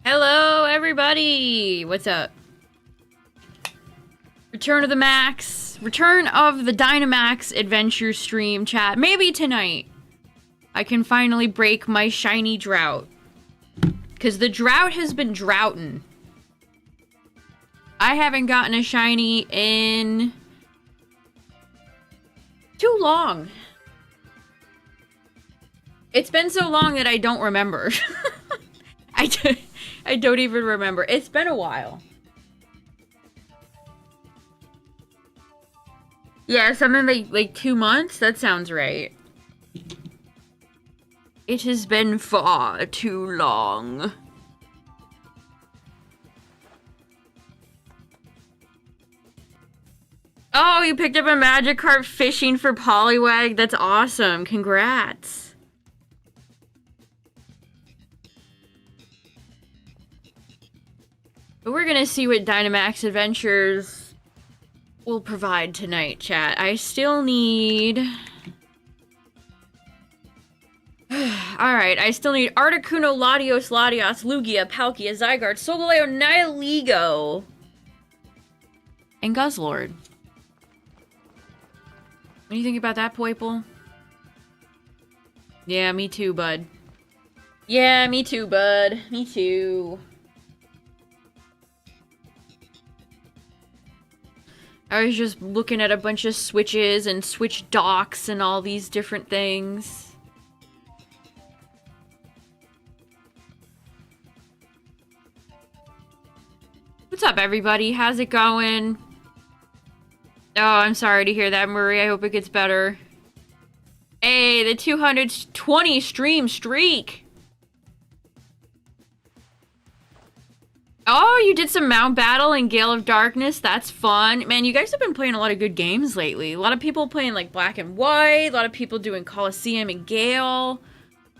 Hello, everybody! What's up? Return of the Max. Return of the Dynamax adventure stream chat. Maybe tonight I can finally break my shiny drought. Because the drought has been droughtin'. I haven't gotten a shiny in too long. It's been so long that I don't remember. I don't even remember. It's been a while. Yeah, something like 2 months? That sounds right. It has been far too long. Oh, you picked up a Magikarp fishing for Poliwag? That's awesome. Congrats. But we're gonna see what Dynamax Adventures will provide tonight, chat. I still need... Alright, I still need Articuno, Latios, Latias, Lugia, Palkia, Zygarde, Solgaleo, Nihilego, and Guzzlord. What do you think about that, Poiple? Yeah, me too, bud. Yeah, me too, bud. Me too. I was just looking at a bunch of switches and switch docks and all these different things. What's up, everybody? How's it going? Oh, I'm sorry to hear that, Murray. I hope it gets better. Hey, the 220 stream streak! Oh, you did some Mount Battle and Gale of Darkness. That's fun. Man, you guys have been playing a lot of good games lately. A lot of people playing like Black and White. A lot of people doing Coliseum and Gale.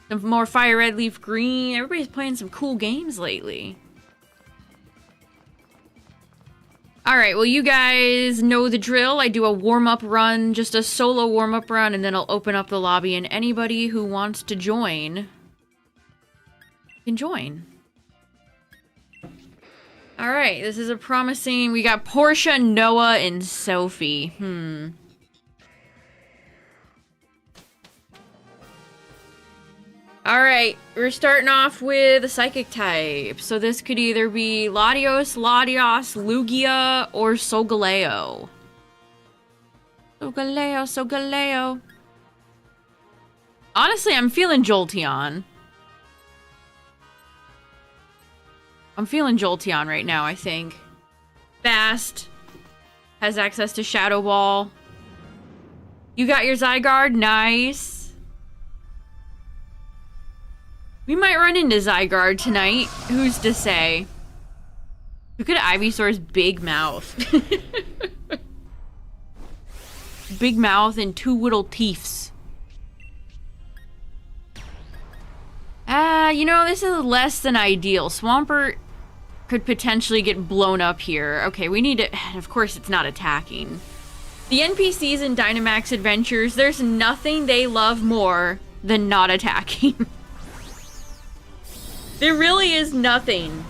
Some more Fire Red, Leaf Green. Everybody's playing some cool games lately. Alright, well you guys know the drill. I do a warm-up run, just a solo warm-up run, and then I'll open up the lobby and anybody who wants to join can join. Alright, this is a promising... We got Portia, Noah, and Sophie. Alright, we're starting off with a Psychic type. So this could either be Latios, Latias, Lugia, or Solgaleo. Solgaleo. Honestly, I'm feeling Jolteon. I'm feeling Jolteon right now, I think. Fast. Has access to Shadow Ball. You got your Zygarde? Nice. We might run into Zygarde tonight. Who's to say? Look at Ivysaur's big mouth. Big mouth and two little teeths. You know, this is less than ideal. Swampert could potentially get blown up here. Okay, we need to... Of course, it's not attacking. The NPCs in Dynamax Adventures, there's nothing they love more than not attacking. There really is nothing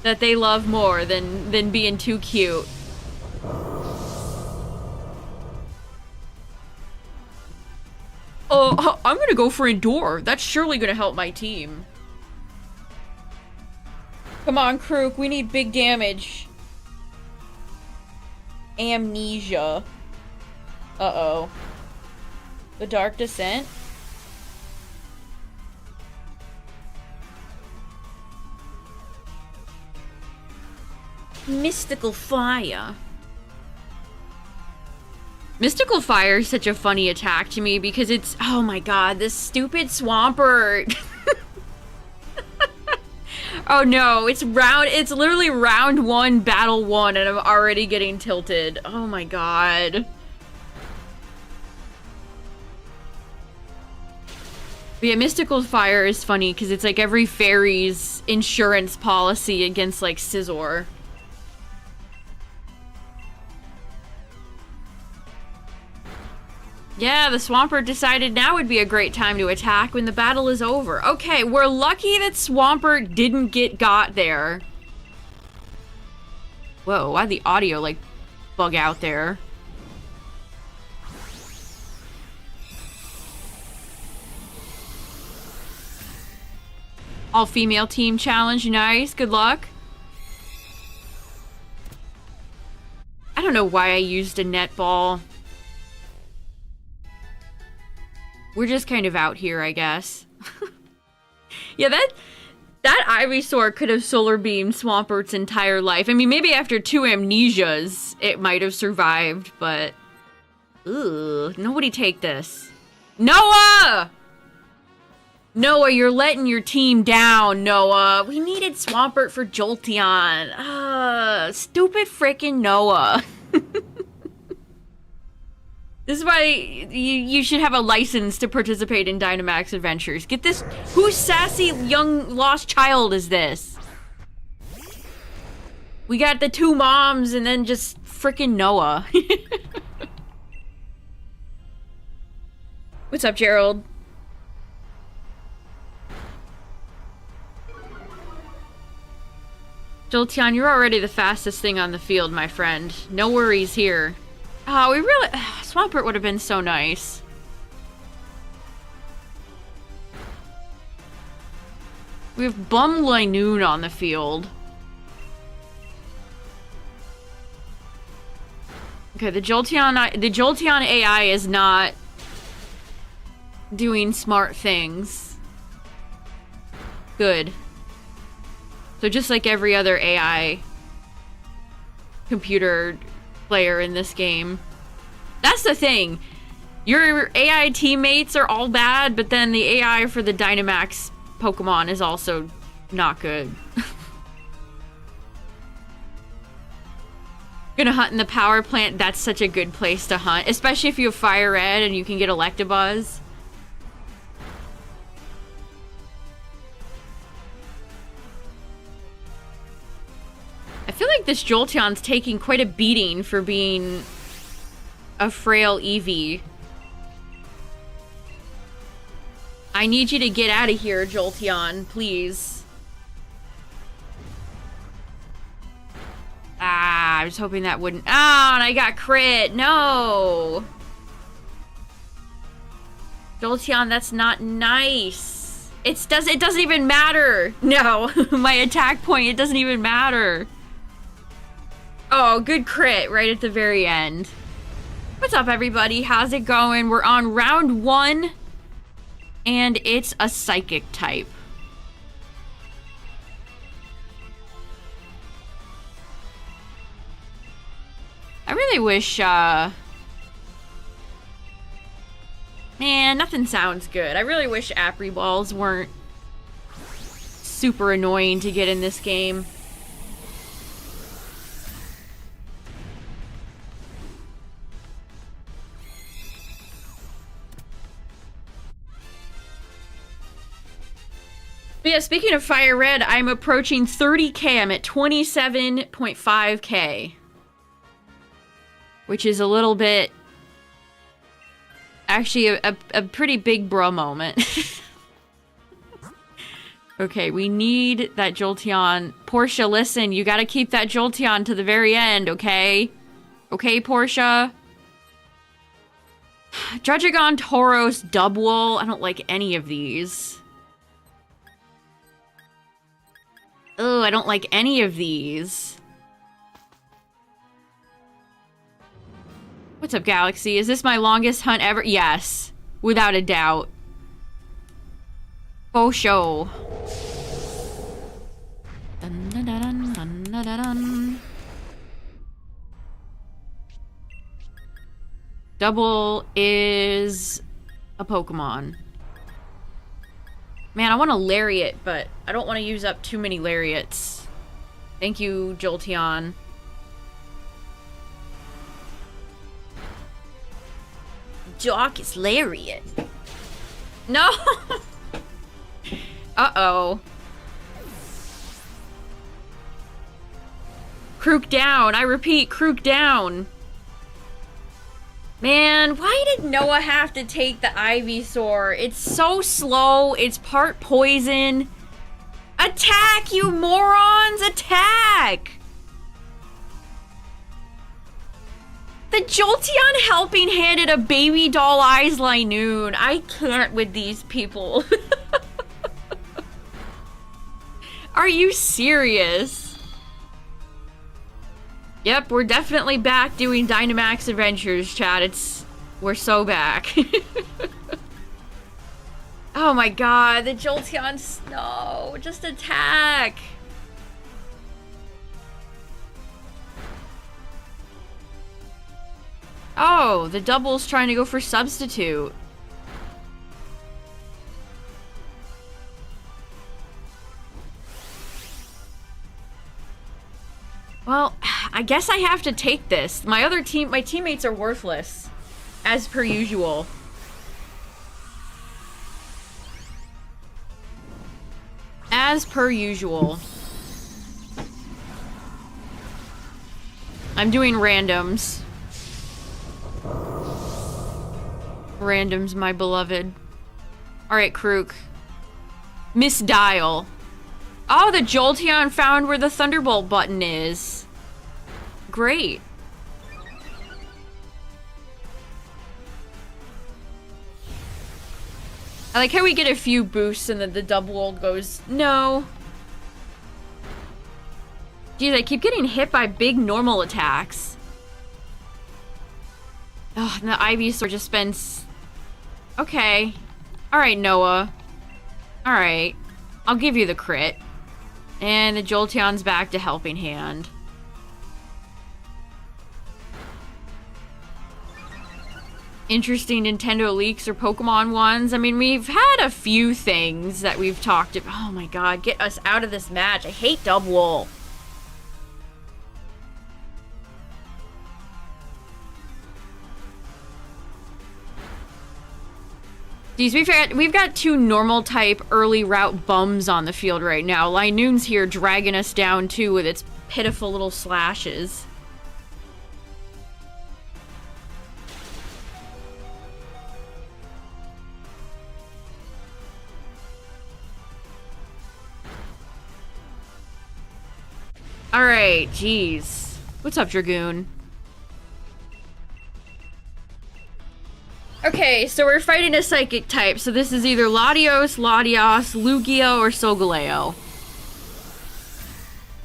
that they love more than being too cute. Oh, I'm gonna go for Endure. That's surely gonna help my team. Come on, Krook, we need big damage. Amnesia. Uh-oh. The Dark Descent? Mystical Fire. Mystical Fire is such a funny attack to me because it's... Oh my god, this stupid Swampert. Oh no, it's literally round 1, battle 1, and I'm already getting tilted. Oh my god. But yeah, Mystical Fire is funny because it's like every fairy's insurance policy against like Scizor. Yeah, the Swampert decided now would be a great time to attack when the battle is over. Okay, we're lucky that Swampert didn't get got there. Whoa, why'd the audio, like, bug out there? All-female team challenge, nice, good luck. I don't know why I used a netball. We're just kind of out here, I guess. Yeah, that Ivysaur could have solar beamed Swampert's entire life. I mean, maybe after 2 amnesias, it might have survived, but... Ugh, nobody take this. Noah! Noah, you're letting your team down, Noah. We needed Swampert for Jolteon. Stupid frickin' Noah. This is why you should have a license to participate in Dynamax adventures. Get this. Whose sassy young lost child is this? We got the 2 moms and then just frickin' Noah. What's up, Gerald? Jolteon, you're already the fastest thing on the field, my friend. No worries here. Oh, we really... Swampert would have been so nice. We have Bum Linoon on the field. Okay, the Jolteon AI is not doing smart things. Good. So just like every other AI computer player in this game. That's the thing. Your AI teammates are all bad, but then the AI for the Dynamax Pokemon is also not good. Gonna hunt in the power plant. That's such a good place to hunt, especially if you have Fire Red and you can get Electabuzz. I feel like this Jolteon's taking quite a beating for being a frail Eevee. I need you to get out of here, Jolteon, please. Ah, I was hoping that wouldn't... Oh, and I got crit. No. Jolteon, that's not nice. It doesn't even matter. No, my attack point, it doesn't even matter. Oh, good crit right at the very end. What's up, everybody? How's it going? We're on round 1, and it's a psychic type. I really wish, man, nothing sounds good. I really wish Apri Balls weren't super annoying to get in this game. But yeah, speaking of Fire Red, I'm approaching 30k. I'm at 27.5k. Which is a little bit... Actually, a pretty big bro moment. Okay, we need that Jolteon. Portia, listen, you gotta keep that Jolteon to the very end, okay? Okay, Portia? Druddigon, Tauros, Dubwool. I don't like any of these. Oh, I don't like any of these. What's up, Galaxy? Is this my longest hunt ever? Yes, without a doubt. Faux show. Dun, dun, dun, dun, dun, dun, dun. Double is a Pokemon. Man, I want a Lariat, but I don't want to use up too many Lariats. Thank you, Jolteon. Jock is Lariat. No! Uh-oh. Krook down. I repeat, Krook down. Man, why did Noah have to take the Ivysaur? It's so slow. It's part poison. Attack, you morons! Attack! The Jolteon helping handed a baby doll eyes Linoon. I can't with these people. Are you serious? Yep, we're definitely back doing Dynamax adventures, chat. We're so back. Oh my god, the Jolteon, no, just attack. Oh, the double's trying to go for substitute. Well, I guess I have to take this. My teammates are worthless, as per usual. As per usual. I'm doing randoms. Randoms, my beloved. Alright, Krook. Misdial. Oh, the Jolteon found where the Thunderbolt button is. Great. I like how we get a few boosts and then the double goes, no. Geez, I keep getting hit by big normal attacks. Oh, and the Ivysaur just spends... Okay. Alright, Noah. Alright. I'll give you the crit. And the Jolteon's back to Helping Hand. Interesting Nintendo leaks or Pokemon ones. I mean, we've had a few things that we've talked about. Oh my god, get us out of this match. I hate Double. Geez, we've got two normal type early route bums on the field right now. Linoon's here dragging us down too with its pitiful little slashes. Alright, jeez. What's up, Dragoon? Okay, so we're fighting a psychic type, so this is either Latios, Latias, Lugia, or Solgaleo.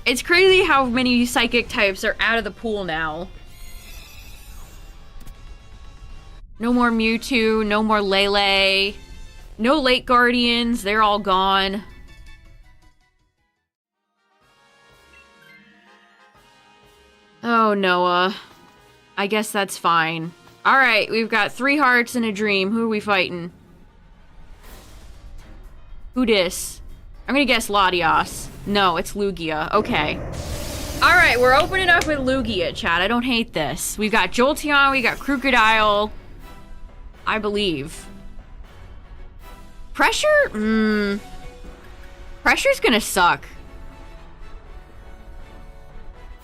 It's crazy how many psychic types are out of the pool now. No more Mewtwo, no more Lele, no Lake Guardians, they're all gone. Oh, Noah. I guess that's fine. Alright, we've got 3 hearts and a dream. Who are we fighting? Who dis? I'm gonna guess Latias. No, it's Lugia. Okay. Alright, we're opening up with Lugia, chat. I don't hate this. We've got Jolteon, we got Crocodile. I believe. Pressure? Pressure's gonna suck.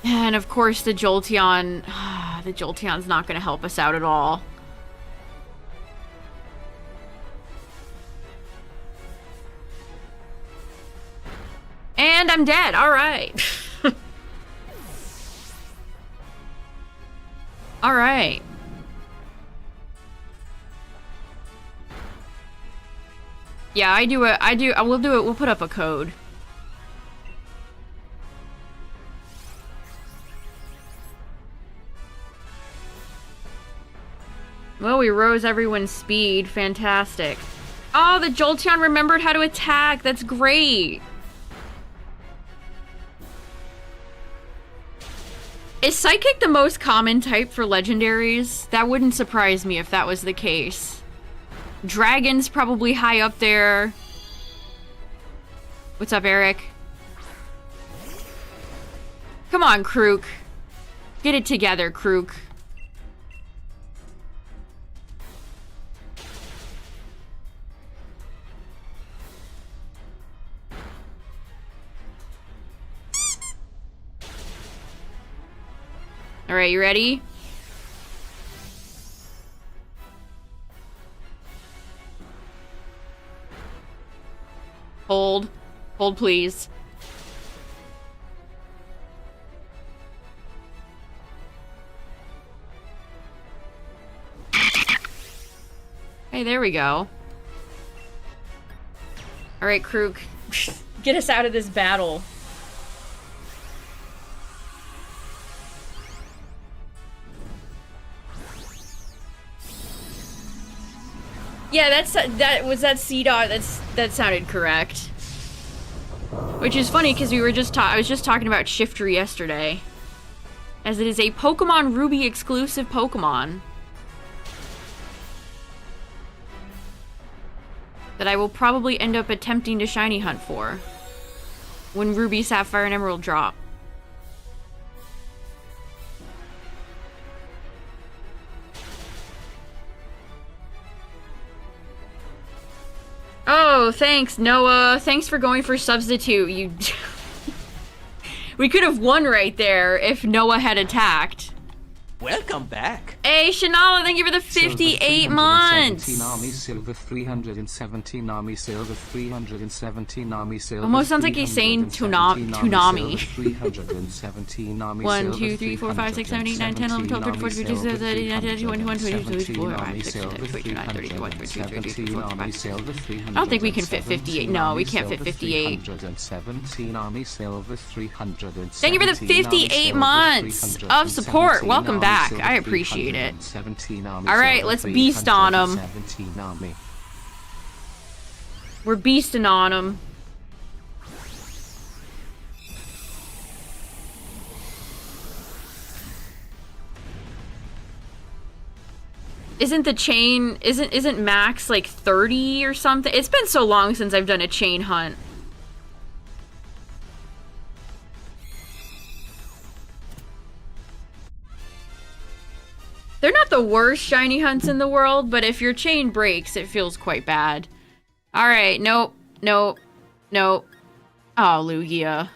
And of course the Jolteon... the Jolteon's not gonna help us out at all. And I'm dead. Alright. Alright. Yeah, we'll do it. We'll put up a code. Well, we rose everyone's speed. Fantastic. Oh, the Jolteon remembered how to attack. That's great. Is Psychic the most common type for legendaries? That wouldn't surprise me if that was the case. Dragon's probably high up there. What's up, Eric? Come on, Krook. Get it together, Krook. Alright, you ready? Hold. Hold, please. Hey, there we go. Alright, Krook. Get us out of this battle. Yeah, that was that C-Dot. That sounded correct. Which is funny because I was just talking about Shifter yesterday. As it is a Pokemon Ruby exclusive Pokemon. That I will probably end up attempting to shiny hunt for. When Ruby, Sapphire, and Emerald drop. Oh, thanks, Noah. Thanks for going for substitute. You... We could have won right there if Noah had attacked. Welcome back. Hey, Shanala, thank you for the 58 months. Army, silver 317 army, silver 317 army, silver. Almost sounds like he's saying Toonami. 317 army, 1, 2, 3, 4, 5, 6, 7, 8, 9, 10, 11, 12, 13, 14, 15, 16, 17, 18, 19, 20, 21, 22, 23, 24, 25, 26, 27, 28, 29, 30, 31, 32, 33, 34, 35. I don't think we can fit 58. No, we can't fit 58. Thank you for the 58 months of support. Welcome back. I appreciate it. Alright, let's beast on him. We're beasting on him. Isn't the chain... Isn't max like 30 or something? It's been so long since I've done a chain hunt. They're not the worst shiny hunts in the world, but if your chain breaks, it feels quite bad. Alright, nope, nope, nope. Oh, Lugia.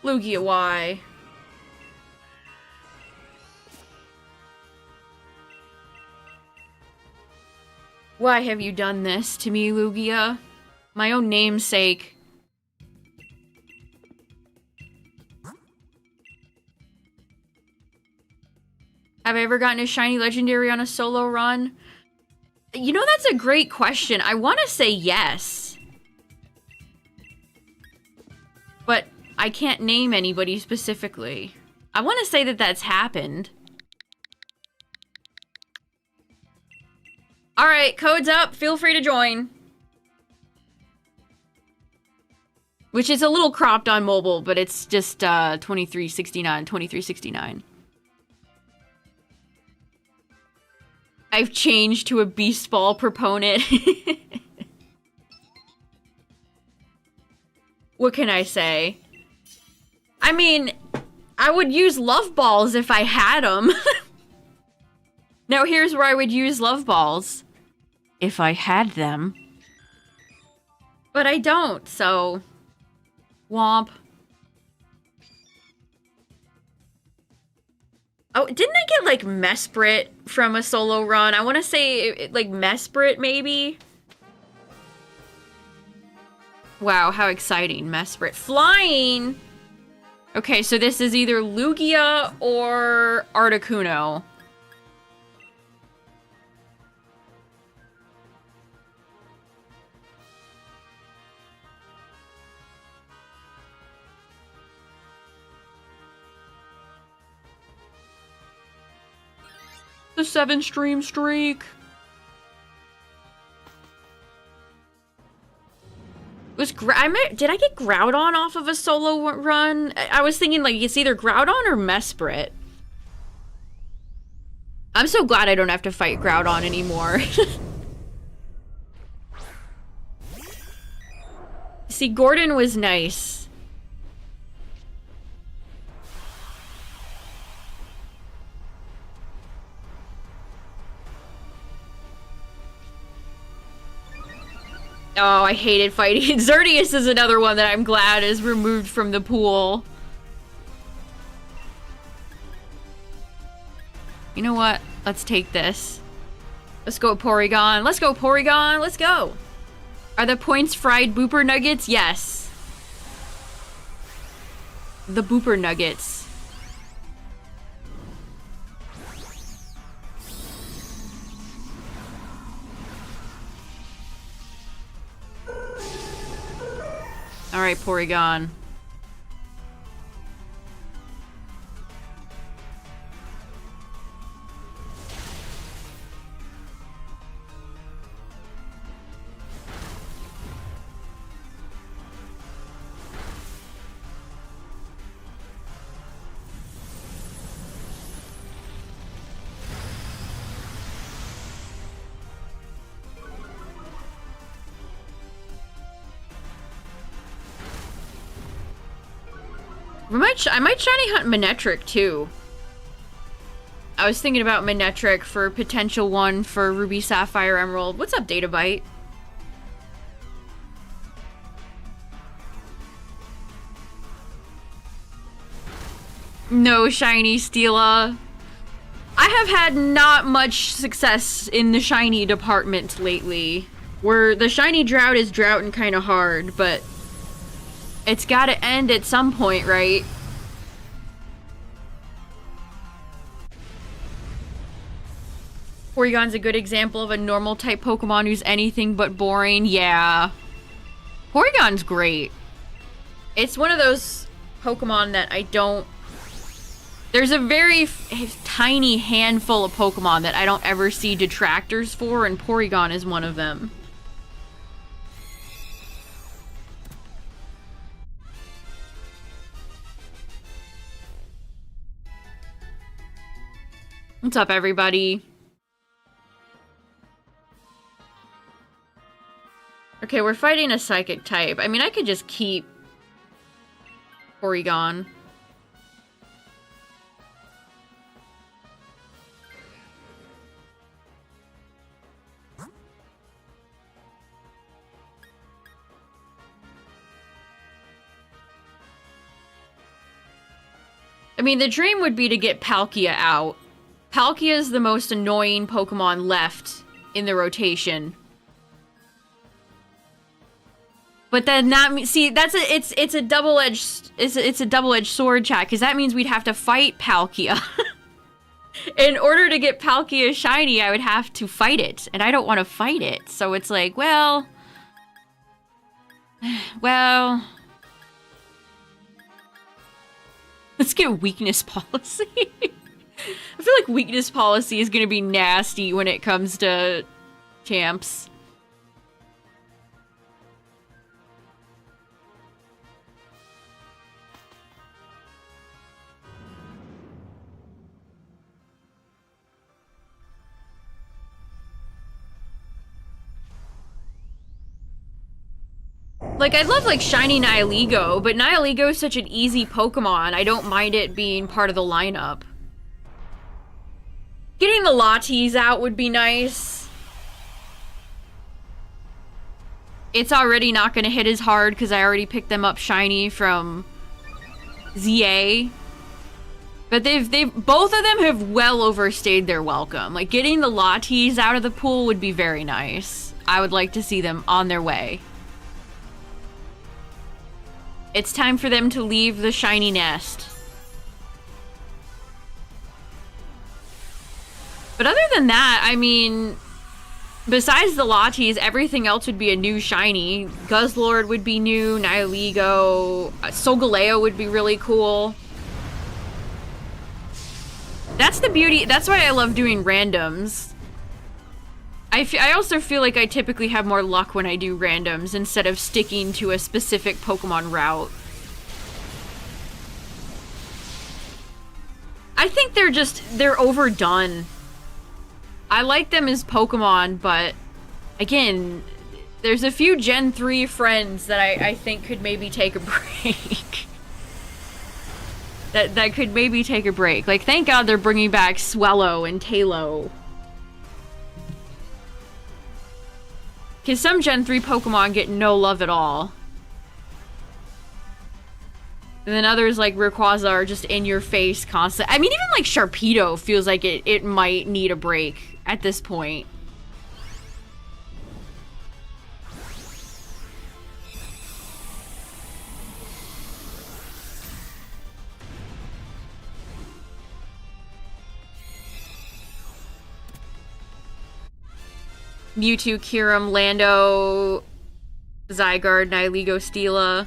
Lugia, why? Why have you done this to me, Lugia? My own namesake. Have I ever gotten a shiny legendary on a solo run? You know, that's a great question. I want to say yes. But I can't name anybody specifically. I want to say that that's happened. Alright, code's up. Feel free to join. Which is a little cropped on mobile, but it's just 2369. I've changed to a Beast Ball proponent. What can I say? I mean, I would use Love Balls if I had them. Now here's where I would use Love Balls. If I had them. But I don't, so... Womp. Oh, didn't I get, like, Mesprit from a solo run? I want to say, like, Mesprit, maybe? Wow, how exciting. Mesprit. Flying! Okay, so this is either Lugia or Articuno. The 7-stream streak. Did I get Groudon off of a solo run? I was thinking, like, it's either Groudon or Mesprit. I'm so glad I don't have to fight Groudon anymore. See, Gordon was nice. Oh, I hated fighting. Xerneas is another one that I'm glad is removed from the pool. You know what? Let's take this. Let's go, Porygon. Let's go, Porygon. Let's go. Are the points fried booper nuggets? Yes. The booper nuggets. Alright, Porygon. I might shiny hunt Manectric too. I was thinking about Manectric for potential one for Ruby, Sapphire, Emerald. What's up, Databyte? No shiny Steela. I have had not much success in the shiny department lately. Where the shiny drought is droughting kind of hard, but it's gotta end at some point, right? Porygon's a good example of a normal type Pokemon who's anything but boring. Yeah. Porygon's great. It's one of those Pokemon that I don't... There's a very tiny handful of Pokemon that I don't ever see detractors for, and Porygon is one of them. What's up, everybody? Okay, we're fighting a psychic type. I mean, I could just keep Porygon. I mean, the dream would be to get Palkia out. Palkia is the most annoying Pokemon left in the rotation. But then that means, see, that's it's a double-edged sword, chat, because that means we'd have to fight Palkia. In order to get Palkia shiny, I would have to fight it, and I don't want to fight it. So it's like, well, let's get weakness policy. I feel like weakness policy is going to be nasty when it comes to champs. Like, I'd love, like, shiny Nihilego, but Nihilego is such an easy Pokemon, I don't mind it being part of the lineup. Getting the Lattes out would be nice. It's already not going to hit as hard because I already picked them up shiny from ZA. But both of them have well overstayed their welcome. Like, getting the Lattes out of the pool would be very nice. I would like to see them on their way. It's time for them to leave the shiny nest. But other than that, I mean, besides the Lattes, everything else would be a new shiny. Guzzlord would be new, Nihilego, Solgaleo would be really cool. That's the beauty, that's why I love doing randoms. I also feel like I typically have more luck when I do randoms instead of sticking to a specific Pokemon route. I think they're overdone. I like them as Pokemon, but again, there's a few Gen 3 friends that I think could maybe take a break. that could maybe take a break. Like, thank God they're bringing back Swellow and Tailo. Because some Gen 3 Pokemon get no love at all. And then others like Rayquaza are just in your face constantly. I mean, even like Sharpedo feels like it might need a break at this point. Mewtwo, Kyurem, Lando, Zygarde, Nihilego, Stila.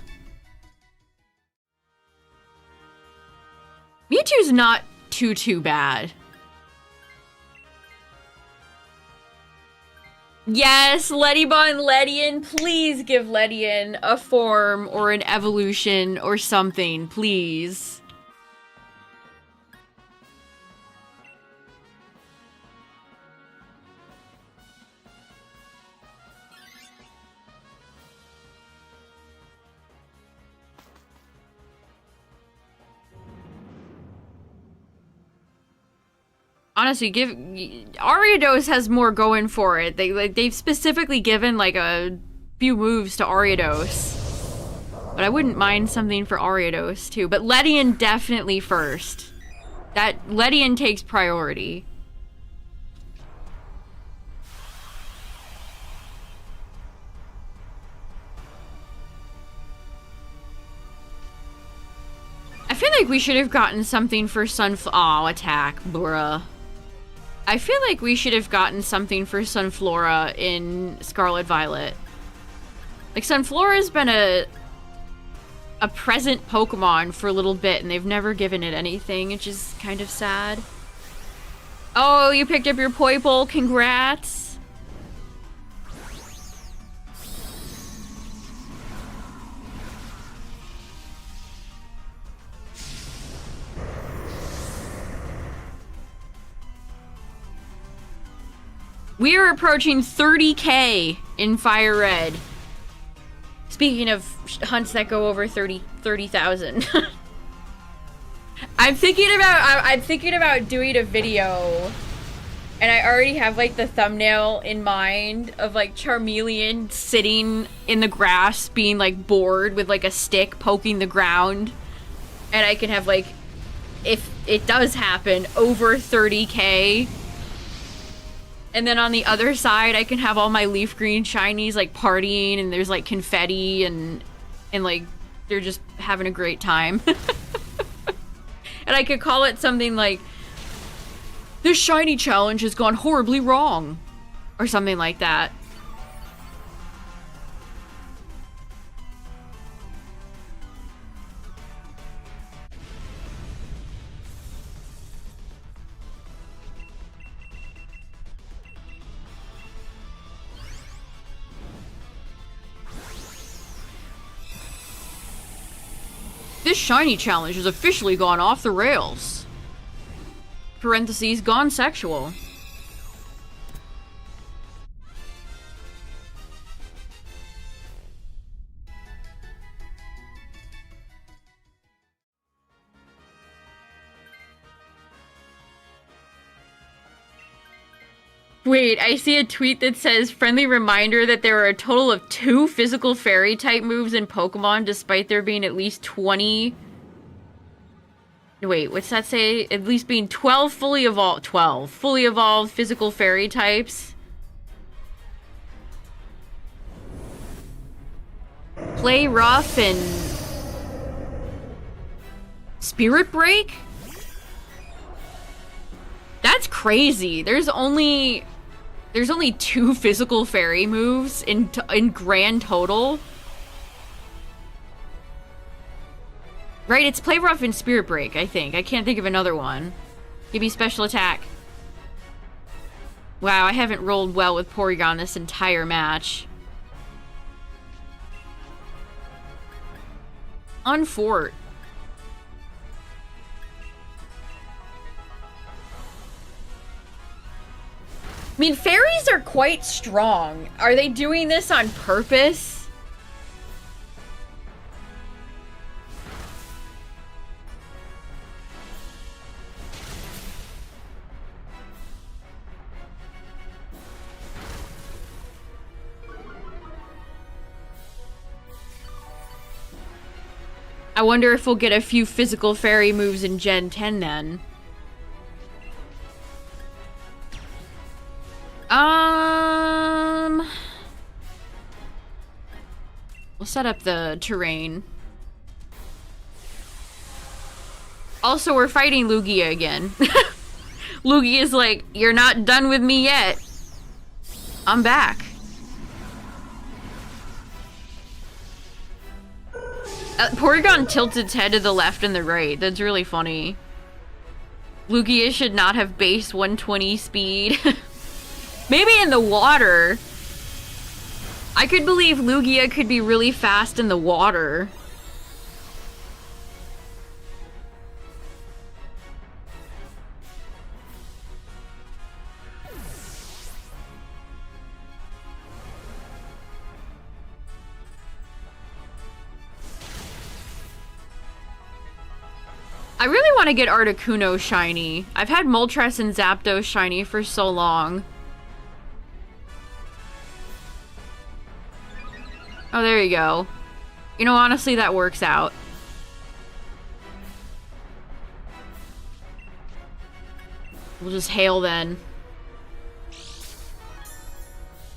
Mewtwo's not too bad. Yes, Ledybot and Ledian. Please give Ledian a form or an evolution or something, please. Honestly, Ariados has more going for it. They've specifically given like a few moves to Ariados. But I wouldn't mind something for Ariados too. But Ledian definitely first. That Ledian takes priority. I feel like we should have gotten something for Aw, attack, bruh. I feel like we should have gotten something for Sunflora in Scarlet Violet. Like, Sunflora's been a present Pokemon for a little bit, and they've never given it anything, which is kind of sad. Oh, you picked up your Poipole, congrats! We are approaching 30K in Fire Red. Speaking of hunts that go over 30,000. I'm thinking about doing a video, and I already have like the thumbnail in mind of like Charmeleon sitting in the grass being like bored with like a stick poking the ground, and I can have like, if it does happen, over 30K. And then on the other side, I can have all my leaf green shinies like partying, and there's like confetti and like they're just having a great time. And I could call it something like, "This shiny challenge has gone horribly wrong," or something like that. This shiny challenge has officially gone off the rails. Parentheses, gone sexual. Wait, I see a tweet that says, friendly reminder that there are a total of 2 physical fairy type moves in Pokemon, despite there being at least 20... Wait, what's that say? At least being 12 fully evolved physical fairy types. Play rough and... Spirit Break? That's crazy. There's only 2 physical fairy moves in grand total. Right, it's Play Rough and Spirit Break, I think. I can't think of another one. Maybe Special Attack. Wow, I haven't rolled well with Porygon this entire match. Unfort. I mean, fairies are quite strong. Are they doing this on purpose? I wonder if we'll get a few physical fairy moves in Gen 10 then. We'll set up the terrain. Also, we're fighting Lugia again. Lugia's like, you're not done with me yet. I'm back. Porygon tilts its head to the left and the right. That's really funny. Lugia should not have base 120 speed. Maybe in the water. I could believe Lugia could be really fast in the water. I really want to get Articuno shiny. I've had Moltres and Zapdos shiny for so long. Oh, there you go. You know, honestly, that works out. We'll just hail then.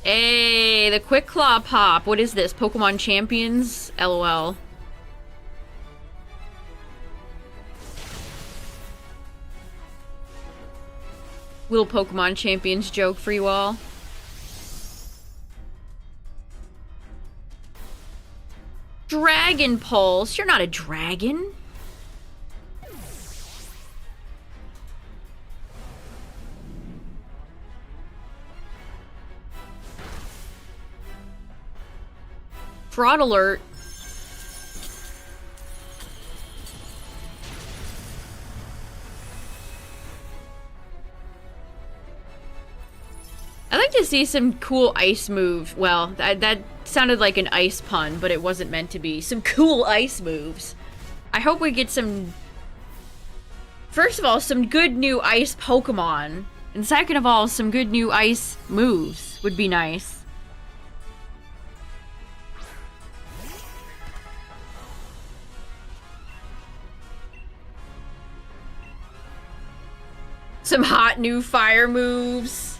Hey, the Quick Claw Pop. What is this? Pokemon Champions? LOL. Little Pokemon Champions joke for you all. Dragon Pulse. You're not a dragon. Fraud alert. I'd like to see some cool ice move. Well, that sounded like an ice pun, but it wasn't meant to be. Some cool ice moves. I hope we get some... First of all, some good new ice Pokemon. And second of all, some good new ice moves would be nice. Some hot new fire moves.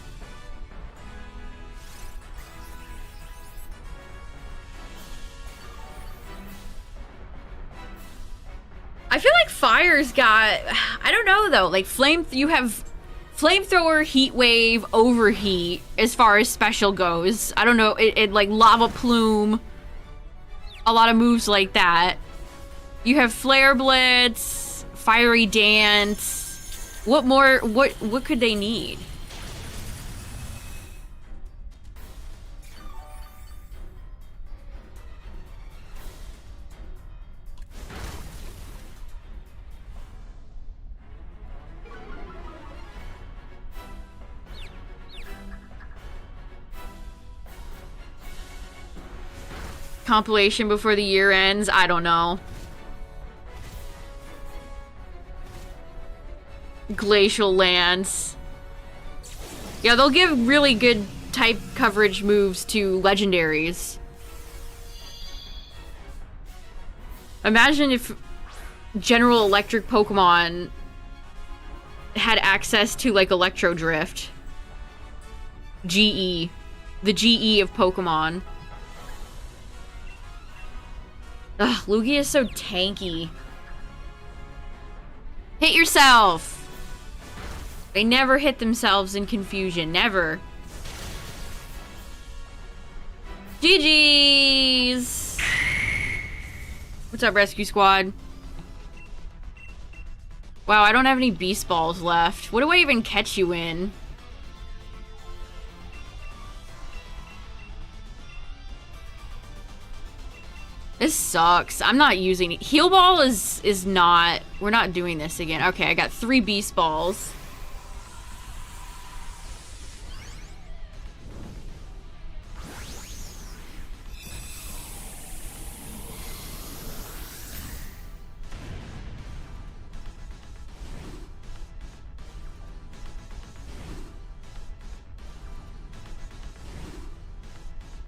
I feel like fire's got, I don't know though, like you have flamethrower, heat wave, overheat as far as special goes. I don't know, it like lava plume, a lot of moves like that. You have flare blitz, fiery dance. What more, what could they need? Compilation before the year ends? I don't know. Glacial Lance. Yeah, they'll give really good type coverage moves to legendaries. Imagine if General Electric Pokemon had access to like Electro Drift. GE. The GE of Pokemon. Ugh, Lugia is so tanky. Hit yourself! They never hit themselves in confusion. Never. GG's! What's up, Rescue Squad? Wow, I don't have any Beast Balls left. What do I even catch you in? This sucks. I'm not using it. Heal Ball is not... We're not doing this again. Okay, I got 3 Beast Balls.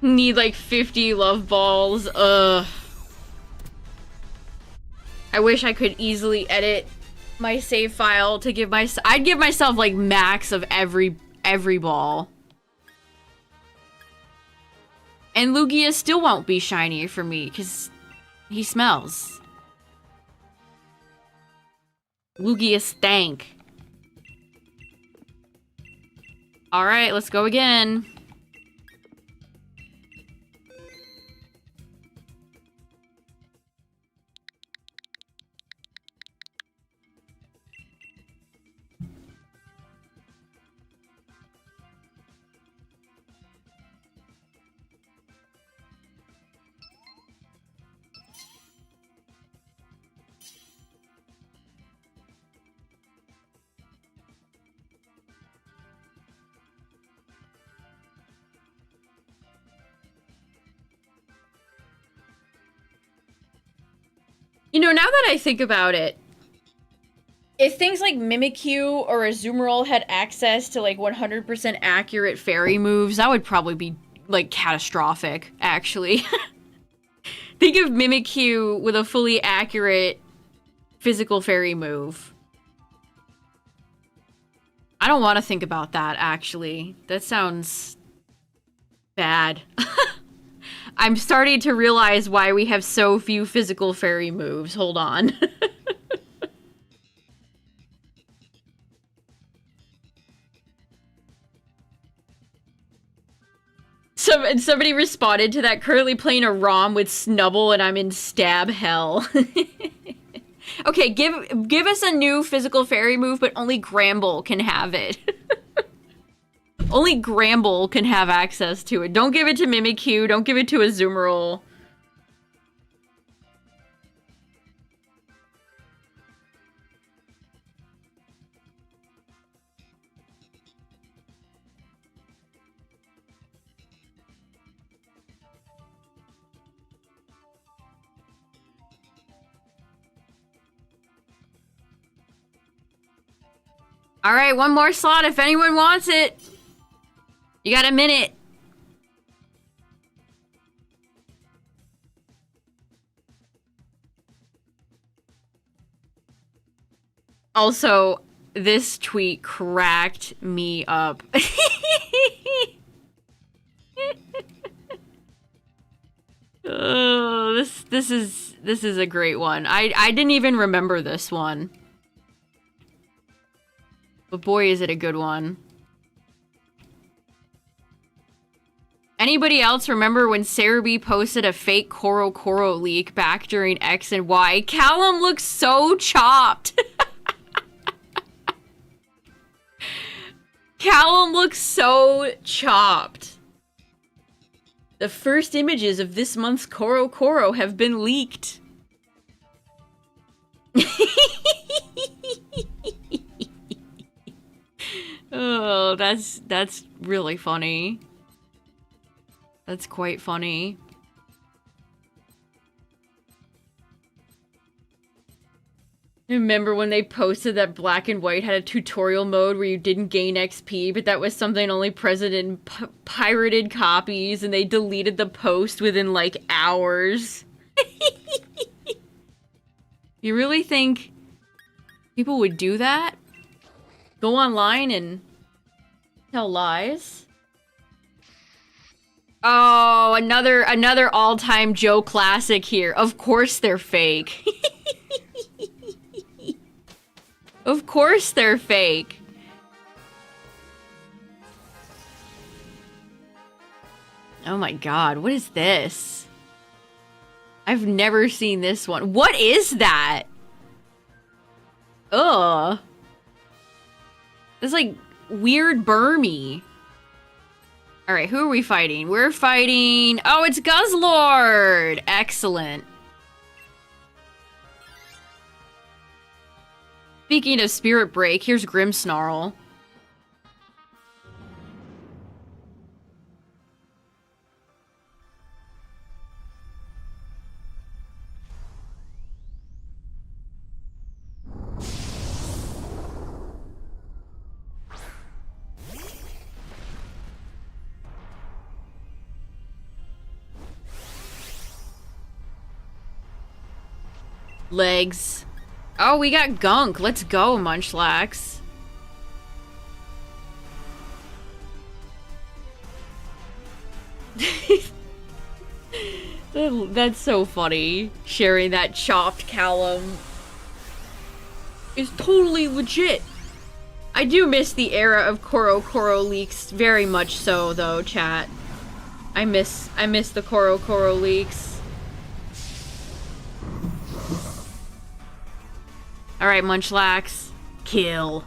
Need like 50 love balls. Ugh. I wish I could easily edit my save file to give I'd give myself like max of every ball. And Lugia still won't be shiny for me because he smells. Lugia stank. All right, let's go again. You know, now that I think about it, if things like Mimikyu or Azumarill had access to like 100% accurate fairy moves, that would probably be like catastrophic, actually. Think of Mimikyu with a fully accurate physical fairy move. I don't want to think about that, actually. That sounds bad. I'm starting to realize why we have so few physical fairy moves. Hold on. Somebody responded to that, currently playing a ROM with Snubble and I'm in stab hell. Okay, give us a new physical fairy move, but only Gramble can have it. Only Gramble can have access to it. Don't give it to Mimikyu, don't give it to Azumarill. All right, one more slot if anyone wants it. You got a minute. Also, this tweet cracked me up. Oh, this is a great one. I didn't even remember this one. But boy, is it a good one. Anybody else remember when Cerebi posted a fake Koro Koro leak back during X and Y? Callum looks so chopped. Callum looks so chopped. The first images of this month's Koro Koro have been leaked. Oh, that's really funny. That's quite funny. Remember when they posted that Black and White had a tutorial mode where you didn't gain XP, but that was something only present in pirated copies, and they deleted the post within like hours. You really think people would do that? Go online and tell lies? Oh, another all-time Joe classic here. Of course they're fake. Of course they're fake. Oh my god, what is this? I've never seen this one. What is that? Ugh. It's like weird Burmy. Alright, who are we fighting? We're fighting... Oh, it's Guzzlord! Excellent. Speaking of Spirit Break, here's Grimmsnarl. Legs. Oh, we got Gunk. Let's go, Munchlax. That's so funny. Sharing that chopped Callum is totally legit. I do miss the era of Koro Koro leaks very much so, though, chat. I miss the Koro Koro leaks. Alright, Munchlax. Kill.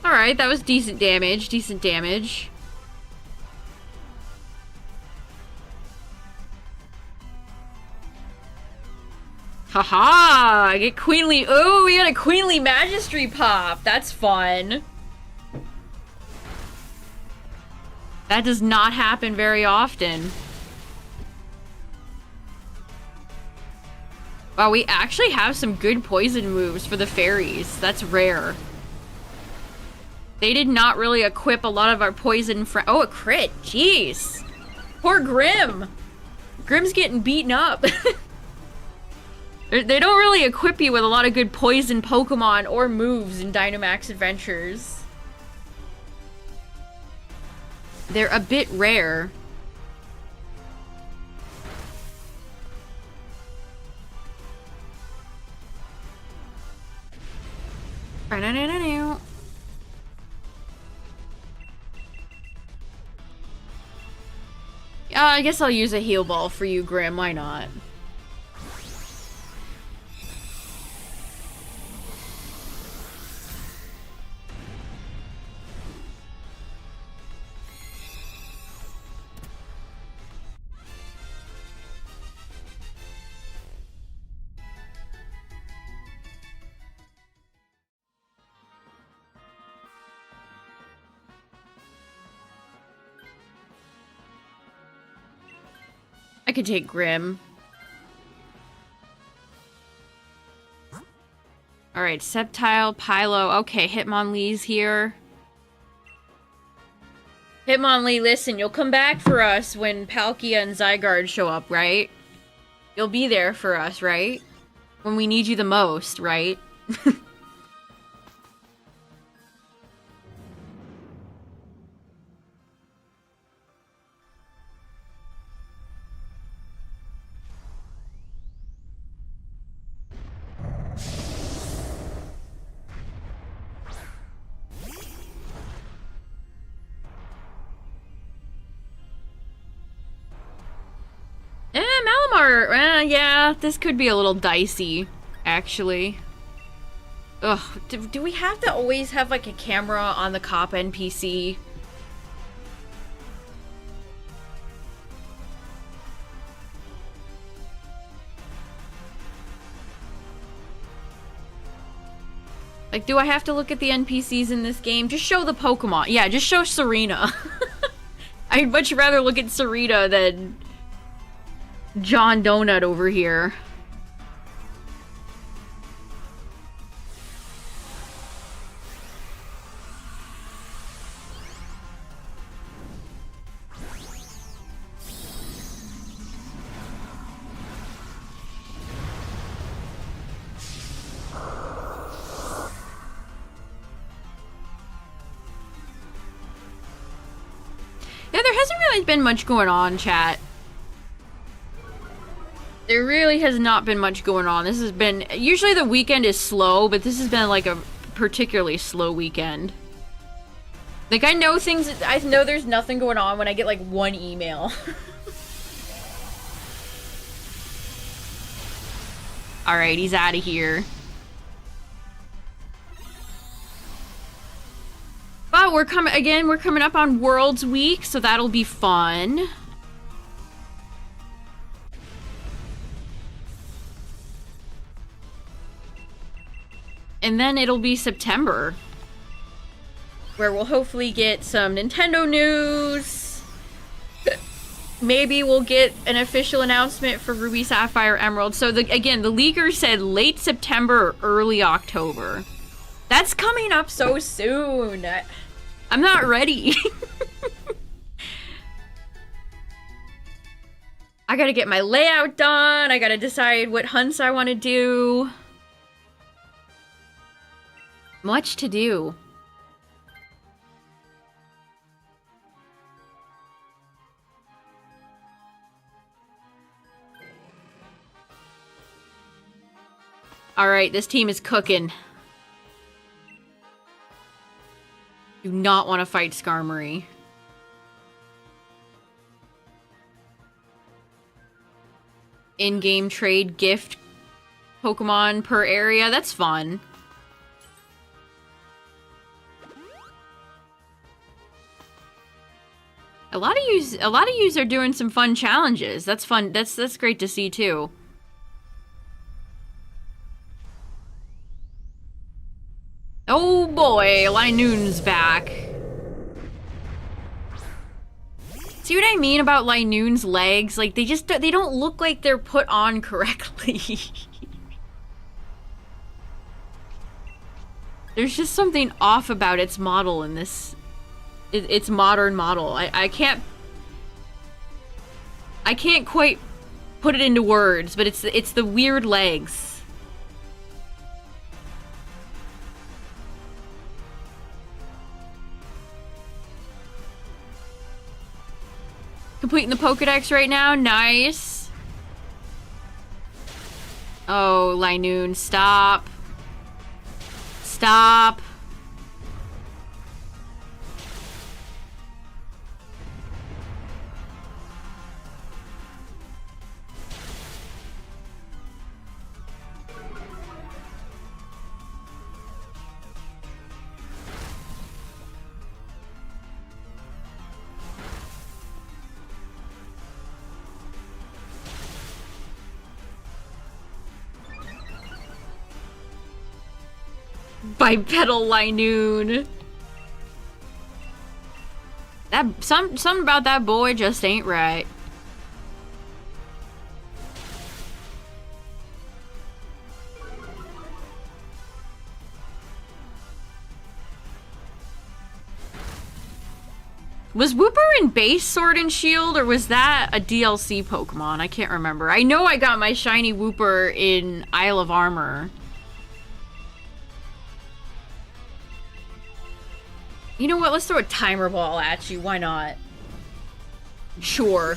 Alright, that was decent damage. Decent damage. Haha! I get Queenly. Oh, we got a Queenly Magistry pop. That's fun. That does not happen very often. Wow, we actually have some good poison moves for the fairies. That's rare. They did not really equip a lot of our poison oh, a crit. Jeez. Poor Grim. Grim's getting beaten up. They don't really equip you with a lot of good poison Pokemon or moves in Dynamax Adventures. They're a bit rare. I guess I'll use a heal ball for you, Grim. Why not? I could take Grim. Alright, Sceptile, Pylo. Okay, Hitmonlee's here. Hitmonlee, listen, you'll come back for us when Palkia and Zygarde show up, right? You'll be there for us, right? When we need you the most, right? Malamar, yeah, this could be a little dicey, actually. Ugh, do we have to always have, like, a camera on the cop NPC? Like, do I have to look at the NPCs in this game? Just show the Pokemon. Yeah, just show Serena. I'd much rather look at Serena than John Donut over here. Yeah, there hasn't really been much going on, chat. There really has not been much going on. This has been... Usually the weekend is slow, but this has been, like, a particularly slow weekend. Like, I know things... I know there's nothing going on when I get, like, one email. Alright, he's out of here. But we're coming up on Worlds Week, so that'll be fun. And then it'll be September, where we'll hopefully get some Nintendo news. Maybe we'll get an official announcement for Ruby, Sapphire, Emerald. So again, the leaker said late September or early October. That's coming up so soon. I'm not ready. I gotta get my layout done. I gotta decide what hunts I want to do. Much to do. Alright, this team is cooking. Do not want to fight Skarmory. In-game trade gift Pokemon per area. That's fun. A lot of yous are doing some fun challenges. That's fun. That's great to see too. Oh boy, Linoon's back. See what I mean about Linoon's legs? Like, they don't look like they're put on correctly. There's just something off about its model in this... its modern model. I can't quite put it into words, but it's the weird legs. Completing the Pokedex right now. Nice. Oh, Linoon, stop. Stop. Bipedal Linoon. Something about that boy just ain't right. Was Wooper in base Sword and Shield, or was that a DLC Pokemon? I can't remember. I know I got my shiny Wooper in Isle of Armor. You know what? Let's throw a timer ball at you. Why not? Sure.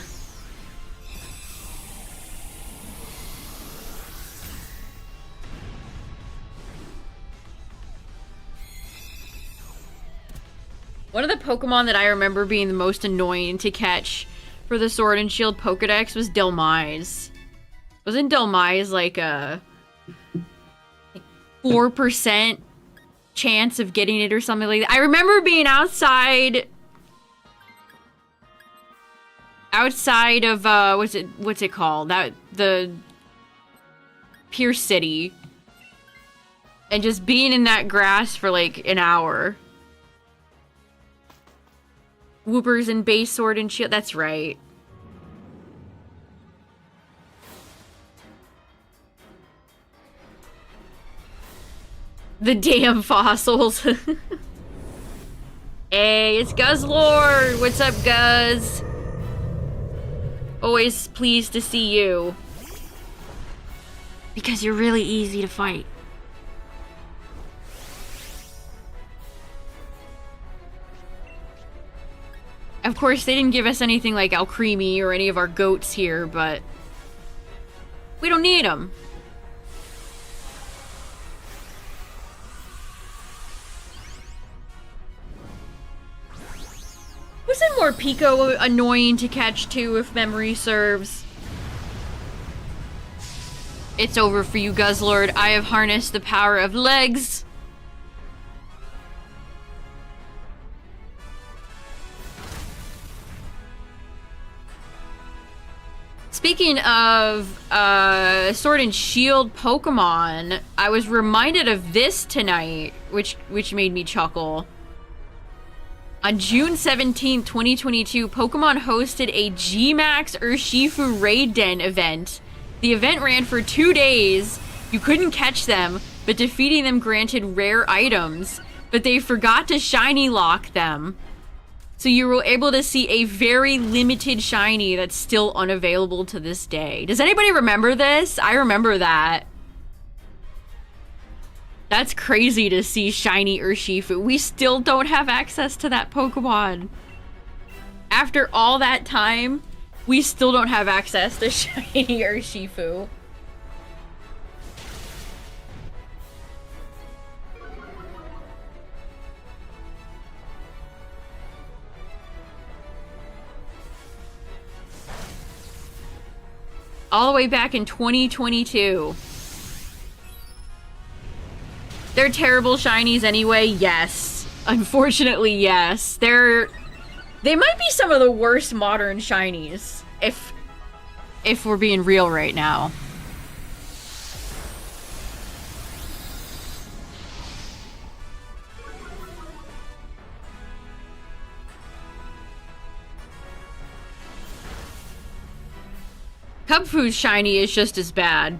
One of the Pokemon that I remember being the most annoying to catch for the Sword and Shield Pokedex was Delmise. Wasn't Delmise like a 4% chance of getting it or something like that? I remember being outside of what's it called, that the Pierce City, and just being in that grass for like an hour. Whoopers and base Sword and Shield, that's right. The damn fossils. Hey, it's Guzzlord! What's up, Guzz? Always pleased to see you. Because you're really easy to fight. Of course, they didn't give us anything like Alcremie or any of our goats here, but we don't need them. Wasn't Morpeko annoying to catch too, if memory serves? It's over for you, Guzzlord. I have harnessed the power of legs. Speaking of Sword and Shield Pokemon, I was reminded of this tonight, which made me chuckle. On June 17th, 2022, Pokemon hosted a G-Max Urshifu Raid Den event. The event ran for 2 days. You couldn't catch them, but defeating them granted rare items, but they forgot to shiny lock them. So you were able to see a very limited shiny that's still unavailable to this day. Does anybody remember this? I remember that. That's crazy to see shiny Urshifu. We still don't have access to that Pokemon. After all that time, we still don't have access to shiny Urshifu. All the way back in 2022. They're terrible shinies anyway, yes. Unfortunately, yes. They're They might be some of the worst modern shinies, if we're being real right now. Cubfoo's shiny is just as bad.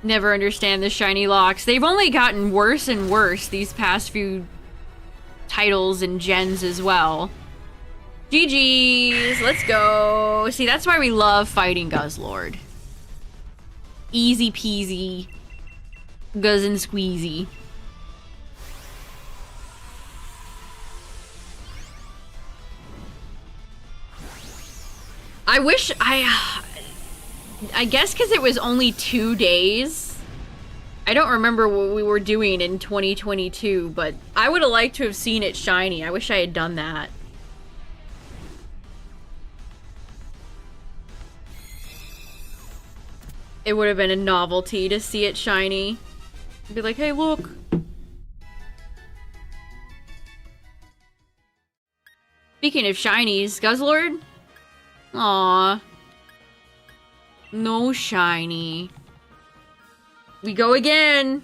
Never understand the shiny locks. They've only gotten worse and worse these past few titles and gens as well. GG's, let's go. See, that's why we love fighting Guzzlord. Easy peasy. Guzz and squeezy. I wish I guess because it was only 2 days. I don't remember what we were doing in 2022, but I would have liked to have seen it shiny. I wish I had done that. It would have been a novelty to see it shiny. Be like, hey, look. Speaking of shinies, Guzzlord? Aww. No shiny. We go again.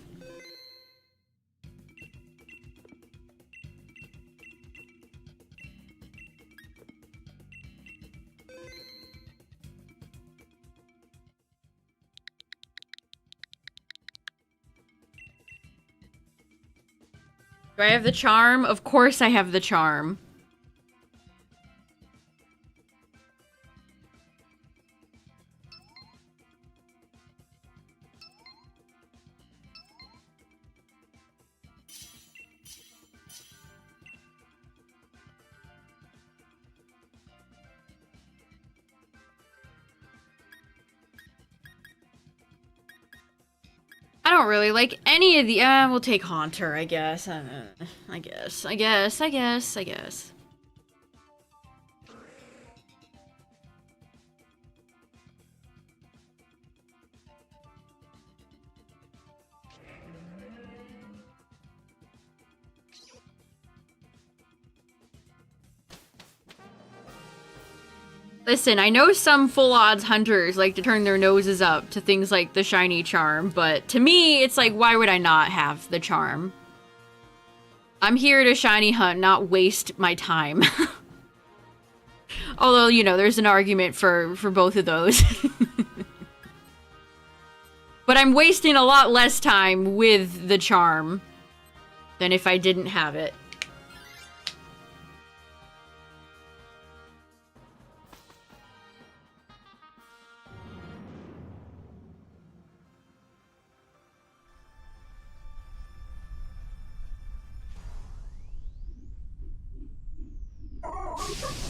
Do I have the charm? Of course I have the charm. I don't really like any of the, we'll take Haunter, I guess. I guess. Listen, I know some full odds hunters like to turn their noses up to things like the shiny charm, but to me, it's like, why would I not have the charm? I'm here to shiny hunt, not waste my time. Although, you know, there's an argument for both of those. But I'm wasting a lot less time with the charm than if I didn't have it.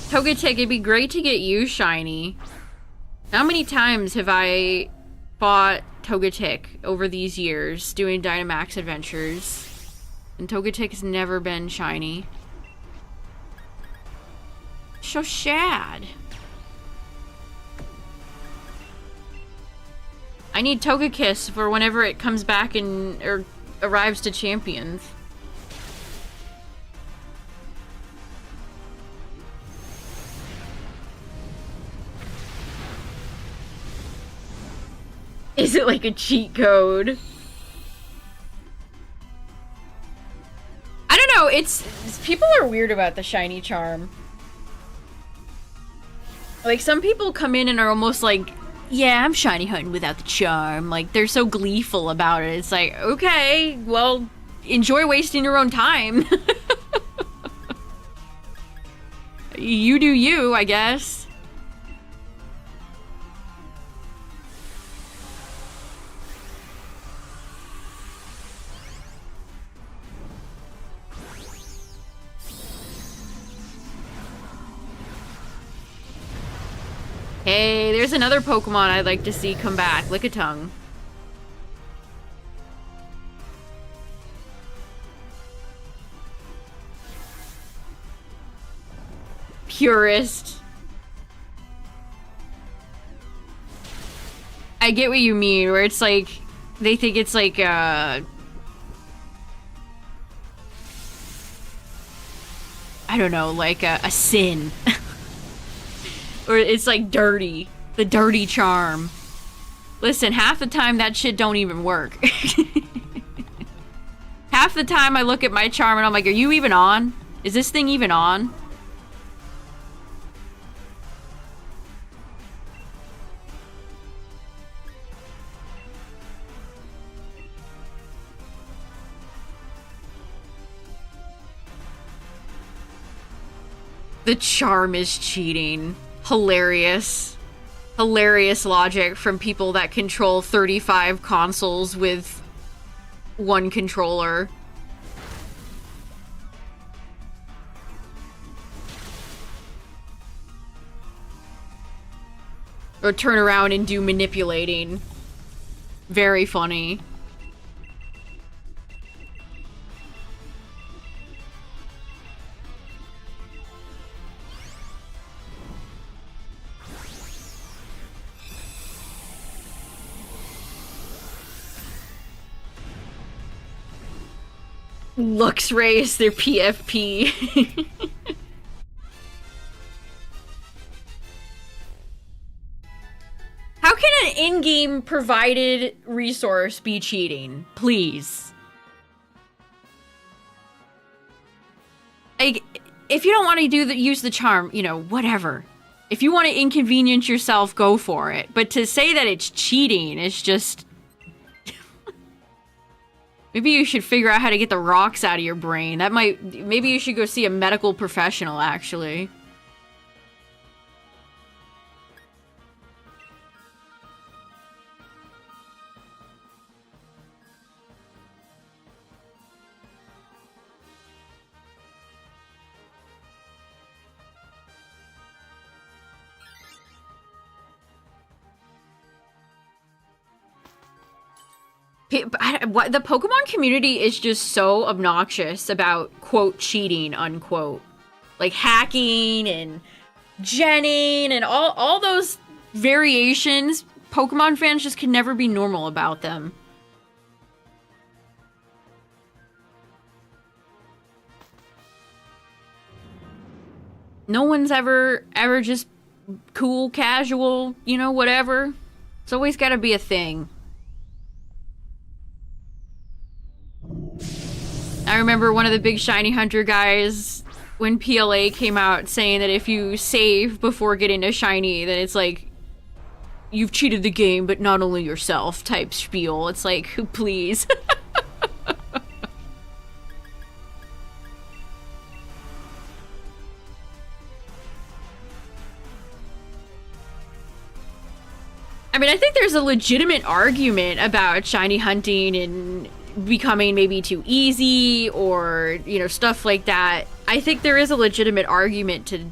Togetic, it'd be great to get you shiny. How many times have I fought Togetic over these years doing Dynamax adventures? And Togetic's never been shiny. So sad. I need Togekiss for whenever it comes back and or arrives to Champions. Is it like a cheat code? I don't know, it's people are weird about the shiny charm. Like, some people come in and are almost like, yeah, I'm shiny hunting without the charm. Like, they're so gleeful about it. It's like, okay, well, enjoy wasting your own time. You do you, I guess. Hey, there's another Pokemon I'd like to see come back. Lickitung. Purist. I get what you mean, where it's like, they think it's like, I don't know, like a sin. Or it's like dirty. The dirty charm. Listen, half the time that shit don't even work. Half the time I look at my charm and I'm like, are you even on? Is this thing even on? The charm is cheating. Hilarious. Hilarious logic from people that control 35 consoles with one controller. Or turn around and do manipulating. Very funny. Lux race their PFP. How can an in-game provided resource be cheating? Please. Like, if you don't want to use the charm, you know, whatever. If you want to inconvenience yourself, go for it. But to say that it's cheating is just... Maybe you should figure out how to get the rocks out of your brain. That might... Maybe you should go see a medical professional, actually. The Pokemon community is just so obnoxious about, quote, cheating, unquote. Like hacking and genning and all those variations. Pokemon fans just can never be normal about them. No one's ever just cool, casual, you know, whatever. It's always gotta be a thing. I remember one of the big Shiny Hunter guys, when PLA came out, saying that if you save before getting a Shiny, then it's like, you've cheated the game, but not only yourself type spiel. It's like, please. I mean, I think there's a legitimate argument about shiny hunting and becoming maybe too easy or, you know, stuff like that. I think there is a legitimate argument to,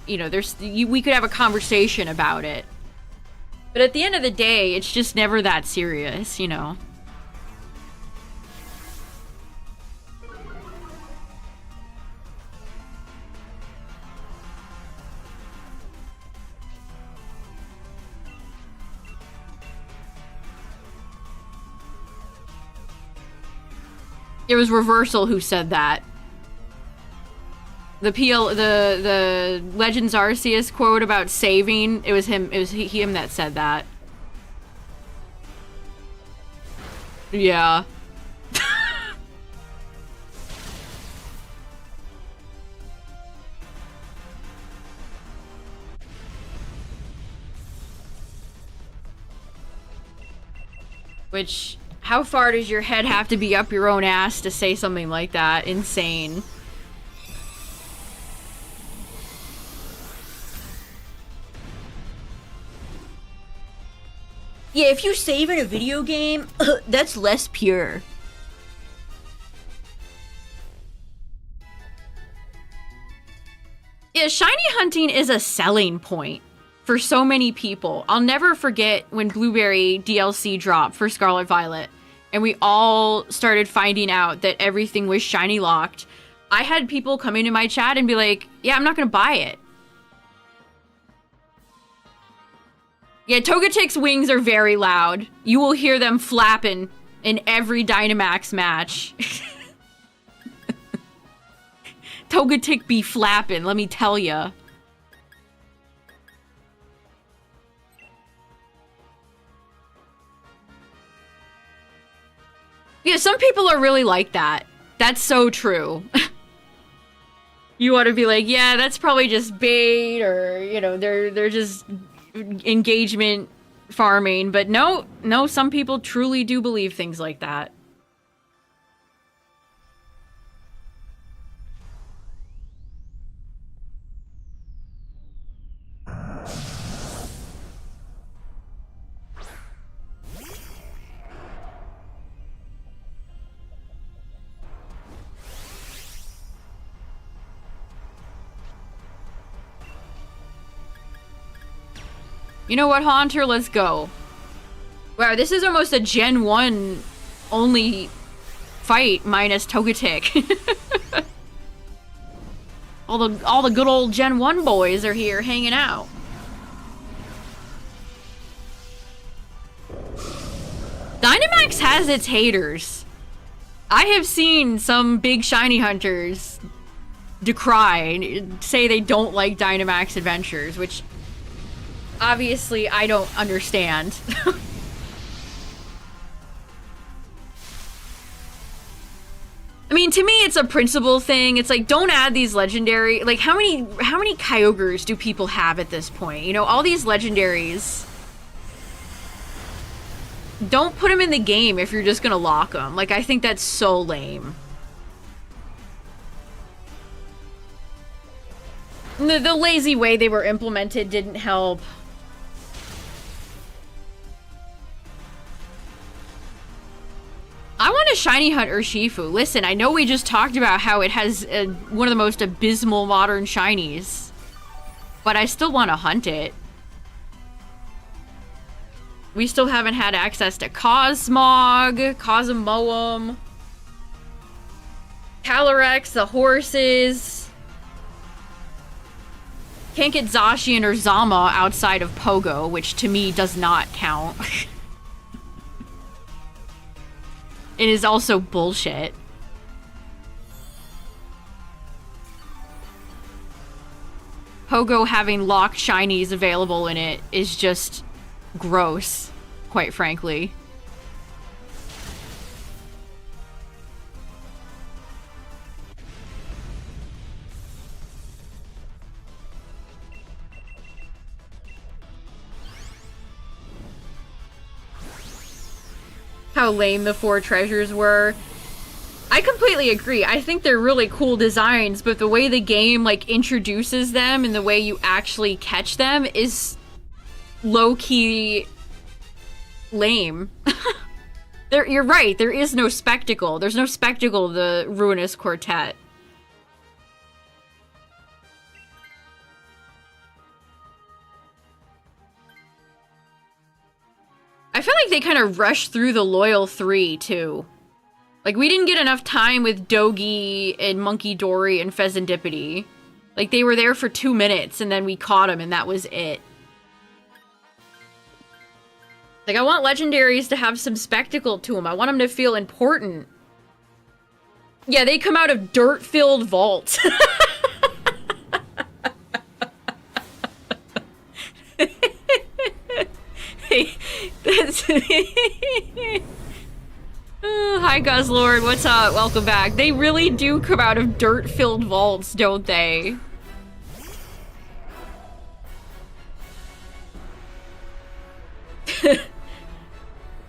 you know, we could have a conversation about it. But at the end of the day, it's just never that serious, you know? It was Reversal who said that. The Legends Arceus quote about saving, it was him that said that. Yeah. Which, how far does your head have to be up your own ass to say something like that? Insane. Yeah, if you save in a video game, that's less pure. Yeah, shiny hunting is a selling point for so many people. I'll never forget when Blueberry DLC dropped for Scarlet Violet, and we all started finding out that everything was shiny locked. I had people come into my chat and be like, yeah, I'm not gonna buy it. Yeah, Togetic's wings are very loud. You will hear them flapping in every Dynamax match. Togetic be flapping, let me tell ya. Yeah, some people are really like that. That's so true. You want to be like, yeah, that's probably just bait, or, you know, they're just engagement farming. But no, some people truly do believe things like that. You know what, Haunter? Let's go. Wow, this is almost a Gen 1 only fight minus Togetic. all the good old Gen 1 boys are here hanging out. Dynamax has its haters. I have seen some big shiny hunters decry, say they don't like Dynamax adventures, which obviously I don't understand. I mean, to me, it's a principle thing. It's like, don't add these legendary... Like, how many Kyogres do people have at this point? You know, all these legendaries... Don't put them in the game if you're just gonna lock them. Like, I think that's so lame. The lazy way they were implemented didn't help. I want to shiny hunt Urshifu. Listen, I know we just talked about how it has one of the most abysmal modern shinies, but I still want to hunt it. We still haven't had access to Cosmog, Cosmoem, Calyrex, the horses. Can't get Zacian or Zama outside of Pogo, which to me does not count. It is also bullshit. Pogo having locked shinies available in it is just gross, quite frankly. How lame the 4 treasures were. I completely agree. I think they're really cool designs, but the way the game, like, introduces them and the way you actually catch them is low-key lame. You're right, there is no spectacle. There's no spectacle of the Ruinous Quartet. I feel like they kind of rushed through the Loyal 3, too. Like, we didn't get enough time with Dogi and Monkey Dory and Pheasantipity. Like, they were there for 2 minutes, and then we caught them, and that was it. Like, I want legendaries to have some spectacle to them. I want them to feel important. Yeah, they come out of dirt-filled vaults. Oh, hi, Guzzlord. What's up? Welcome back. They really do come out of dirt-filled vaults, don't they?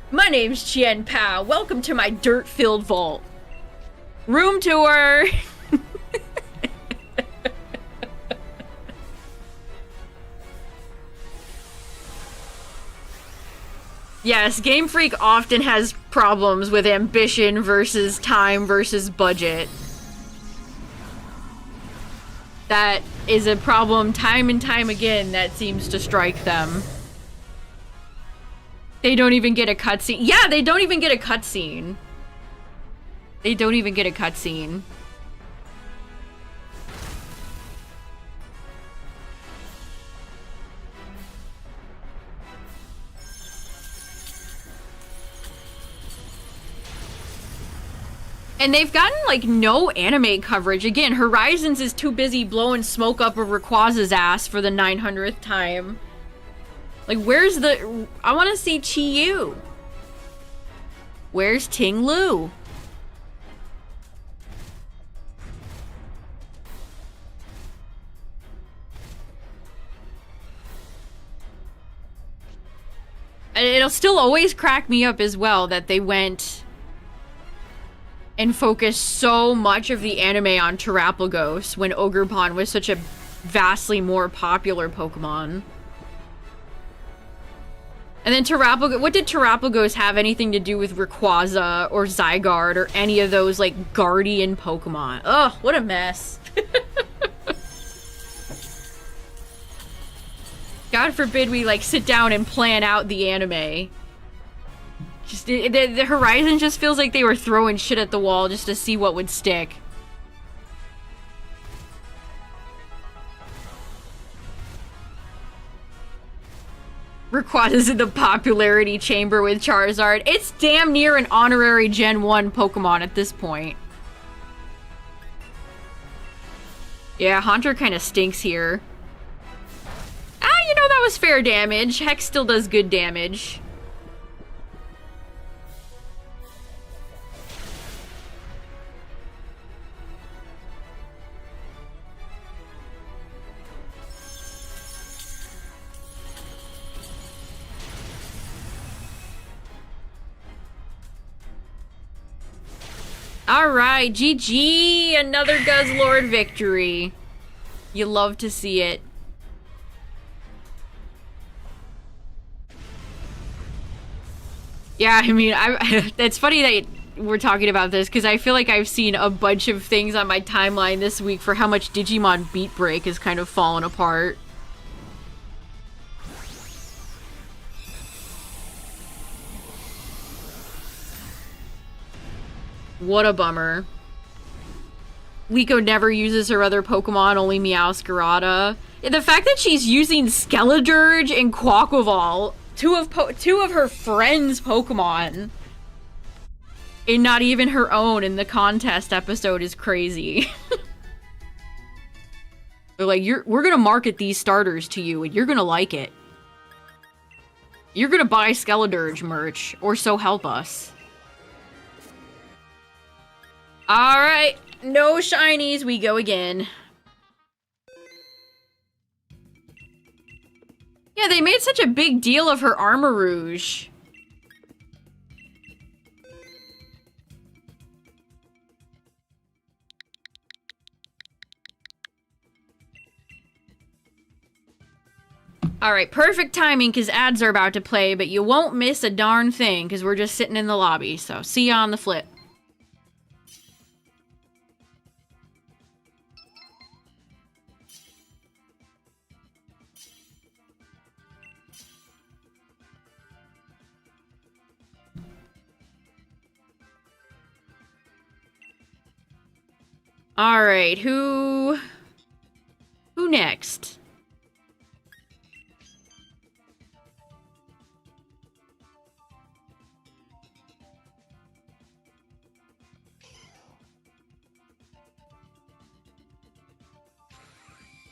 My name's Chien Pao. Welcome to my dirt-filled vault. Room tour! Yes, Game Freak often has problems with ambition versus time versus budget. That is a problem time and time again that seems to strike them. They don't even get a cutscene. Yeah, they don't even get a cutscene. They don't even get a cutscene. And they've gotten, like, no anime coverage. Again, Horizons is too busy blowing smoke up of Rayquaza's ass for the 900th time. Like, where's the... I want to see Chi-Yu. Where's Ting Lu? It'll still always crack me up as well that they went and focused so much of the anime on Terapagos when Ogerpon was such a vastly more popular Pokemon. And then Terapagos, what did Terapagos have anything to do with Rayquaza or Zygarde or any of those, like, Guardian Pokemon? Ugh, what a mess. God forbid we, like, sit down and plan out the anime. Just, the Horizon just feels like they were throwing shit at the wall just to see what would stick. Rayquaza's in the popularity chamber with Charizard. It's damn near an honorary Gen 1 Pokemon at this point. Yeah, Haunter kind of stinks here. Ah, you know, that was fair damage. Hex still does good damage. Alright, GG! Another Guzzlord victory. You love to see it. Yeah, I mean, it's funny that we're talking about this, because I feel like I've seen a bunch of things on my timeline this week for how much Digimon Beat Break has kind of fallen apart. What a bummer. Liko never uses her other Pokemon, only Meowscarada. The fact that she's using Skeledirge and Quaquaval, two of her friends' Pokemon, and not even her own in the contest episode is crazy. They're like, we're gonna market these starters to you, and you're gonna like it. You're gonna buy Skeledirge merch, or so help us. Alright, no shinies, we go again. Yeah, they made such a big deal of her Armarouge. Alright, perfect timing because ads are about to play, but you won't miss a darn thing because we're just sitting in the lobby, so see ya on the flip. Alright, who next?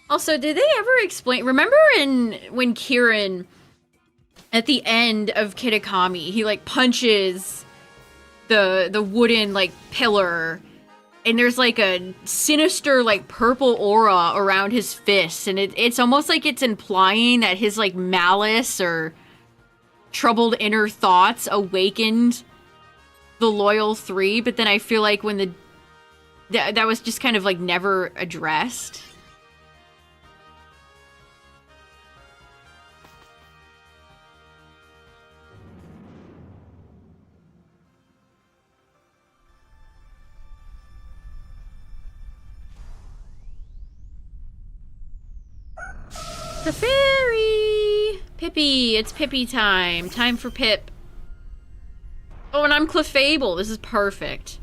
Also, did they ever explain... Remember when Kieran, at the end of Kitakami, he, like, punches the wooden, like, pillar... And there's, like, a sinister, like, purple aura around his fists. And it's almost like it's implying that his, like, malice or troubled inner thoughts awakened the Loyal Three. But then I feel like when that was just kind of, like, never addressed. The fairy! Pippi! It's Pippi time. Time for Pip. Oh, and I'm Clefable. This is perfect.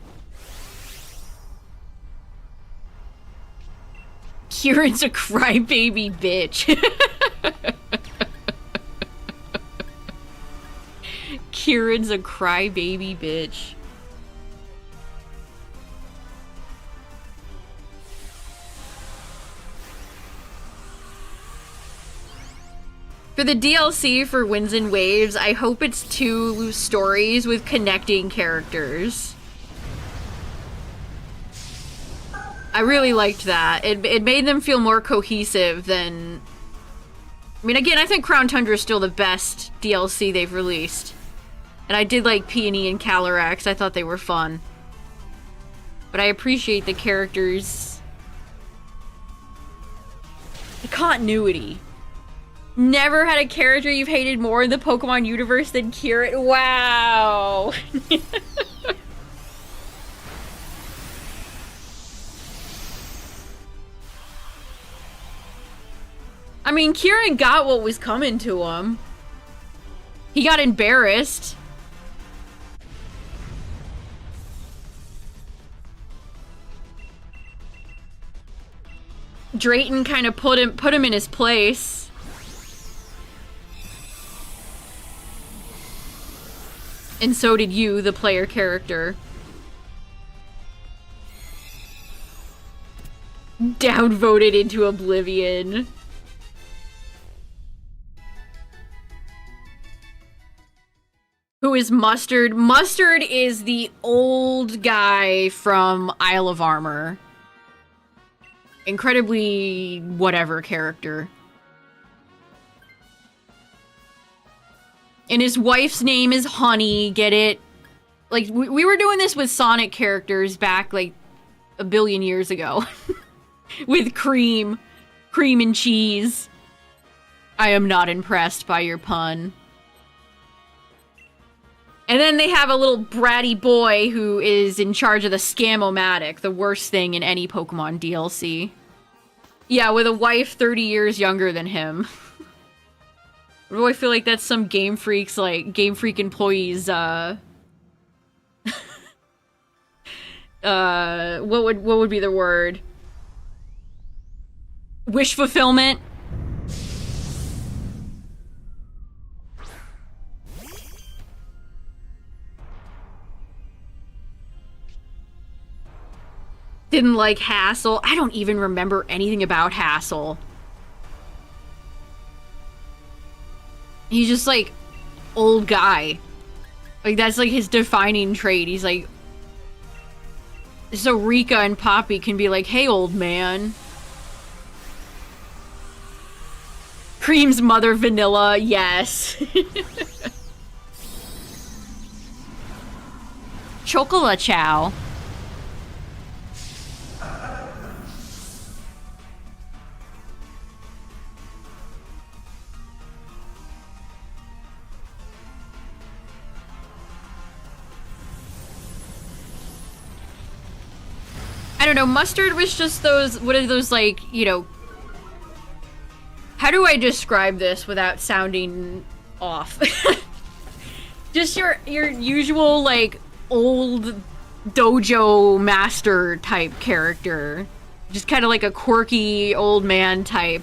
Kieran's a crybaby bitch. Kieran's a crybaby bitch. For the DLC for Winds and Waves, I hope it's 2 stories with connecting characters. I really liked that. It made them feel more cohesive than... I mean, again, I think Crown Tundra is still the best DLC they've released. And I did like Peony and Calyrex. I thought they were fun. But I appreciate the characters... the continuity. Never had a character you've hated more in the Pokemon universe than Kieran. Wow! I mean, Kieran got what was coming to him. He got embarrassed. Drayton kind of put him in his place. And so did you, the player character. Downvoted into oblivion. Who is Mustard? Mustard is the old guy from Isle of Armor. Incredibly whatever character. And his wife's name is Honey, get it? Like, we were doing this with Sonic characters back, like, a billion years ago. With Cream. Cream and cheese. I am not impressed by your pun. And then they have a little bratty boy who is in charge of the Scam-O-Matic, the worst thing in any Pokemon DLC. Yeah, with a wife 30 years younger than him. Do I feel like that's some Game Freak's, like, Game Freak employees, what would be the word? Wish fulfillment? Didn't like Hassel. I don't even remember anything about Hassel. He's just like old guy. Like that's like his defining trait. He's like, so Rika and Poppy can be like, hey old man. Cream's mother Vanilla, yes. Chocola Chow. I don't know, Mustard was just those, what are those, like, you know... How do I describe this without sounding off? Just your usual, like, old dojo master type character. Just kind of like a quirky old man type.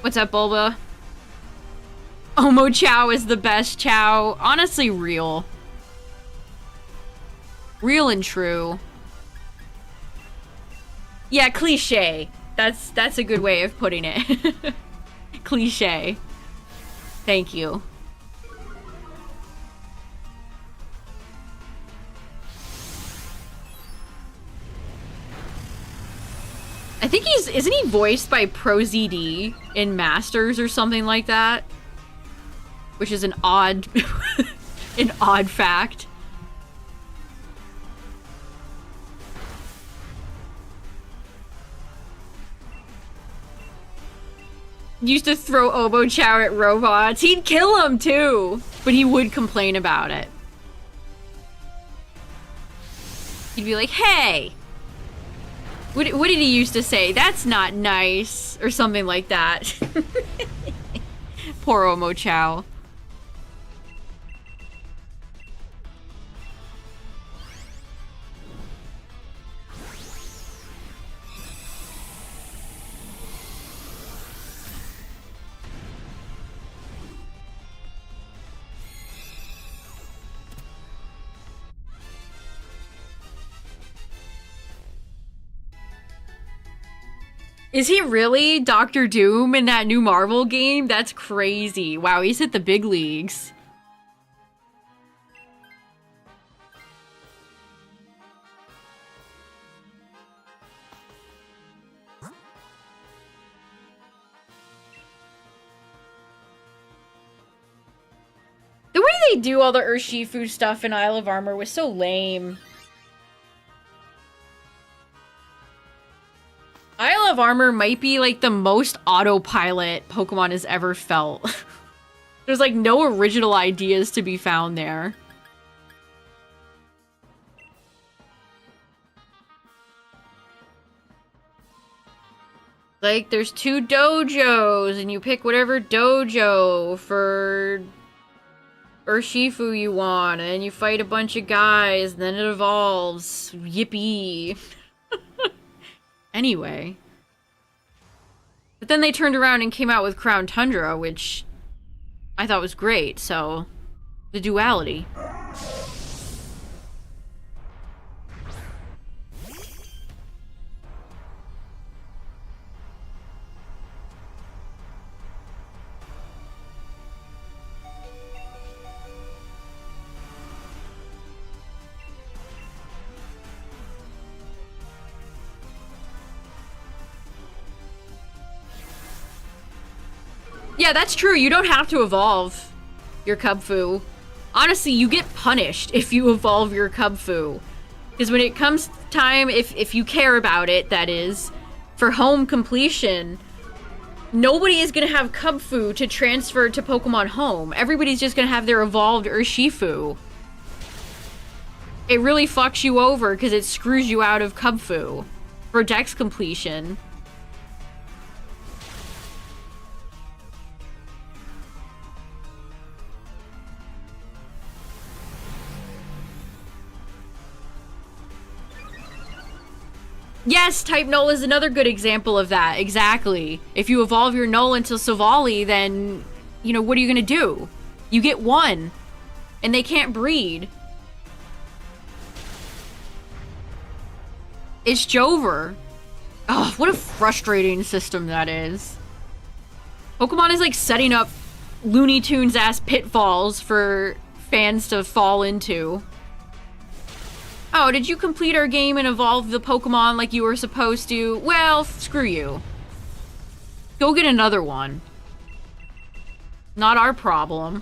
What's up, Bulba? Omo Chow is the best Chow. Honestly, real. Real and true. Yeah, cliche. That's a good way of putting it. Cliche. Thank you. I think isn't he voiced by ProZD in Masters or something like that? Which is an odd, an odd fact. Used to throw Obo Chow at robots. He'd kill them too, but he would complain about it. He'd be like, hey, what did he used to say? That's not nice, or something like that. Poor Omo Chow. Is he really Doctor Doom in that new Marvel game? That's crazy. Wow, he's hit the big leagues. The way they do all the Urshifu stuff in Isle of Armor was so lame. Isle of Armor might be like the most autopilot Pokemon has ever felt. There's like no original ideas to be found there. Like, there's 2 dojos, and you pick whatever dojo for Urshifu you want, and then you fight a bunch of guys, and then it evolves. Yippee. Anyway. But then they turned around and came out with Crown Tundra, which I thought was great, so the duality. Yeah, that's true. You don't have to evolve your Cubfu. Honestly, you get punished if you evolve your Cubfu. Because when it comes time, if you care about it, that is, for home completion, nobody is going to have Cubfu to transfer to Pokemon Home. Everybody's just going to have their evolved Urshifu. It really fucks you over because it screws you out of Cubfu for Dex completion. Yes, type Null is another good example of that. Exactly. If you evolve your Null into Savali, then, you know, what are you gonna do? You get 1. And they can't breed. It's Jover. Oh, what a frustrating system that is. Pokemon is like setting up Looney Tunes-ass pitfalls for fans to fall into. Oh, did you complete our game and evolve the Pokemon like you were supposed to? Well, screw you. Go get another one. Not our problem.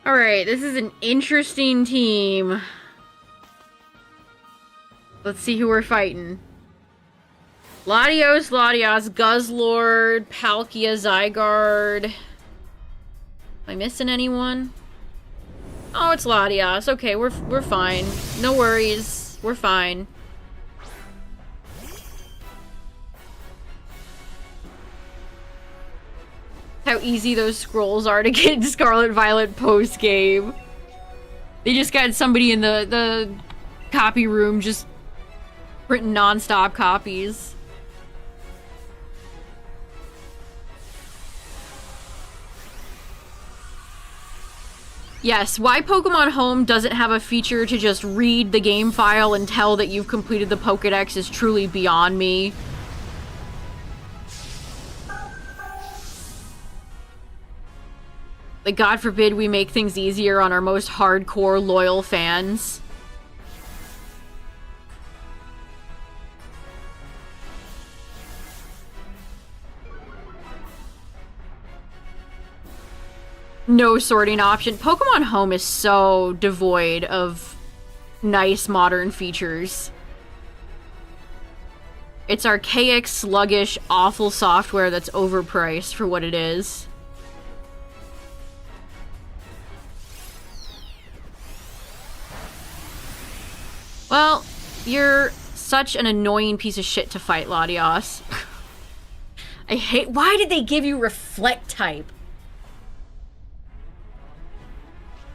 Alright, this is an interesting team. Let's see who we're fighting. Latios, Guzzlord, Palkia, Zygarde. Am I missing anyone? Oh, it's Latios. Okay, we're fine. No worries. We're fine. How easy those scrolls are to get Scarlet Violet post-game. They just got somebody in the copy room just printing non-stop copies. Yes, why Pokemon Home doesn't have a feature to just read the game file and tell that you've completed the Pokédex is truly beyond me. Like, God forbid we make things easier on our most hardcore, loyal fans. No sorting option. Pokemon Home is so devoid of nice modern features. It's archaic, sluggish, awful software that's overpriced for what it is. Well, you're such an annoying piece of shit to fight, Latios. I hate- why did they give you Reflect type?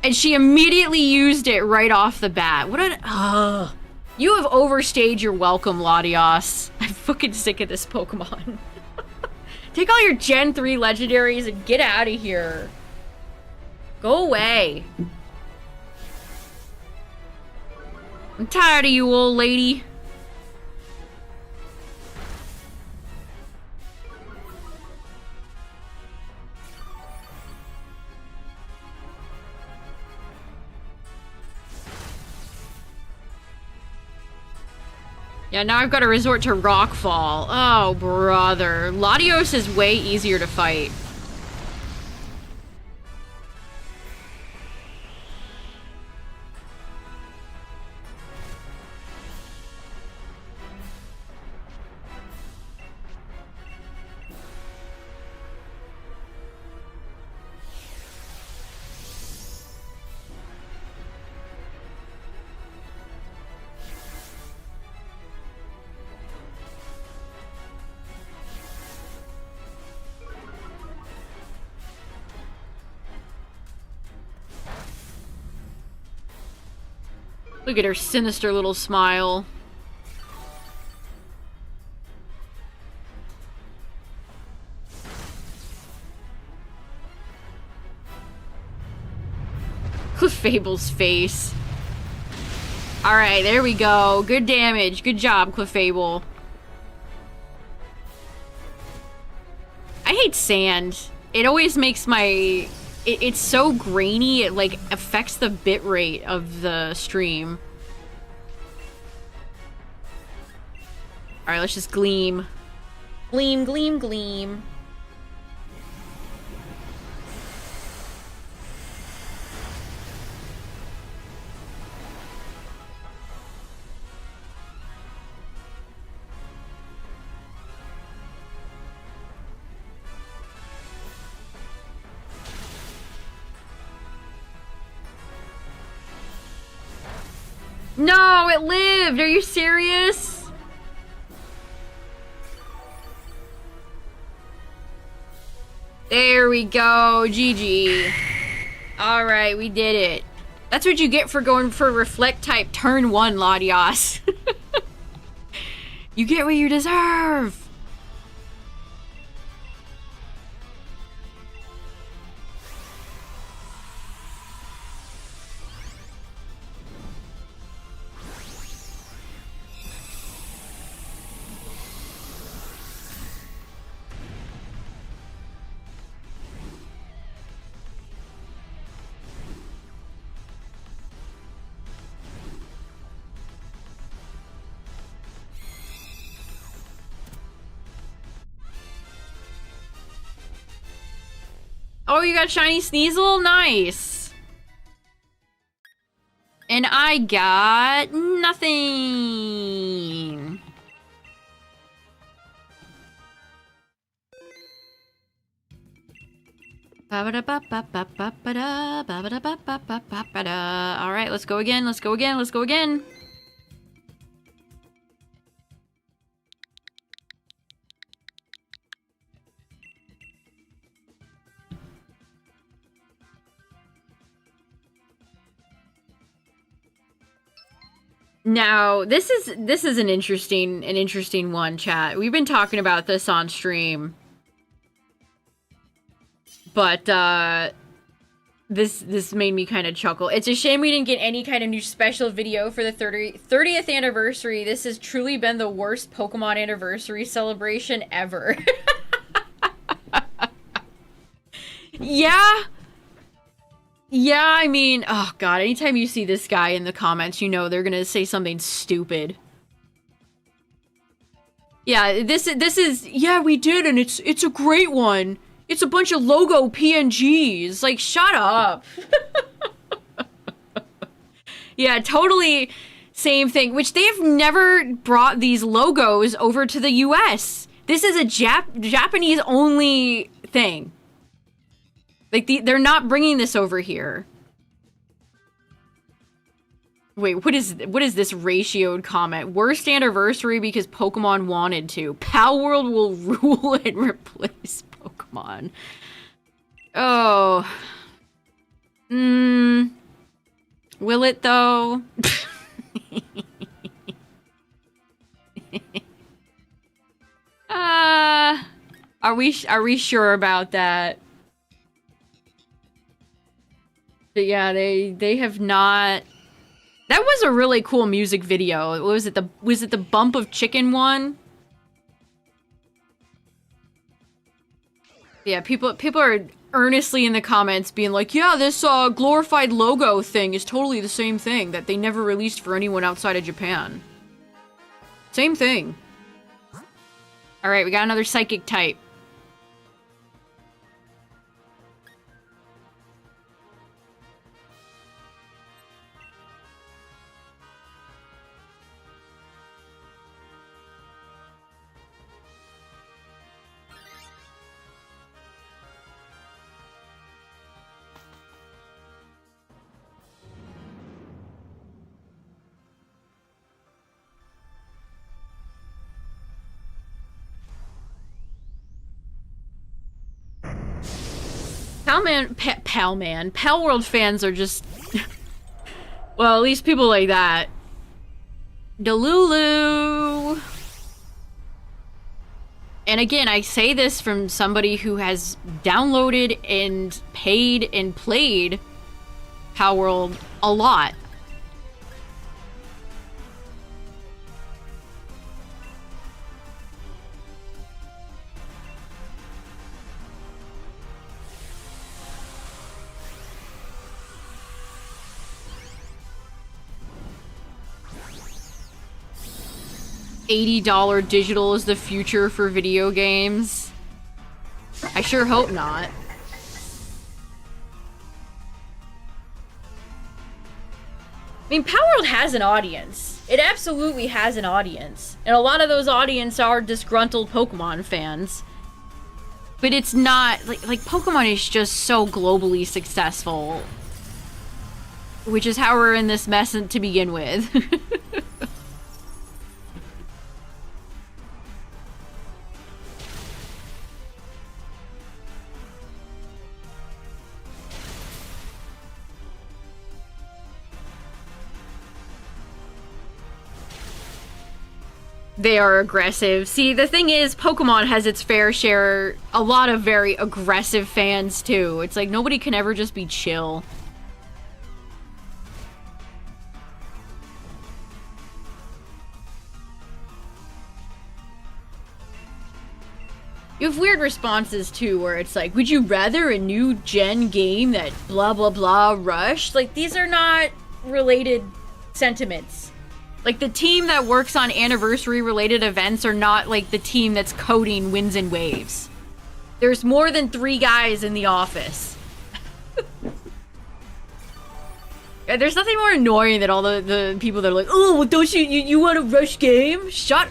And she immediately used it right off the bat. What an- ugh. You have overstayed your welcome, Latios. I'm fucking sick of this Pokemon. Take all your Gen 3 legendaries and get out of here. Go away. I'm tired of you, old lady. Yeah, now I've got to resort to Rockfall. Oh, brother. Latios is way easier to fight. Look at her sinister little smile. Clefable's face. Alright, there we go. Good damage. Good job, Clefable. I hate sand. It always makes my... It's so grainy, it like affects the bit rate of the stream. Alright, let's just gleam. Gleam, gleam, gleam. No, it lived! Are you serious? There we go. GG. Alright, we did it. That's what you get for going for Reflect type turn 1, Latios. You get what you deserve! Oh, you got Shiny Sneasel? Nice. And I got nothing. Alright, let's go again, let's go again, let's go again. Now, this is an interesting one, chat. We've been talking about this on stream. But this made me kind of chuckle. It's a shame we didn't get any kind of new special video for the 30th anniversary. This has truly been the worst Pokemon anniversary celebration ever. Yeah. Yeah, I mean, oh god, anytime you see this guy in the comments, you know they're gonna say something stupid. Yeah, this is, yeah, we did, and it's a great one. It's a bunch of logo PNGs. Like, shut up. Yeah, totally same thing, which they've never brought these logos over to the US. This is a Japanese only thing. Like, they're not bringing this over here. Wait, what is this ratioed comment? Worst anniversary because Pokemon wanted to. Pal World will rule and replace Pokemon. Oh. Will it though? Are we sure about that? But yeah, they have not. That was a really cool music video. Was it the Bump of Chicken one? Yeah, people are earnestly in the comments being like, yeah, this glorified logo thing is totally the same thing that they never released for anyone outside of Japan. Same thing. Alright, we got another psychic type. Pal World fans are just... well, at least people like that. Delulu! And again, I say this from somebody who has downloaded and paid and played Pal World a lot. $80 digital is the future for video games. I sure hope not. I mean, Power World has an audience. It absolutely has an audience. And a lot of those audience are disgruntled Pokemon fans. But it's not... Like Pokemon is just so globally successful. Which is how we're in this mess to begin with. They are aggressive. See, the thing is, Pokemon has its fair share, a lot of very aggressive fans, too. It's like, nobody can ever just be chill. You have weird responses, too, where it's like, would you rather a new gen game that blah blah blah rushed? Like, these are not related sentiments. Like, the team that works on anniversary-related events are not, like, the team that's coding Winds and Waves. There's more than 3 guys in the office. Yeah, there's nothing more annoying than all the people that are like, oh, well, don't you want to rush game? Shut...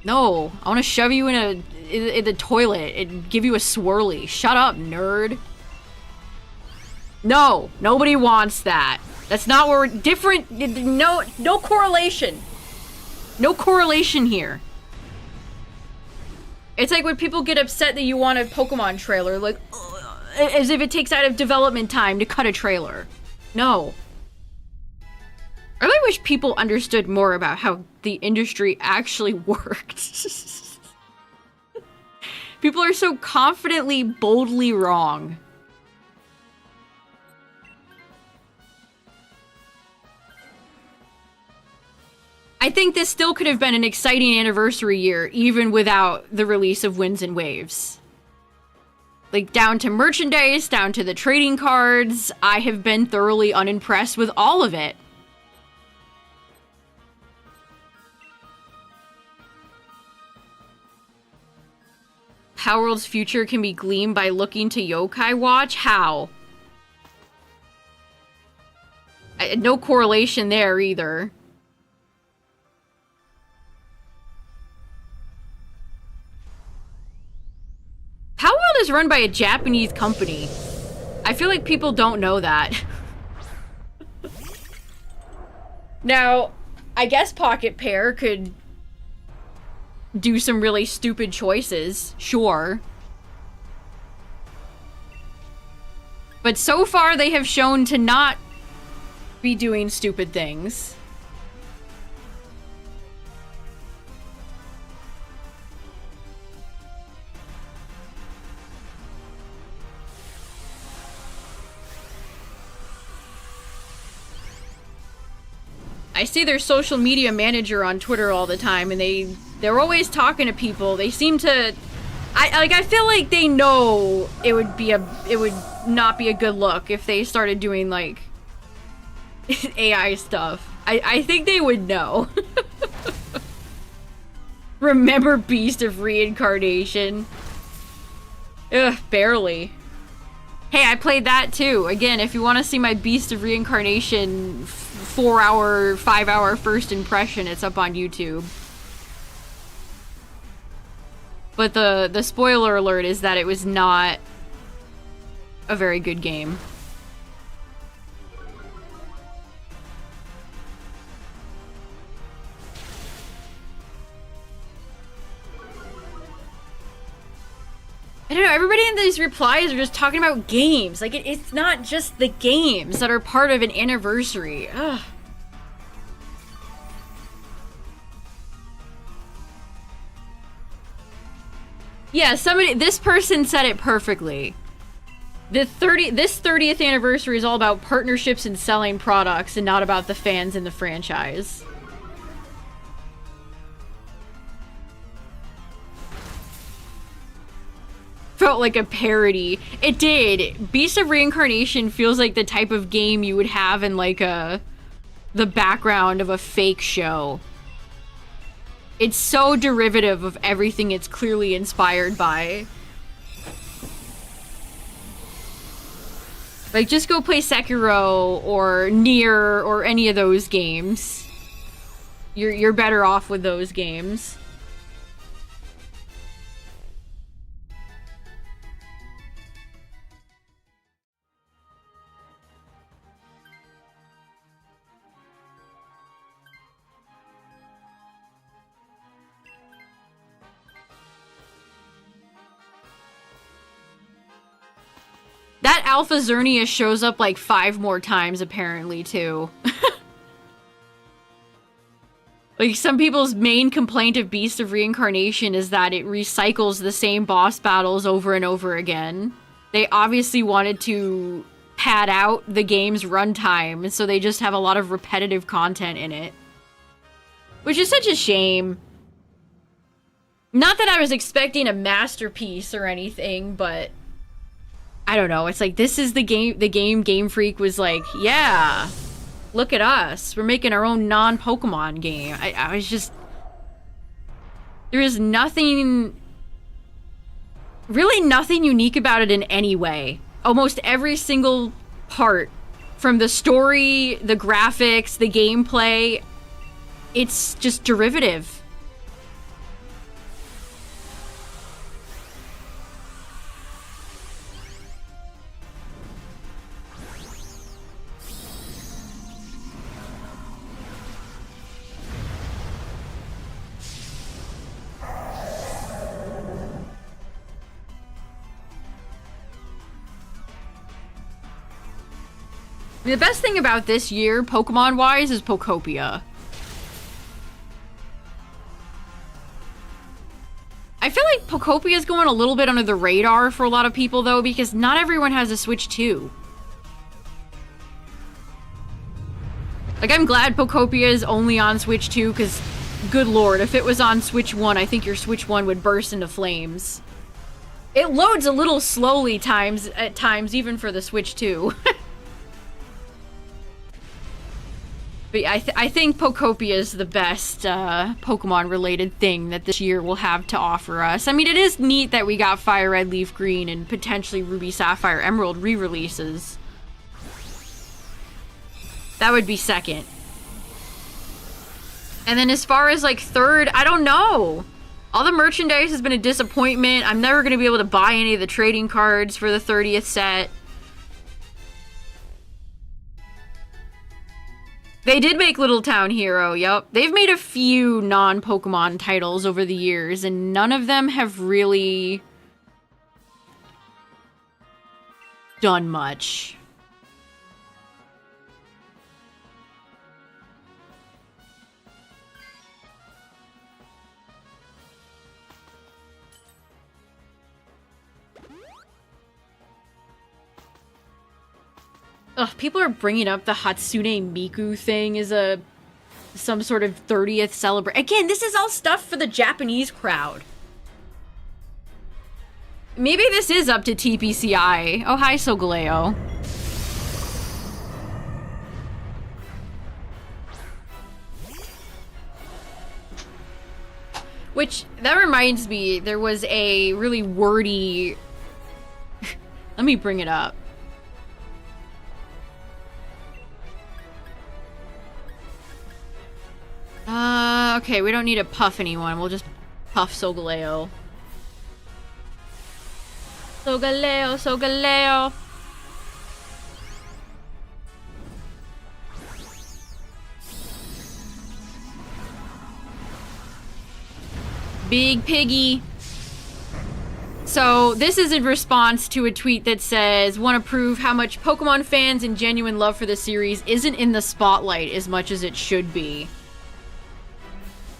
No, I want to shove you in the toilet and give you a swirly. Shut up, nerd. No, nobody wants that. That's not where we're different. No correlation. No correlation here. It's like when people get upset that you want a Pokemon trailer, like, as if it takes out of development time to cut a trailer. No. I really wish people understood more about how the industry actually worked. People are so confidently, boldly wrong. I think this still could have been an exciting anniversary year, even without the release of Winds and Waves. Like, down to merchandise, down to the trading cards, I have been thoroughly unimpressed with all of it. Power World's future can be gleaned by looking to Yokai Watch? How? No correlation there either. Power World is run by a Japanese company. I feel like people don't know that. Now, I guess Pocket Pair could do some really stupid choices, sure. But so far they have shown to not be doing stupid things. I see their social media manager on Twitter all the time, and they're always talking to people. They seem to, I feel like they know it would not be a good look if they started doing like AI stuff. I think they would know. Remember Beast of Reincarnation? Ugh, barely. Hey, I played that too. Again, if you want to see my Beast of Reincarnation 4-hour, 5-hour first impression, it's up on YouTube. But the spoiler alert is that it was not a very good game. I don't know, everybody in these replies are just talking about games. Like, it's not just the games that are part of an anniversary. Ugh. Yeah, this person said it perfectly. This 30th anniversary is all about partnerships and selling products and not about the fans and the franchise. Felt like a parody. It did. Beast of Reincarnation feels like the type of game you would have in like the background of a fake show. It's so derivative of everything it's clearly inspired by. Like, just go play Sekiro or Nier or any of those games. You're better off with those games. That Alpha Zernia shows up like 5 more times, apparently, too. Like, some people's main complaint of Beast of Reincarnation is that it recycles the same boss battles over and over again. They obviously wanted to pad out the game's runtime, so they just have a lot of repetitive content in it. Which is such a shame. Not that I was expecting a masterpiece or anything, but I don't know. It's like, this is the game Game Freak was like, yeah, look at us. We're making our own non-Pokemon game. I was just... There is nothing... Really nothing unique about it in any way. Almost every single part, from the story, the graphics, the gameplay, it's just derivative. I mean, the best thing about this year, Pokemon-wise, is Pokopia. I feel like Pokopia is going a little bit under the radar for a lot of people, though, because not everyone has a Switch 2. Like, I'm glad Pokopia is only on Switch 2, because, good lord, if it was on Switch 1, I think your Switch 1 would burst into flames. It loads a little slowly at times, even for the Switch 2. But I think Pokopia is the best Pokemon-related thing that this year will have to offer us. I mean, it is neat that we got Fire Red, Leaf Green, and potentially Ruby, Sapphire, Emerald re-releases. That would be second. And then as far as, like, third, I don't know. All the merchandise has been a disappointment. I'm never going to be able to buy any of the trading cards for the 30th set. They did make Little Town Hero, yep. They've made a few non-Pokemon titles over the years, and none of them have really done much. Ugh, people are bringing up the Hatsune Miku thing as some sort of 30th celebration. Again, this is all stuff for the Japanese crowd. Maybe this is up to TPCI. Oh, hi, Sogaleo. Which, that reminds me, there was a really wordy... Let me bring it up. Okay, we don't need to puff anyone. We'll just puff Sogaleo. Sogaleo, Sogaleo. Big Piggy. So, this is in response to a tweet that says, want to prove how much Pokemon fans and genuine love for the series isn't in the spotlight as much as it should be.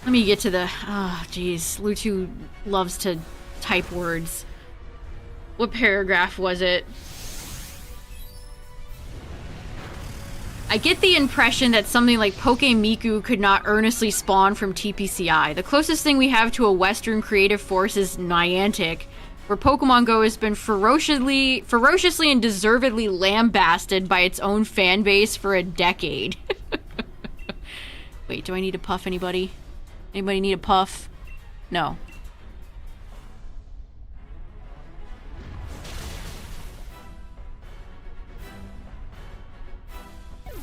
Let me get to the... Oh, jeez. Lutu loves to type words. What paragraph was it? I get the impression that something like Miku could not earnestly spawn from TPCI. The closest thing we have to a Western creative force is Niantic, where Pokemon Go has been ferociously and deservedly lambasted by its own fan base for a decade. Wait, do I need to puff anybody? Anybody need a puff? No.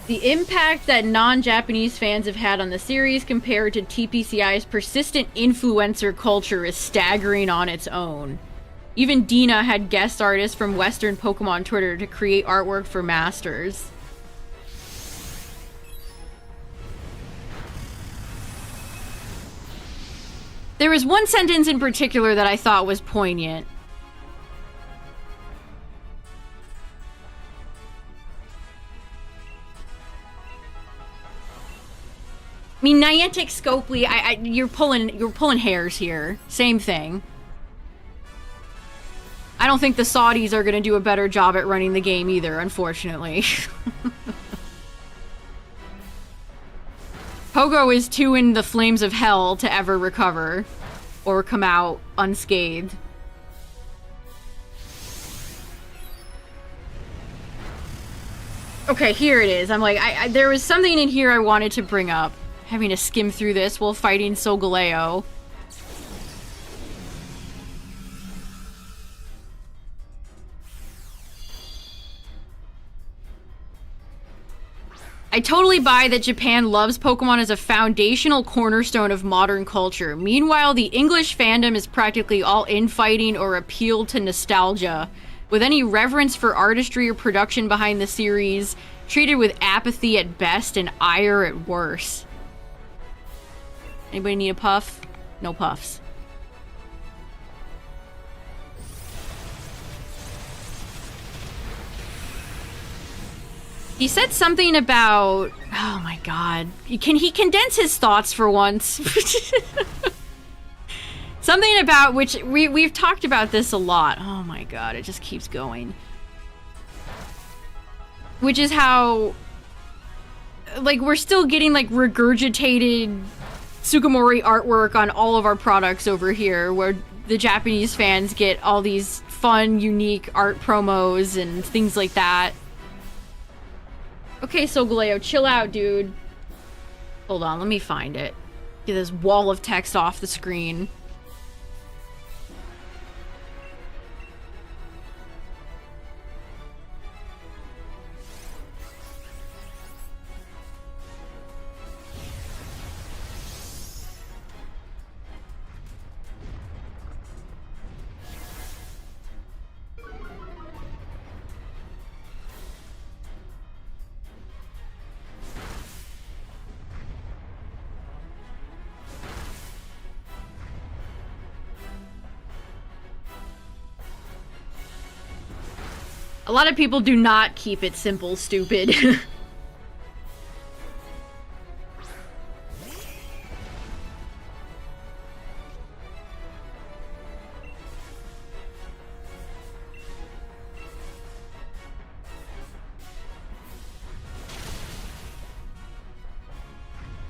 The impact that non-Japanese fans have had on the series compared to TPCI's persistent influencer culture is staggering on its own. Even Dina had guest artists from Western Pokemon Twitter to create artwork for Masters. There was one sentence in particular that I thought was poignant. I mean, Niantic, Scopely, you're pulling hairs here. Same thing. I don't think the Saudis are going to do a better job at running the game either, unfortunately. Pogo is too in the flames of hell to ever recover or come out unscathed. Okay, here it is. I'm like, there was something in here I wanted to bring up. Having to skim through this while fighting Solgaleo. I totally buy that Japan loves Pokemon as a foundational cornerstone of modern culture. Meanwhile, the English fandom is practically all infighting or appeal to nostalgia, with any reverence for artistry or production behind the series treated with apathy at best and ire at worst. Anybody need a puff? No puffs. He said something about... Oh my god. Can he condense his thoughts for once? Something about which... We've talked about this a lot. Oh my god, it just keeps going. Which is how... Like, we're still getting, like, regurgitated Sugimori artwork on all of our products over here, where the Japanese fans get all these fun, unique art promos and things like that. Okay, Solgaleo, chill out, dude. Hold on, let me find it. Get this wall of text off the screen. A lot of people do not keep it simple, stupid.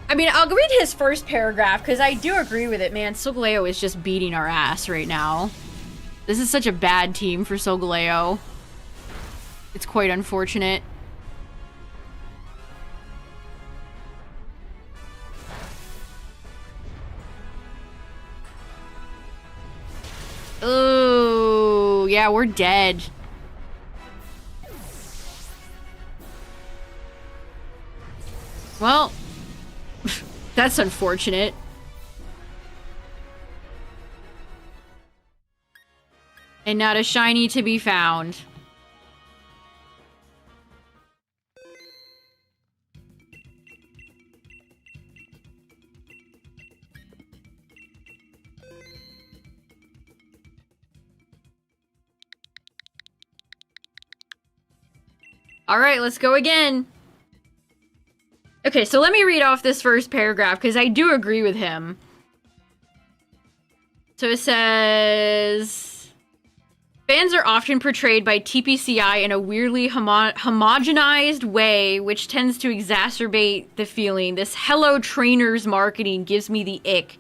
I mean, I'll read his first paragraph, because I do agree with it, man. Solgaleo is just beating our ass right now. This is such a bad team for Solgaleo. It's quite unfortunate. Oh, yeah, we're dead. Well... That's unfortunate. And not a shiny to be found. Alright, let's go again. Okay, so let me read off this first paragraph, because I do agree with him. So it says... Fans are often portrayed by TPCI in a weirdly homogenized way, which tends to exacerbate the feeling. This Hello Trainers marketing gives me the ick,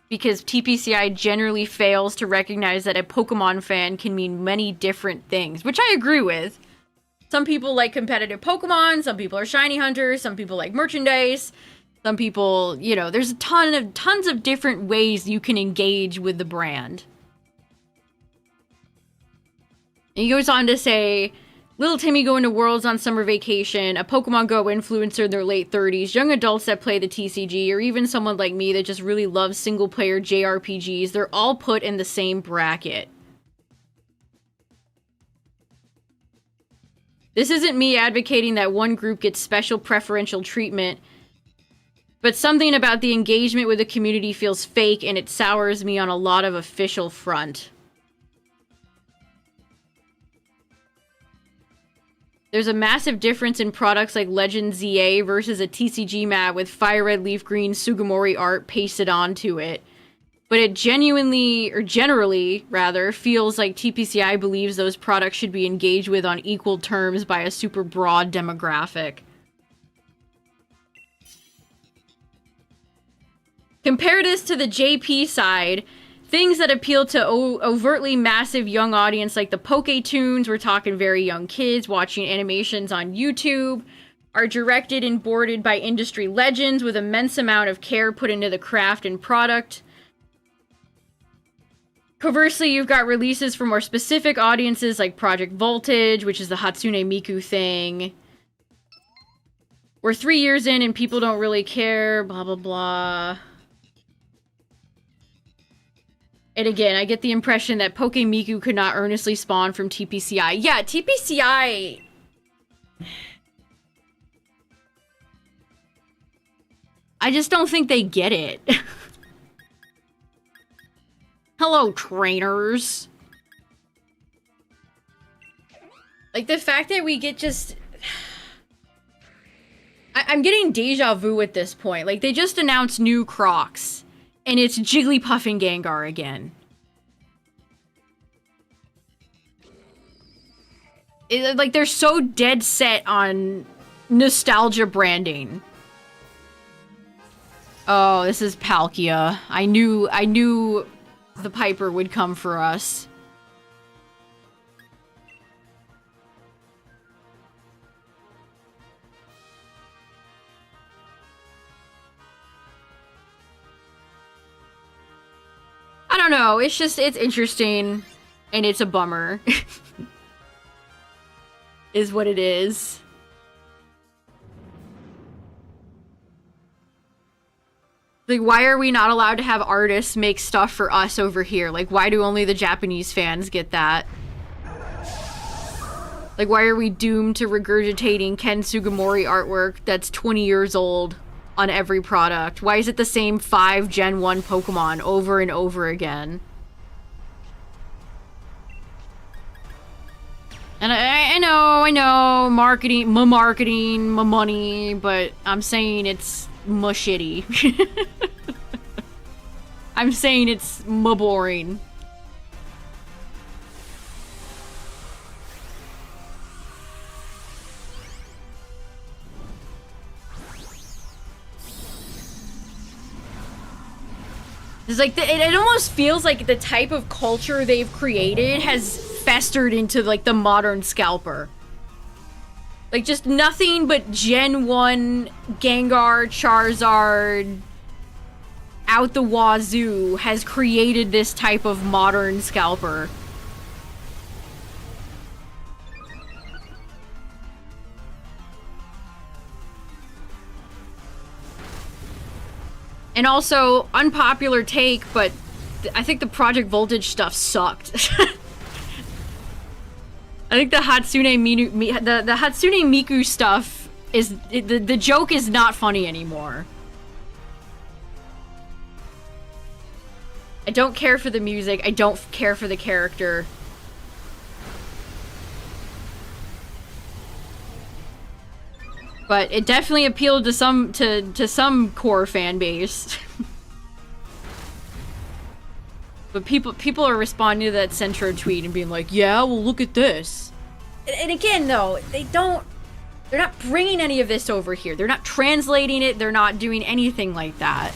because TPCI generally fails to recognize that a Pokemon fan can mean many different things, which I agree with. Some people like competitive Pokemon, some people are shiny hunters, some people like merchandise, some people, you know, there's tons of different ways you can engage with the brand. And he goes on to say, little Timmy going to Worlds on summer vacation, a Pokemon Go influencer in their late 30s, young adults that play the TCG, or even someone like me that just really loves single-player JRPGs, they're all put in the same bracket. This isn't me advocating that one group gets special preferential treatment, but something about the engagement with the community feels fake, and it sours me on a lot of official front. There's a massive difference in products like Legend ZA versus a TCG mat with Fire Red Leaf Green Sugimori art pasted onto it. But it generally, feels like TPCI believes those products should be engaged with on equal terms by a super broad demographic. Compare this to the JP side. Things that appeal to overtly massive young audience like the Poke-Tunes, we're talking very young kids watching animations on YouTube, are directed and boarded by industry legends with immense amount of care put into the craft and product. Conversely, you've got releases for more specific audiences like Project Voltage, which is the Hatsune Miku thing. We're 3 years in and people don't really care, blah, blah, blah. And again, I get the impression that Poke Miku could not earnestly spawn from TPCI. Yeah, TPCI... I just don't think they get it. Hello, trainers. Like, the fact that we get just... I'm getting deja vu at this point. Like, they just announced new Crocs. And it's Jigglypuff and Gengar again. Like, they're so dead set on nostalgia branding. Oh, this is Palkia. I knew the Piper would come for us. I don't know, it's interesting, and it's a bummer. Is what it is. Like, why are we not allowed to have artists make stuff for us over here? Like, why do only the Japanese fans get that? Like, why are we doomed to regurgitating Ken Sugimori artwork that's 20 years old on every product? Why is it the same 5 Gen 1 Pokemon over and over again? And I know, marketing, my money, but I'm saying it's my shitty. I'm saying it's my boring. It's like, it almost feels like the type of culture they've created has festered into, like, the modern scalper. Like, just nothing but Gen 1 Gengar, Charizard, out the wazoo has created this type of modern scalper. And also, unpopular take, but I think the Project Voltage stuff sucked. I think the Hatsune Miku stuff is the joke is not funny anymore. I don't care for the music. I don't care for the character. But it definitely appealed to some core fan base. But people are responding to that Centro tweet and being like, yeah, well, look at this. And again, though, they're not bringing any of this over here. They're not translating it. They're not doing anything like that.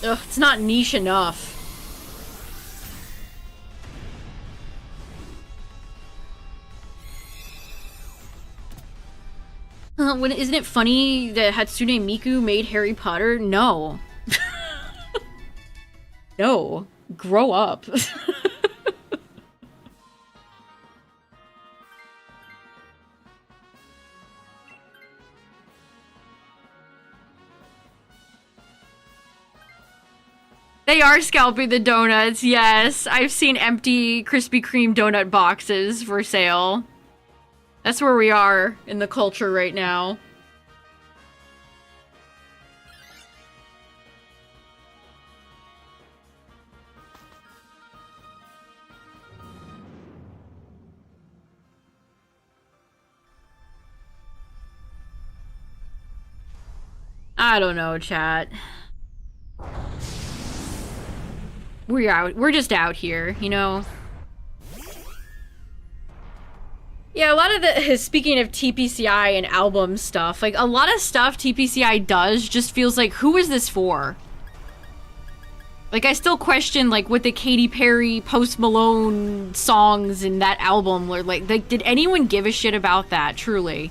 Ugh, it's not niche enough. Isn't it funny that Hatsune Miku made Harry Potter? No. No. Grow up. They are scalping the donuts, yes. I've seen empty Krispy Kreme donut boxes for sale. That's where we are in the culture right now. I don't know, chat. We're just out here, you know? Yeah, a lot of the, speaking of TPCI and album stuff, like, a lot of stuff TPCI does just feels like, who is this for? Like, I still question, like, what the Katy Perry, Post Malone songs in that album were like, did anyone give a shit about that, truly?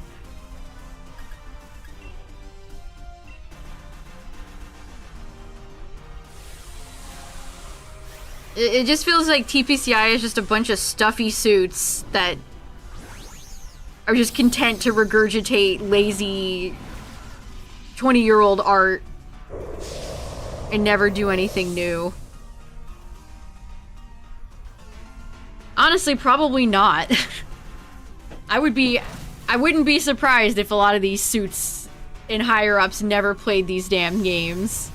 It just feels like TPCI is just a bunch of stuffy suits that are just content to regurgitate lazy 20-year-old art and never do anything new. Honestly, probably not. I wouldn't be surprised if a lot of these suits and higher-ups never played these damn games.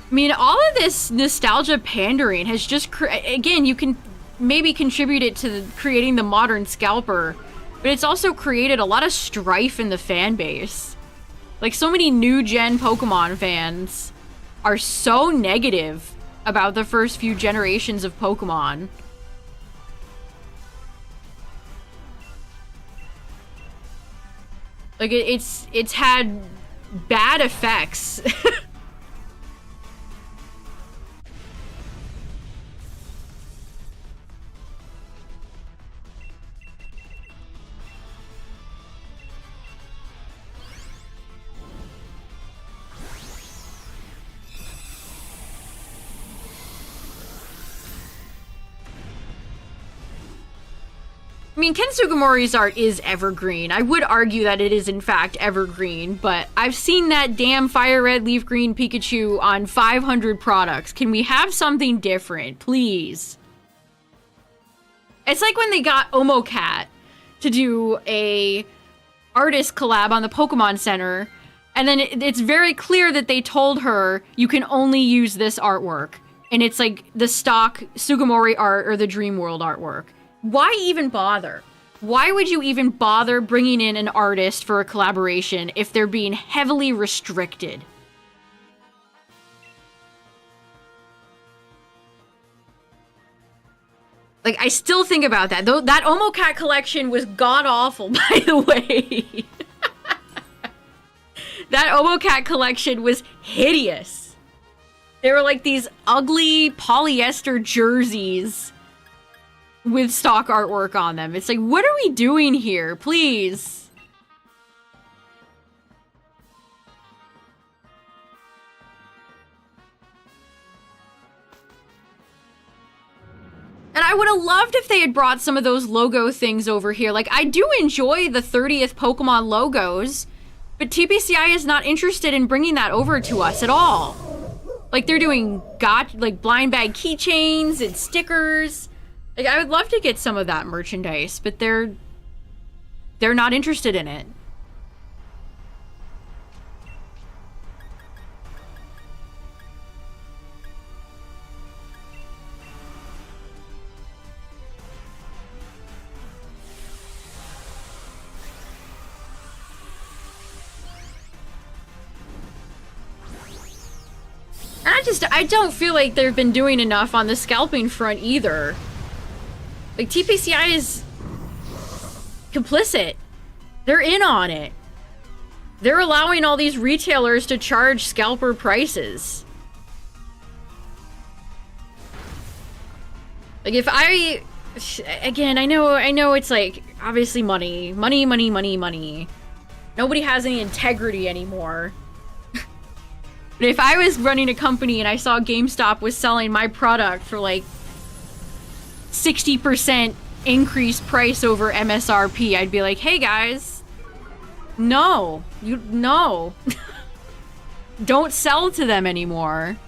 I mean, all of this nostalgia pandering has just, again, you can maybe contribute it to creating the modern scalper, but it's also created a lot of strife in the fan base. Like, so many new-gen Pokemon fans are so negative about the first few generations of Pokemon. Like, it's had bad effects. I mean, Ken Sugimori's art is evergreen. I would argue that it is in fact evergreen, but I've seen that damn fire red, leaf green Pikachu on 500 products. Can we have something different, please? It's like when they got Omocat to do a artist collab on the Pokemon Center, and then it's very clear that they told her you can only use this artwork, and it's like the stock Sugimori art or the Dream World artwork. Why even bother? Why would you even bother bringing in an artist for a collaboration if they're being heavily restricted? Like, I still think about that. Though that Omocat collection was god-awful, by the way. That Omocat collection was hideous. They were like these ugly polyester jerseys with stock artwork on them. It's like, what are we doing here? Please. And I would have loved if they had brought some of those logo things over here. Like, I do enjoy the 30th Pokemon logos, but TPCI is not interested in bringing that over to us at all. Like, they're doing like blind bag keychains and stickers. Like, I would love to get some of that merchandise, but they're not interested in it. I don't feel like they've been doing enough on the scalping front either. Like, TPCI is complicit. They're in on it. They're allowing all these retailers to charge scalper prices. Like, if I... Again, I know it's like, obviously money. Money, money, money, money. Nobody has any integrity anymore. But if I was running a company and I saw GameStop was selling my product for like 60% increased price over MSRP, I'd be like, hey guys, no. Don't sell to them anymore.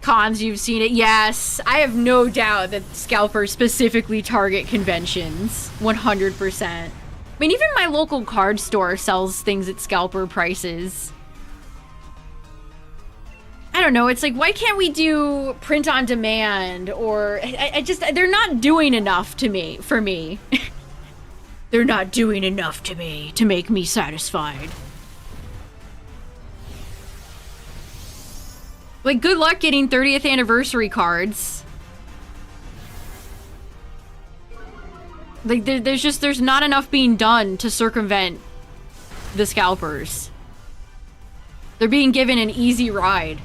Cons, you've seen it. Yes, I have no doubt that scalpers specifically target conventions. 100%. I mean, even my local card store sells things at scalper prices. I don't know, it's like, why can't we do print on demand? Or, I just, they're not doing enough to me, for me. They're not doing enough to me to make me satisfied. Like, good luck getting 30th anniversary cards. Like, there's not enough being done to circumvent the scalpers. They're being given an easy ride.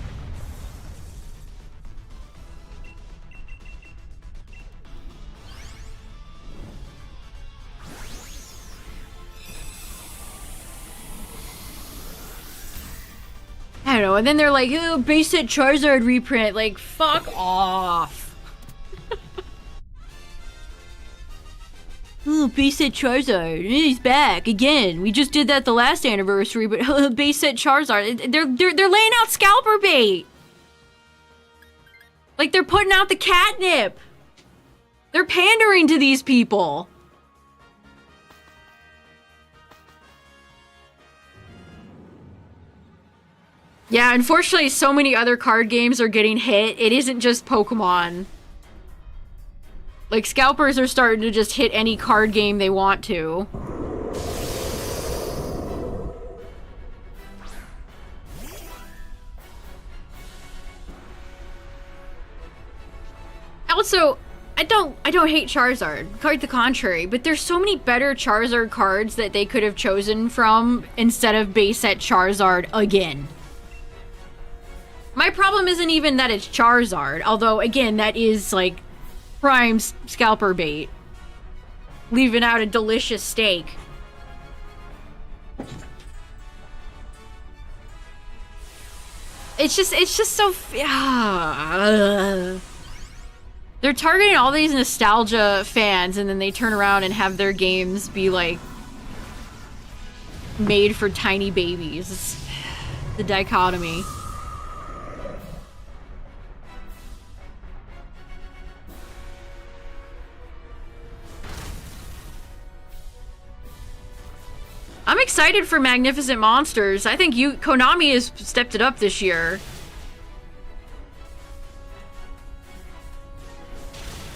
I don't know, and then they're like, oh, base set Charizard reprint. Like, fuck off. Oh, base set Charizard. He's back again. We just did that the last anniversary, but base set Charizard. They're laying out scalper bait. Like, they're putting out the catnip. They're pandering to these people. Yeah, unfortunately, so many other card games are getting hit. It isn't just Pokemon. Like, scalpers are starting to just hit any card game they want to. Also, I don't hate Charizard. Quite the contrary. But there's so many better Charizard cards that they could have chosen from instead of base set Charizard again. My problem isn't even that it's Charizard, although again that is like prime scalper bait, leaving out a delicious steak. It's just so. They're targeting all these nostalgia fans, and then they turn around and have their games be like made for tiny babies. It's the dichotomy. I'm excited for Magnificent Monsters. I think Konami has stepped it up this year.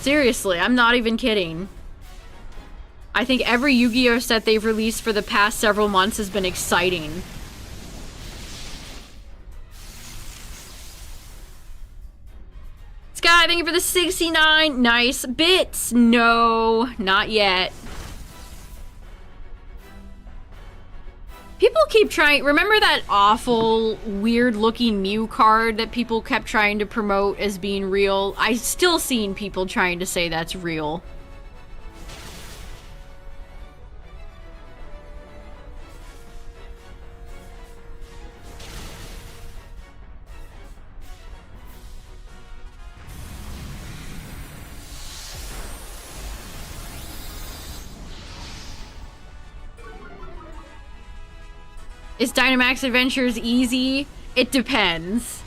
Seriously, I'm not even kidding. I think every Yu-Gi-Oh set they've released for the past several months has been exciting. Sky, thank you for the 69 nice bits. No, not yet. People keep trying. Remember that awful, weird-looking Mew card that people kept trying to promote as being real? I still seen people trying to say that's real. Is Dynamax Adventures easy? It depends.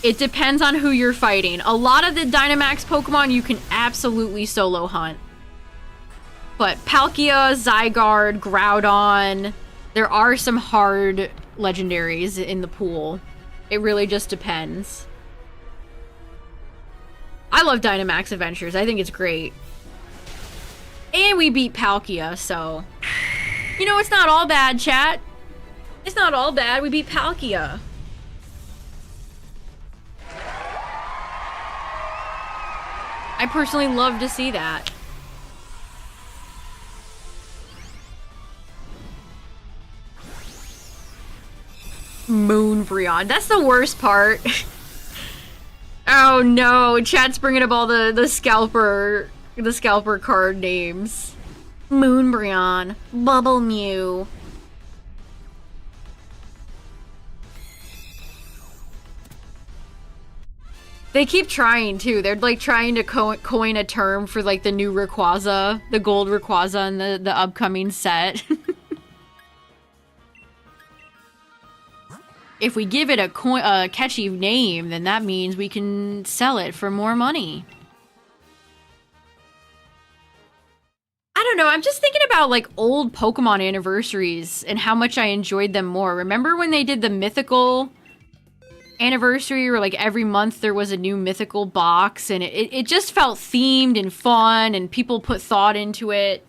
It depends on who you're fighting. A lot of the Dynamax Pokemon you can absolutely solo hunt. But Palkia, Zygarde, Groudon, there are some hard legendaries in the pool. It really just depends. I love Dynamax Adventures. I think it's great. And we beat Palkia, so... You know, it's not all bad, chat. It's not all bad. We beat Palkia. I personally love to see that. Moonbreon. That's the worst part. Oh no, chat's bringing up all the scalper card names. Moonbreon, Bubble Mew. They keep trying too. They're like trying to coin a term for like the new Rayquaza, the gold Rayquaza in the upcoming set. If we give it a catchy name, then that means we can sell it for more money. I don't know, I'm just thinking about like old Pokemon anniversaries and how much I enjoyed them more. Remember when they did the mythical anniversary where like every month there was a new mythical box and it just felt themed and fun and people put thought into it.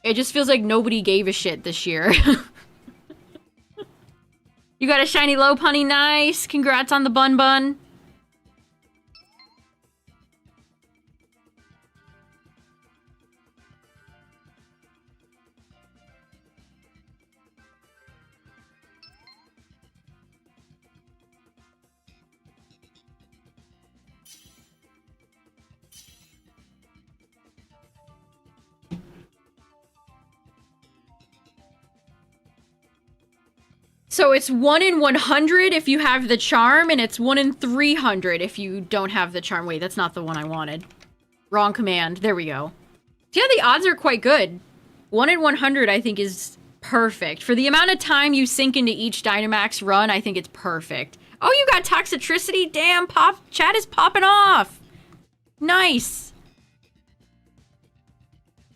It just feels like nobody gave a shit this year. You got a shiny Lopunny, nice. Congrats on the bun bun. So it's 1 in 100 if you have the charm, and it's 1 in 300 if you don't have the charm. Wait, that's not the one I wanted. Wrong command. There we go. So yeah, the odds are quite good. 1 in 100 I think is perfect. For the amount of time you sink into each Dynamax run, I think it's perfect. Oh, you got Toxicity? Damn, chat is popping off. Nice.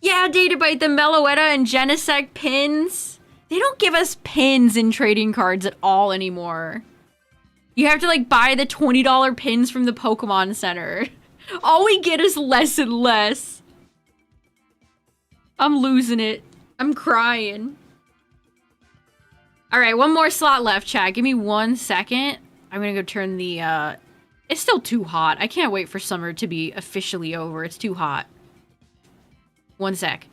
Yeah, Databite, the Meloetta and Genesect pins. They don't give us pins in trading cards at all anymore. You have to like buy the $20 pins from the Pokemon Center. All we get is less and less. I'm losing it. I'm crying. All right, one more slot left, chat. Give me 1 second. I'm gonna go turn the, It's still too hot. I can't wait for summer to be officially over. It's too hot. 1 sec.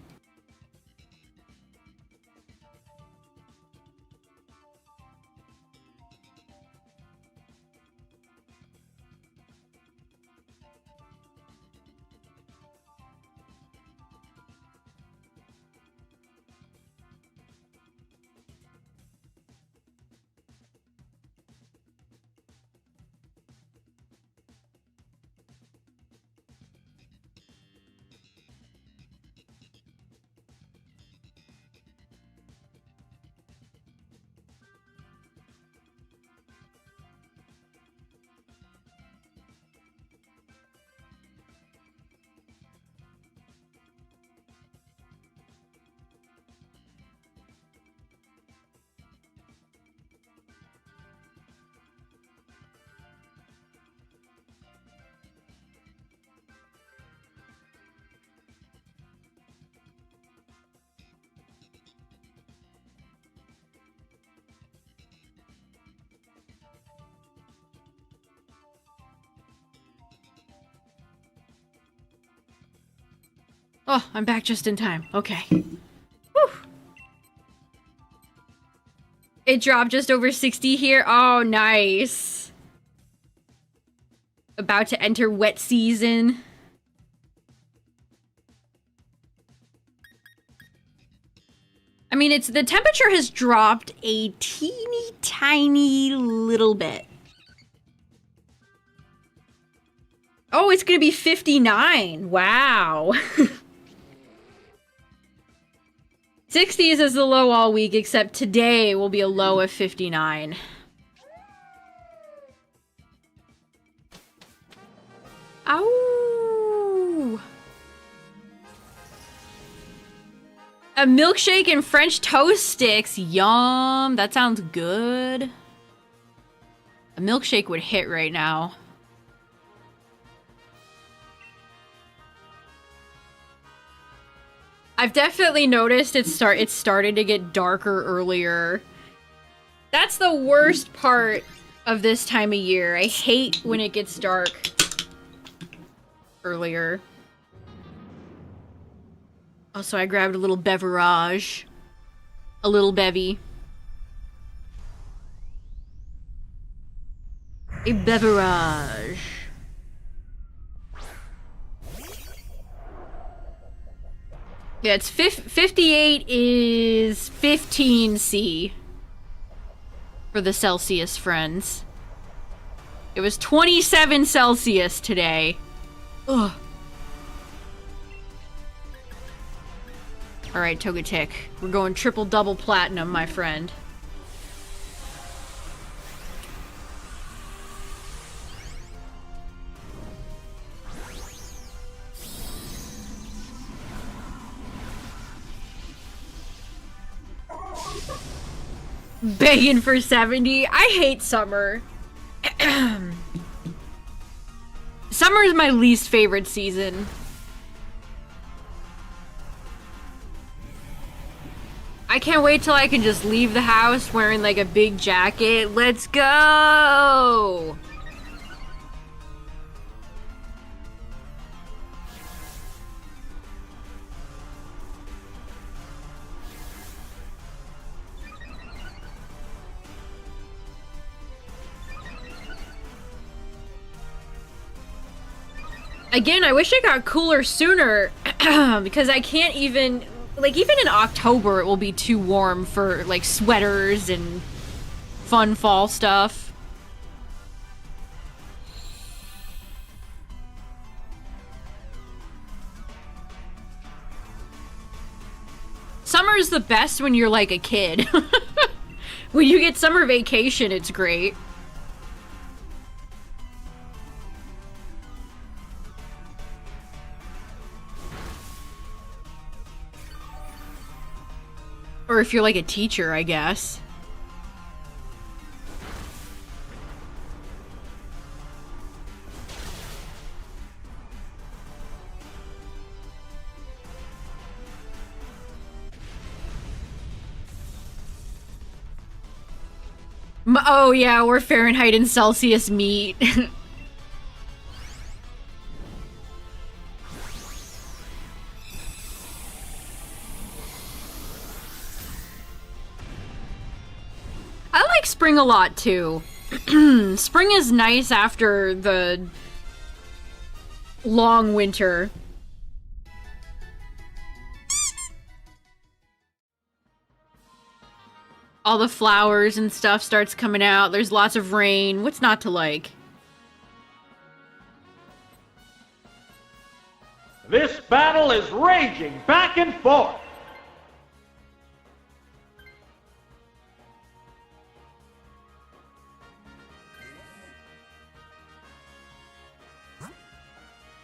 Oh, I'm back just in time. Okay. Whew. It dropped just over 60 here. Oh, nice. About to enter wet season. I mean, the temperature has dropped a teeny tiny little bit. Oh, it's gonna be 59. Wow. 60s is the low all week, except today will be a low of 59. Ow! A milkshake and French toast sticks. Yum. That sounds good. A milkshake would hit right now. I've definitely noticed it started to get darker earlier. That's the worst part of this time of year. I hate when it gets dark earlier. Also, I grabbed a little beverage. A little bevy. A beverage. Yeah, it's 58 is 15C for the Celsius friends. It was 27 Celsius today. Ugh. Alright, Togetic. We're going triple-double platinum, my friend. Begging for 70. I hate summer. Summer is my least favorite season. I can't wait till I can just leave the house wearing like a big jacket. Let's go! Again, I wish it got cooler sooner because I can't even, like, even in October it will be too warm for like sweaters and fun fall stuff. Summer is the best when you're like a kid. When you get summer vacation, it's great. Or if you're like a teacher, I guess. Oh yeah, we're Fahrenheit and Celsius meat. I like spring a lot too. Spring is nice after the long winter. All the flowers and stuff starts coming out. There's lots of rain. What's not to like? This battle is raging back and forth.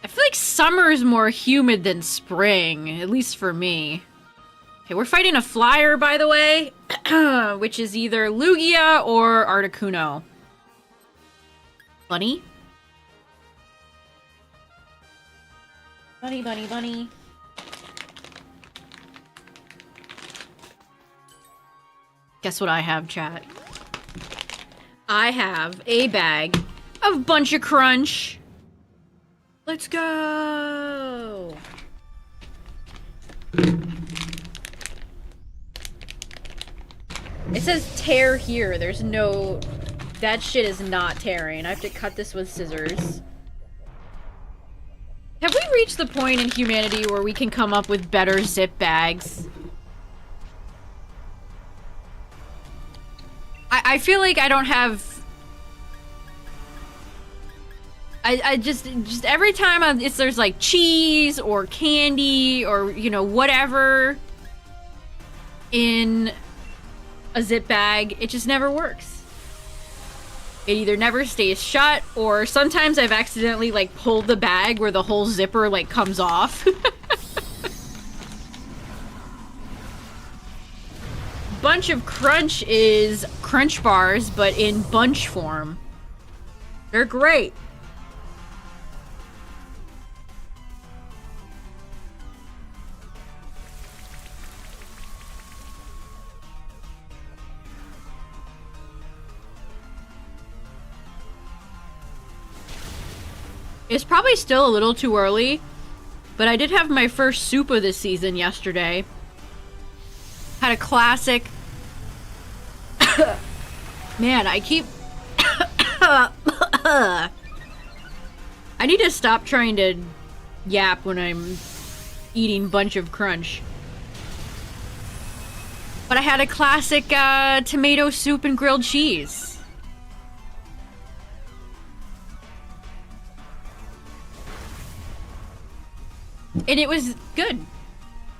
I feel like summer is more humid than spring, at least for me. Okay, we're fighting a flyer, by the way, which is either Lugia or Articuno. Bunny? Bunny, bunny, bunny. Guess what I have, chat? I have a bag of Bunch of Crunch. Let's go! It says tear here. There's no... That shit is not tearing. I have to cut this with scissors. Have we reached the point in humanity where we can come up with better zip bags? I feel like I don't have... I just every time there's like cheese or candy or, you know, whatever in a zip bag, it just never works. It either never stays shut, or sometimes I've accidentally like pulled the bag where the whole zipper like comes off. Bunch of Crunch is Crunch bars, but in bunch form. They're great. It's probably still a little too early, but I did have my first soup of this season yesterday. Had a classic... Man, I keep... I need to stop trying to yap when I'm eating Bunch of Crunch. But I had a classic tomato soup and grilled cheese. And it was good.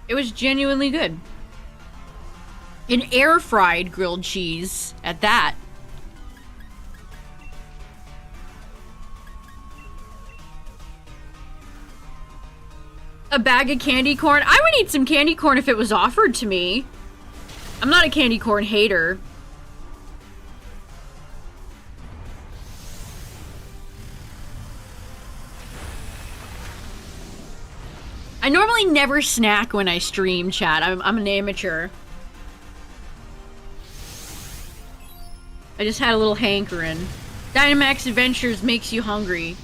It was genuinely good. An air-fried grilled cheese at that. A bag of candy corn. I would eat some candy corn if it was offered to me. I'm not a candy corn hater. I normally never snack when I stream, chat. I'm an amateur. I just had a little hankering. Dynamax Adventures makes you hungry.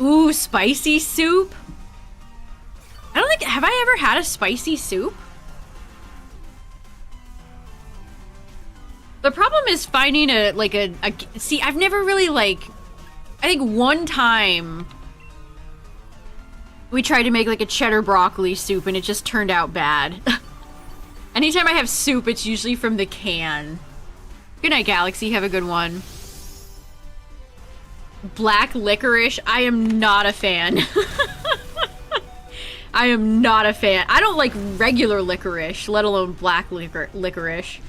Ooh, spicy soup? I don't think... Have I ever had a spicy soup? The problem is finding see, I've never really, like... I think one time... we tried to make, like, a cheddar broccoli soup, and it just turned out bad. Anytime I have soup, it's usually from the can. Good night, Galaxy. Have a good one. Black licorice? I am not a fan. I am not a fan. I don't like regular licorice, let alone black licorice.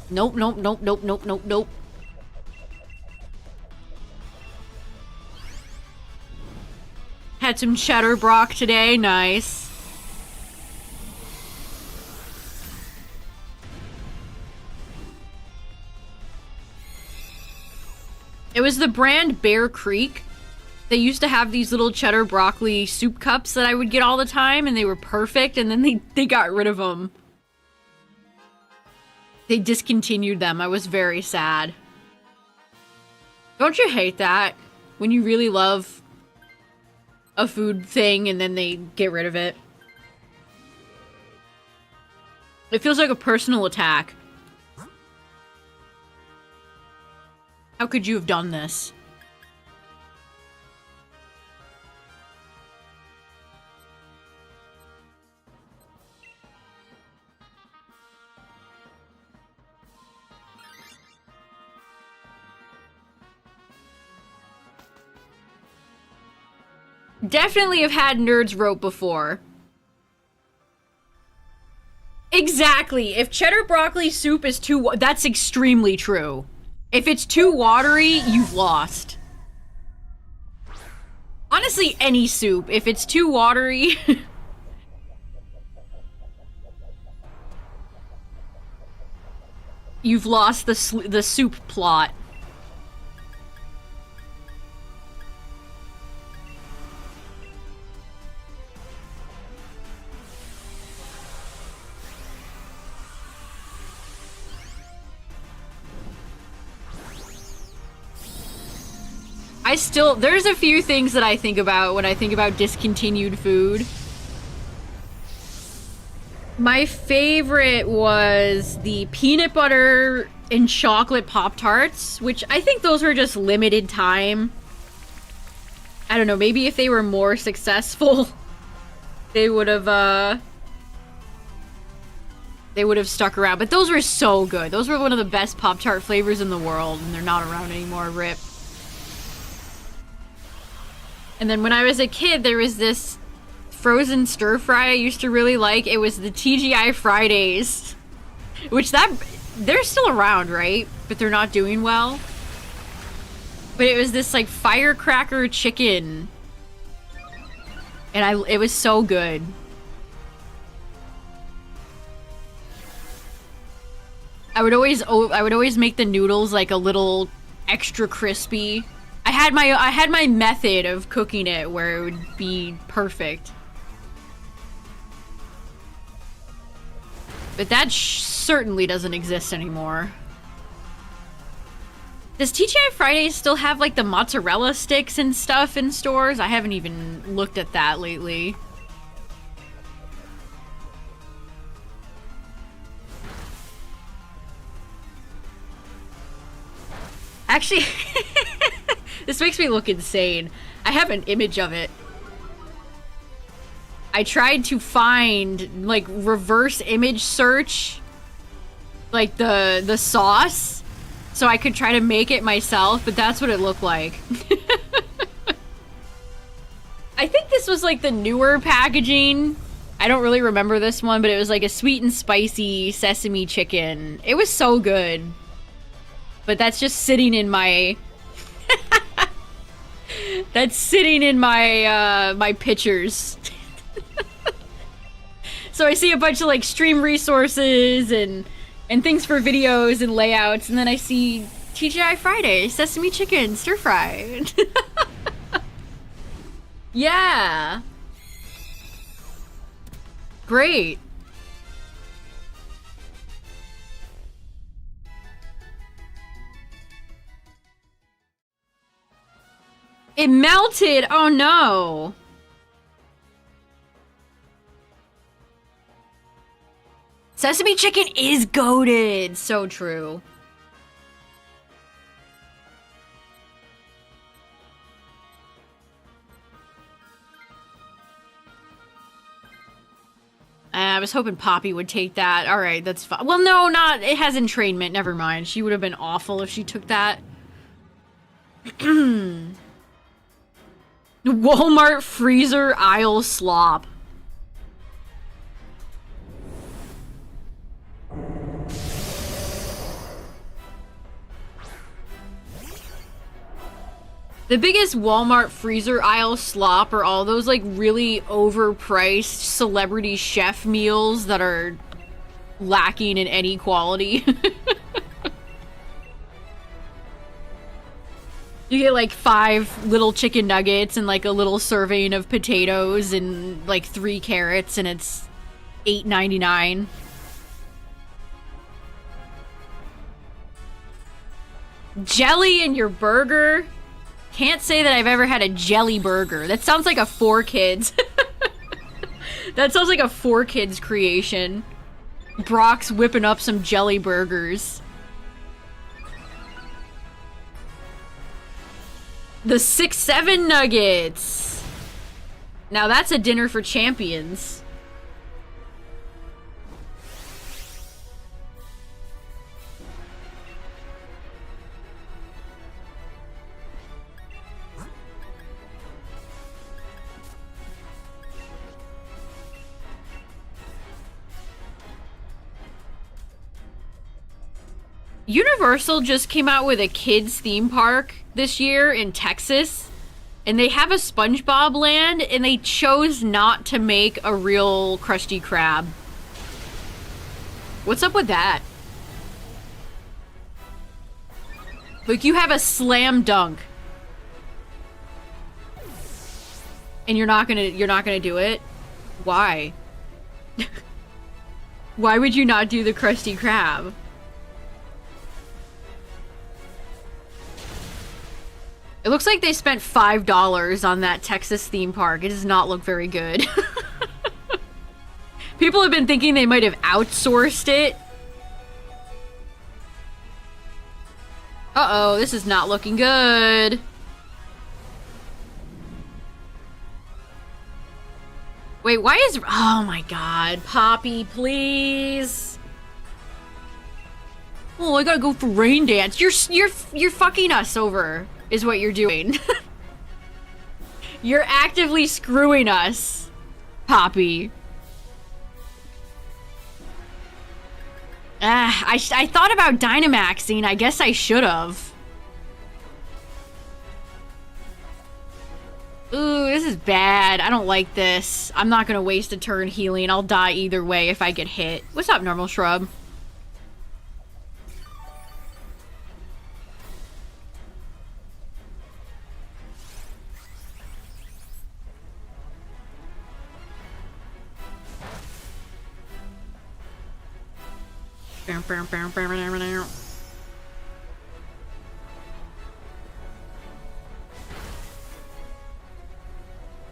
Nope, nope, nope, nope, nope, nope, nope. Had some cheddar brock today, nice. It was the brand Bear Creek. They used to have these little cheddar broccoli soup cups that I would get all the time, and they were perfect, and then they got rid of them. They discontinued them. I was very sad. Don't you hate that? When you really love a food thing and then they get rid of it? It feels like a personal attack. How could you have done this? Definitely have had Nerds Rope before. Exactly. If cheddar broccoli soup is too... That's extremely true. If it's too watery, you've lost. Honestly, any soup. If it's too watery... you've lost the soup plot. There's a few things that I think about when I think about discontinued food. My favorite was the peanut butter and chocolate Pop-Tarts, which I think those were just limited time. I don't know, maybe if they were more successful, they would have stuck around. But those were so good. Those were one of the best Pop-Tart flavors in the world, and they're not around anymore, rip. And then when I was a kid, there was this frozen stir fry I used to really like. It was the TGI Fridays. Which they're still around, right? But they're not doing well. But it was this like firecracker chicken. And it was so good. I would always make the noodles like a little extra crispy. I had my method of cooking it where it would be perfect. But that certainly doesn't exist anymore. Does TGI Fridays still have like the mozzarella sticks and stuff in stores? I haven't even looked at that lately. Actually, this makes me look insane. I have an image of it. I tried to find, like, reverse image search, like, the sauce, so I could try to make it myself, but that's what it looked like. I think this was, like, the newer packaging. I don't really remember this one, but it was, like, a sweet and spicy sesame chicken. It was so good. But that's just sitting in my... that's sitting in my, my pictures. So I see a bunch of, like, stream resources and things for videos and layouts, and then I see TGI Friday, sesame chicken, stir fry. Yeah. Great. It melted! Oh no! Sesame chicken is goated! So true. I was hoping Poppy would take that. Alright, that's fine. Well, no, not. It has entrainment. Never mind. She would have been awful if she took that. Walmart freezer aisle slop. The biggest Walmart freezer aisle slop are all those like really overpriced celebrity chef meals that are lacking in any quality. You get like 5 little chicken nuggets and like a little serving of potatoes and like 3 carrots, and it's $8.99. Jelly in your burger? Can't say that I've ever had a jelly burger. That sounds like a 4Kids. That sounds like a 4Kids creation. Brock's whipping up some jelly burgers. The 6-7 nuggets. Now that's a dinner for champions. Universal just came out with a kids theme park this year in Texas, and they have a SpongeBob land, and they chose not to make a real Krusty Krab. What's up with that? Like, you have a slam dunk, and you're not gonna do it? Why? Why would you not do the Krusty Krab? It looks like they spent $5 on that Texas theme park. It does not look very good. People have been thinking they might have outsourced it. Uh-oh, this is not looking good. Wait, why is... Oh my god. Poppy, please. Oh, I gotta go for rain dance. You're fucking us over. Is what you're doing. You're actively screwing us, Poppy. I thought about Dynamaxing. I guess I should have. Ooh, this is bad. I don't like this. I'm not gonna waste a turn healing. I'll die either way if I get hit. What's up, Normal Shrub?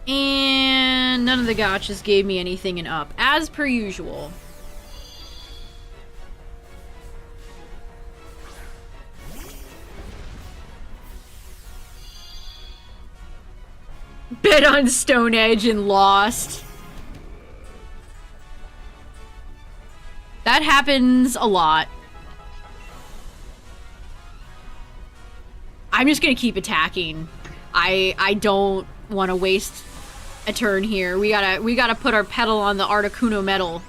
And none of the gotchas gave me anything in up, as per usual. Bet on Stone Edge and lost. That happens a lot. I'm just gonna keep attacking. I don't want to waste a turn here. We gotta put our pedal on the Articuno metal.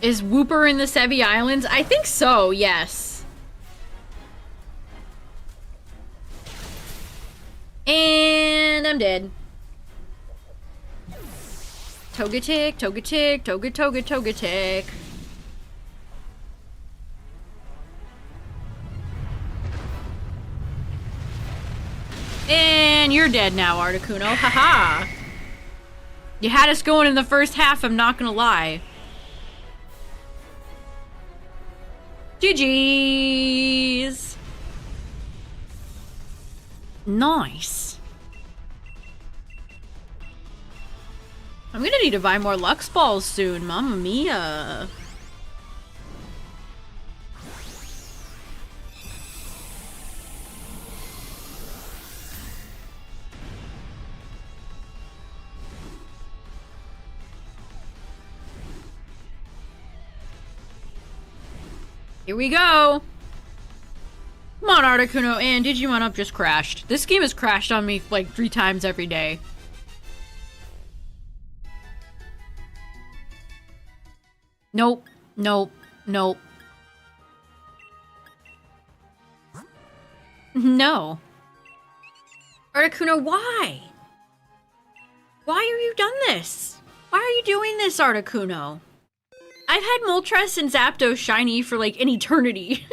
Is Whooper in the Sevi Islands? I think so, yes. And I'm dead. Togetic, Togetic, Togetic. And you're dead now, Articuno. Haha. You had us going in the first half, I'm not gonna lie. GG's. Nice. I'm gonna need to buy more Lux Balls soon, Mamma Mia. Here we go. Come on, Articuno, and Digimon Up just crashed. This game has crashed on me like 3 times every day. Nope. Nope. Nope. No. Articuno, why? Why are you done this? Why are you doing this, Articuno? I've had Moltres and Zapdos shiny for like an eternity.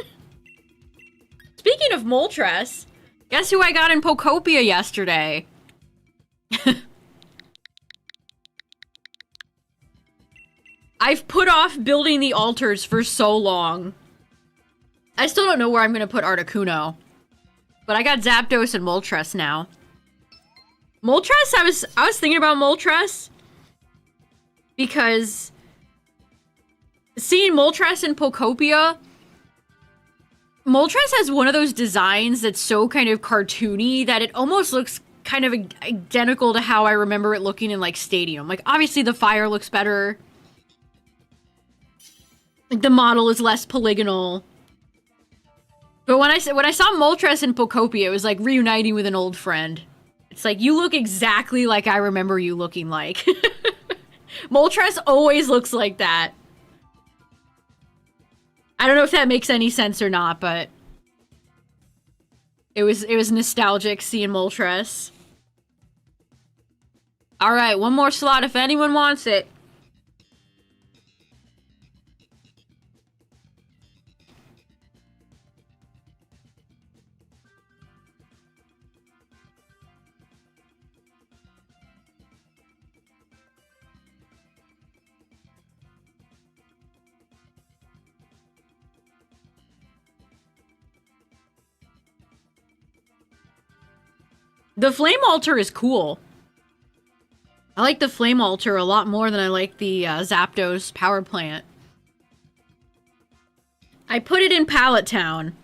Speaking of Moltres, guess who I got in Pokopia yesterday? I've put off building the altars for so long. I still don't know where I'm gonna put Articuno. But I got Zapdos and Moltres now. Moltres, I was thinking about Moltres because seeing Moltres in Pokopia, Moltres has one of those designs that's so kind of cartoony that it almost looks kind of identical to how I remember it looking in like Stadium. Like obviously the fire looks better. Like the model is less polygonal. But when I saw Moltres in Pokopia, it was like reuniting with an old friend. It's like, you look exactly like I remember you looking like. Moltres always looks like that. I don't know if that makes any sense or not, but it was nostalgic seeing Moltres. Alright, one more slot if anyone wants it. The Flame Altar is cool. I like the Flame Altar a lot more than I like the Zapdos Power Plant. I put it in Pallet Town.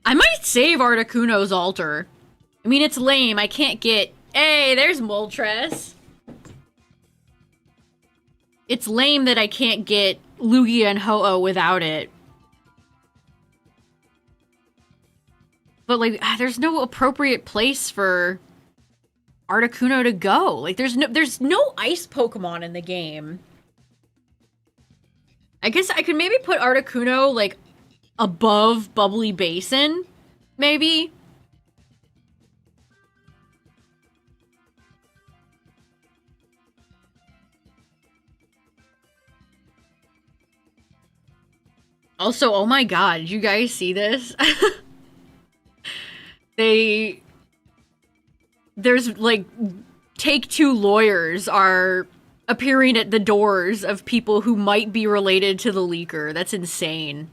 I might save Articuno's Altar. I mean, it's lame. I can't get... Hey, there's Moltres. It's lame that I can't get Lugia and Ho-Oh without it. But, like, there's no appropriate place for Articuno to go. Like, there's no ice Pokemon in the game. I guess I could maybe put Articuno, like, above Bubbly Basin, maybe? Also, oh my god, did you guys see this? There's, like, Take-Two lawyers are appearing at the doors of people who might be related to the leaker. That's insane.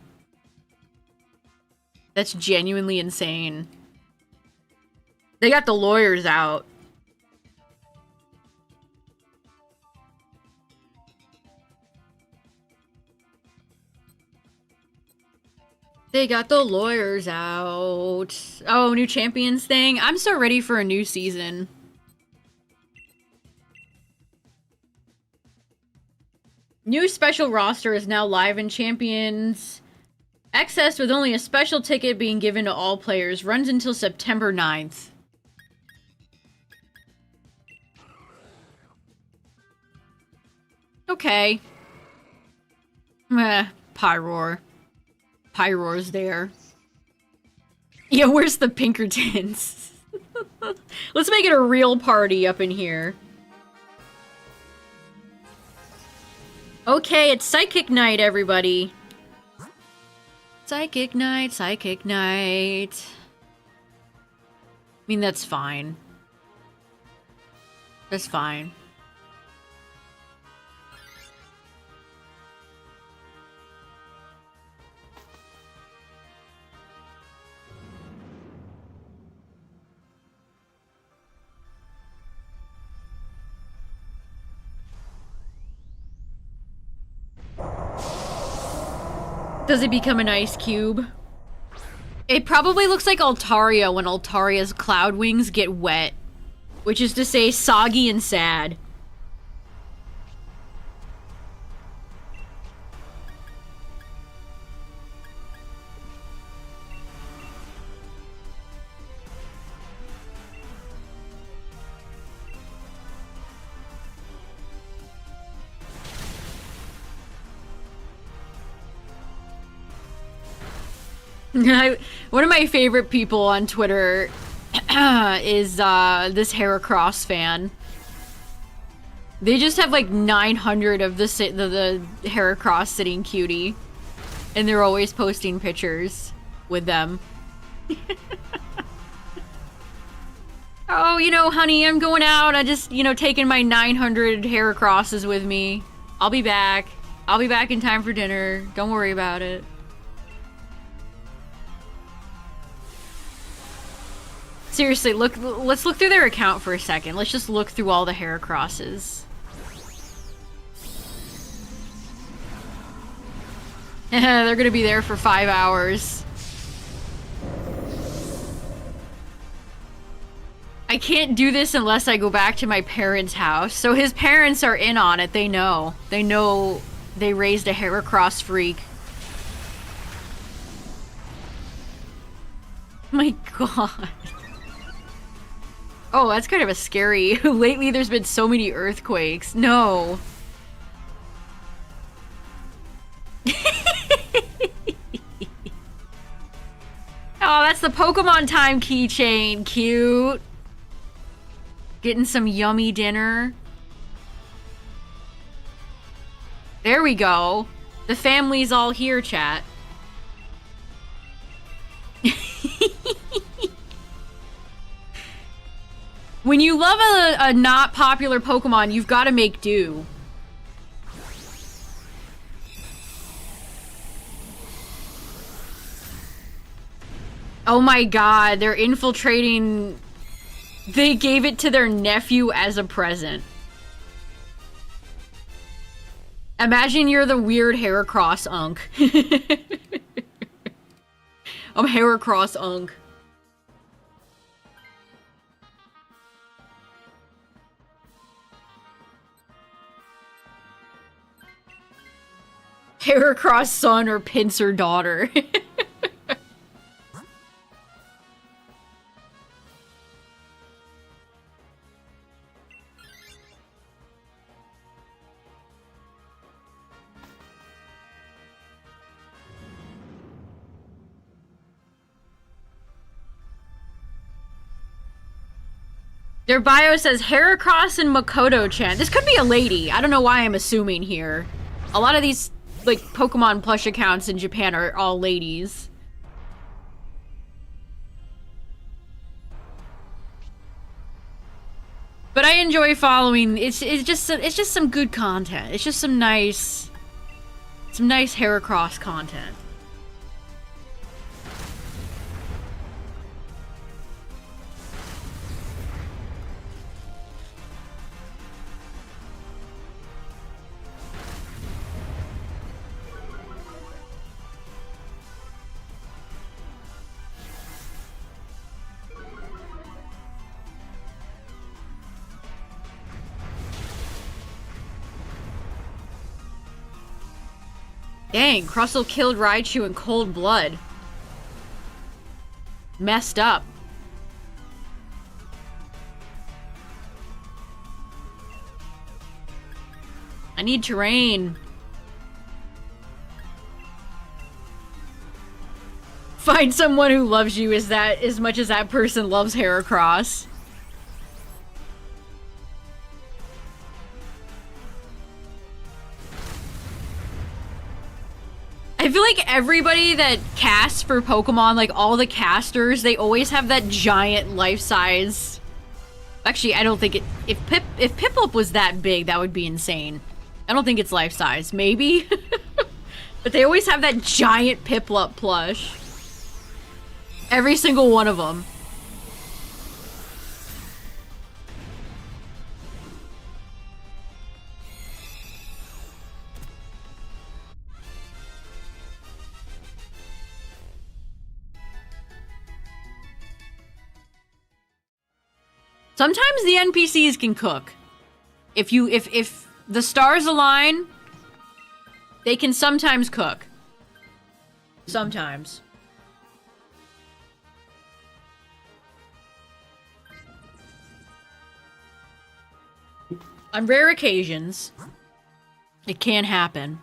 That's genuinely insane. They got the lawyers out. They got the lawyers out. Oh, new champions thing. I'm so ready for a new season. New special roster is now live in Champions. Access with only a special ticket being given to all players. Runs until September 9th. Okay. Pyroar. Pyroar's there. Yeah, where's the Pinkertons? Let's make it a real party up in here. Okay, it's Psychic Night, everybody. Psychic Night, Psychic Night. I mean, that's fine. That's fine. Does it become an ice cube? It probably looks like Altaria when Altaria's cloud wings get wet. Which is to say, soggy and sad. One of my favorite people on Twitter is this Heracross fan. They just have like 900 of the Heracross sitting cutie, and they're always posting pictures with them. Oh, you know, honey, I'm going out. I just, you know, taking my 900 Heracrosses with me. I'll be back. I'll be back in time for dinner. Don't worry about it. Seriously, let's look through their account for a second. Let's just look through all the Heracrosses. They're gonna be there for 5 hours. I can't do this unless I go back to my parents' house. So his parents are in on it. They know. They know they raised a Heracross freak. My god. Oh, that's kind of a scary... Lately, there's been so many earthquakes. No. Oh, that's the Pokemon Time keychain. Cute. Getting some yummy dinner. There we go. The family's all here, chat. When you love a not popular Pokemon, you've got to make do. Oh my god, they're infiltrating... They gave it to their nephew as a present. Imagine you're the weird Heracross Unk. I'm Heracross Unk. Heracross son or Pinsir daughter. Their bio says Heracross and Makoto-chan. This could be a lady. I don't know why I'm assuming here. A lot of these, like, Pokemon plush accounts in Japan are all ladies. But I enjoy following. It's just some good content. It's just some nice Heracross content. Dang, Crustle killed Raichu in cold blood. Messed up. I need terrain. Find someone who loves you as much as that person loves Heracross. I feel like everybody that casts for Pokemon, like all the casters, they always have that giant life-size... Actually, I don't think it... If Piplup was that big, that would be insane. I don't think it's life-size. Maybe? But they always have that giant Piplup plush. Every single one of them. Sometimes the NPCs can cook. If the stars align, they can sometimes cook. Sometimes. On rare occasions, it can happen.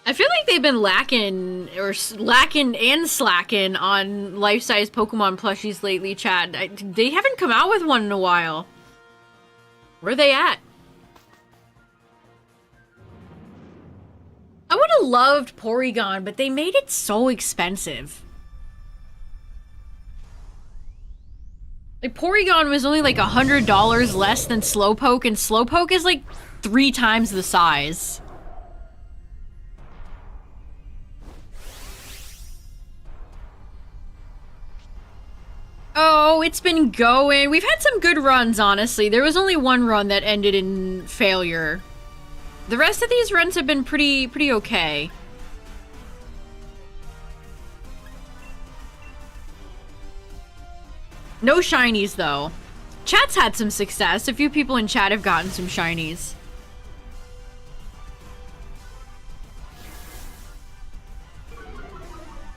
I feel like they've been lacking and slacking on life-size Pokemon plushies lately, Chad. They haven't come out with one in a while. Where are they at? I would have loved Porygon, but they made it so expensive. Like, Porygon was only like $100 less than Slowpoke, and Slowpoke is like 3 times the size. Oh, it's been going. We've had some good runs, honestly. There was only one run that ended in failure. The rest of these runs have been pretty okay. No shinies, though. Chat's had some success. A few people in chat have gotten some shinies.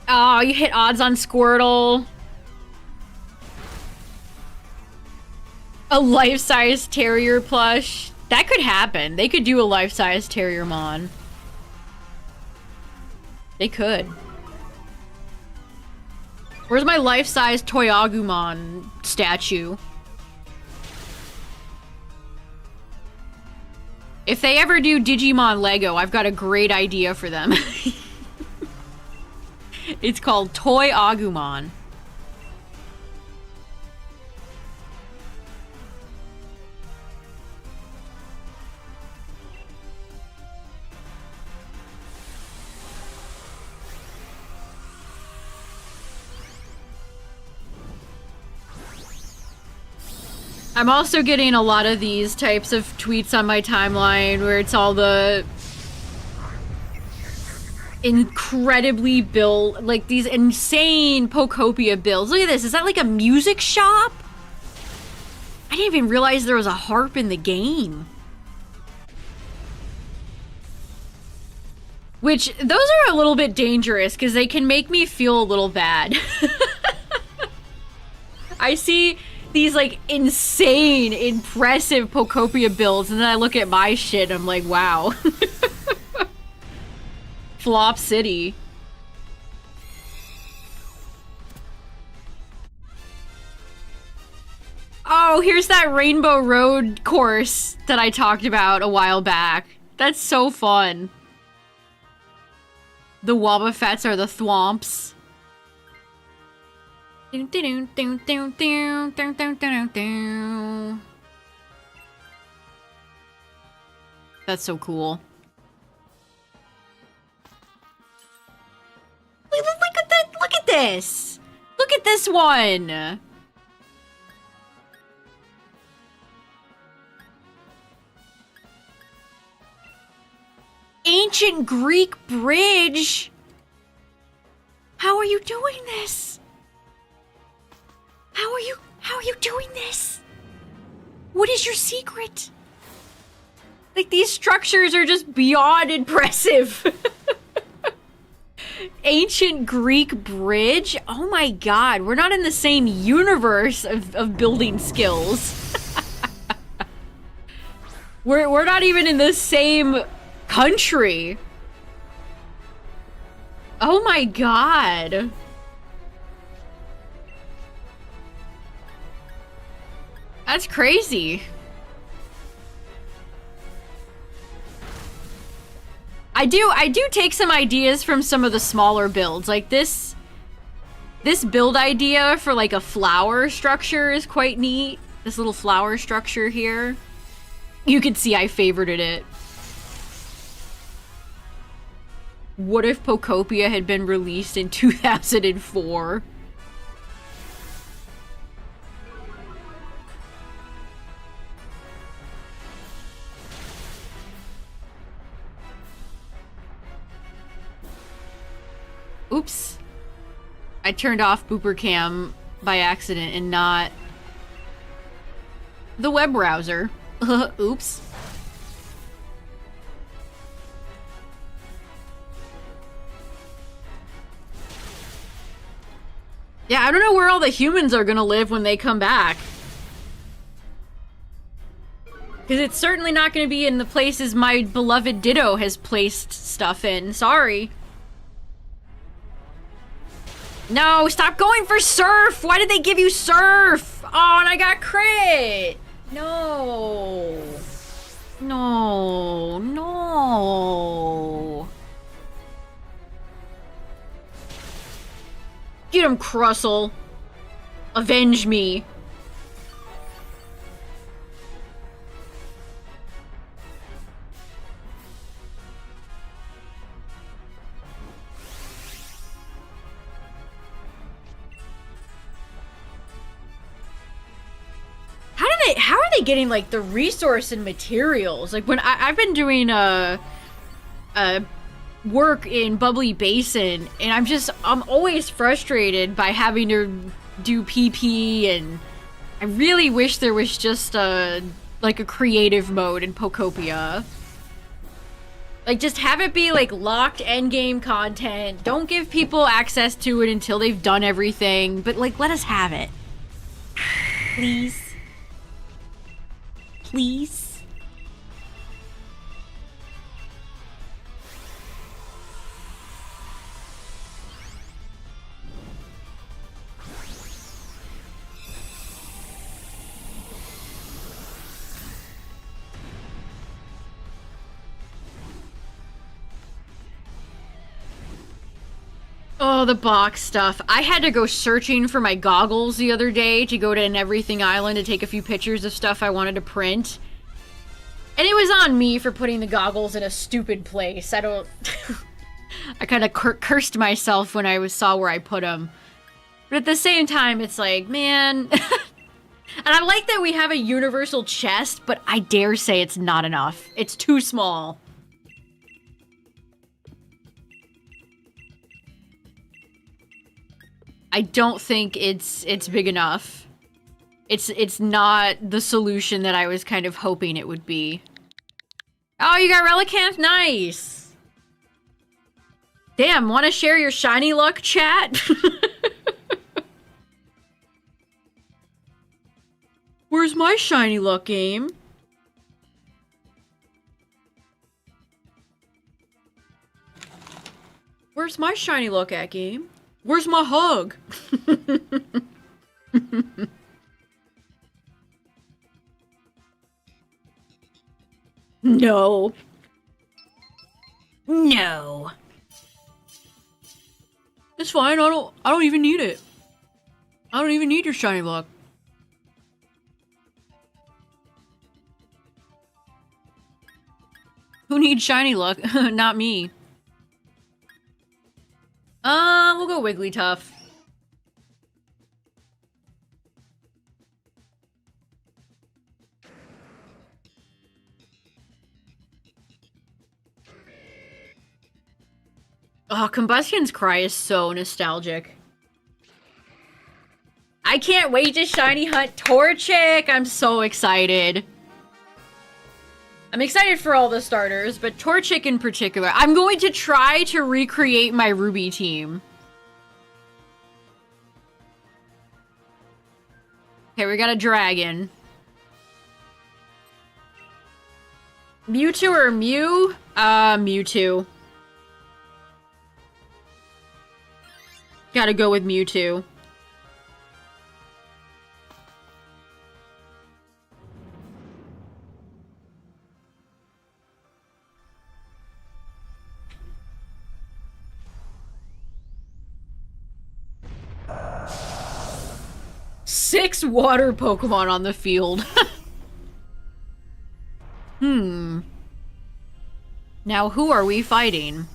Oh, you hit odds on Squirtle. A life-size Terrier plush. That could happen. They could do a life-size Terriermon. They could. Where's my life-size Toyagumon statue? If they ever do Digimon Lego, I've got a great idea for them. It's called Toyagumon. I'm also getting a lot of these types of tweets on my timeline where it's all the incredibly built, like these insane Pokopia builds. Look at this. Is that like a music shop? I didn't even realize there was a harp in the game. Which, those are a little bit dangerous because they can make me feel a little bad. I see these like insane, impressive Pokopia builds, and then I look at my shit and I'm like, wow. Flop City. Oh, here's that Rainbow Road course that I talked about a while back. That's so fun. The Wobbuffets are the Thwomps. That's so cool. Look at this! Look at this one! Ancient Greek bridge? How are you doing this? How are you doing this? What is your secret? Like, these structures are just beyond impressive. Ancient Greek bridge? Oh my god, we're not in the same universe of building skills. We're not even in the same country. Oh my god. That's crazy. I do take some ideas from some of the smaller builds. Like this build idea for like a flower structure is quite neat. This little flower structure here. You can see I favorited it. What if Pokopia had been released in 2004? Oops. I turned off Booper Cam by accident and not the web browser. Oops. Yeah, I don't know where all the humans are gonna live when they come back. Because it's certainly not going to be in the places my beloved Ditto has placed stuff in. Sorry. No, stop going for Surf! Why did they give you Surf? Oh, and I got crit! No. No. No. Get him, Crustle. Avenge me. How are they getting like the resource and materials? Like when I've been doing work in Bubbly Basin, and I'm always frustrated by having to do PP, and I really wish there was just like a creative mode in Pokopia. Like just have it be like locked endgame content. Don't give people access to it until they've done everything, but like let us have it. Please. Please. Oh, the box stuff. I had to go searching for my goggles the other day to go to an Everything Island to take a few pictures of stuff I wanted to print. And it was on me for putting the goggles in a stupid place. I don't... I kind of cursed myself when I saw where I put them. But at the same time, it's like, man... And I like that we have a universal chest, but I dare say it's not enough. It's too small. I don't think it's big enough. It's not the solution that I was kind of hoping it would be. Oh, you got Relicanth? Nice! Damn, want to share your shiny luck, chat? Where's my shiny luck game? Where's my shiny luck at game? Where's my hug? No. No. It's fine. I don't even need it. I don't even need your shiny luck. Who needs shiny luck? Not me. We'll go Wigglytuff. Oh, Combustion's Cry is so nostalgic. I can't wait to shiny hunt Torchic! I'm so excited. I'm excited for all the starters, but Torchic in particular. I'm going to try to recreate my Ruby team. Okay, we got a dragon. Mewtwo or Mew? Mewtwo. Gotta go with Mewtwo. Six water Pokemon on the field. Now, who are we fighting?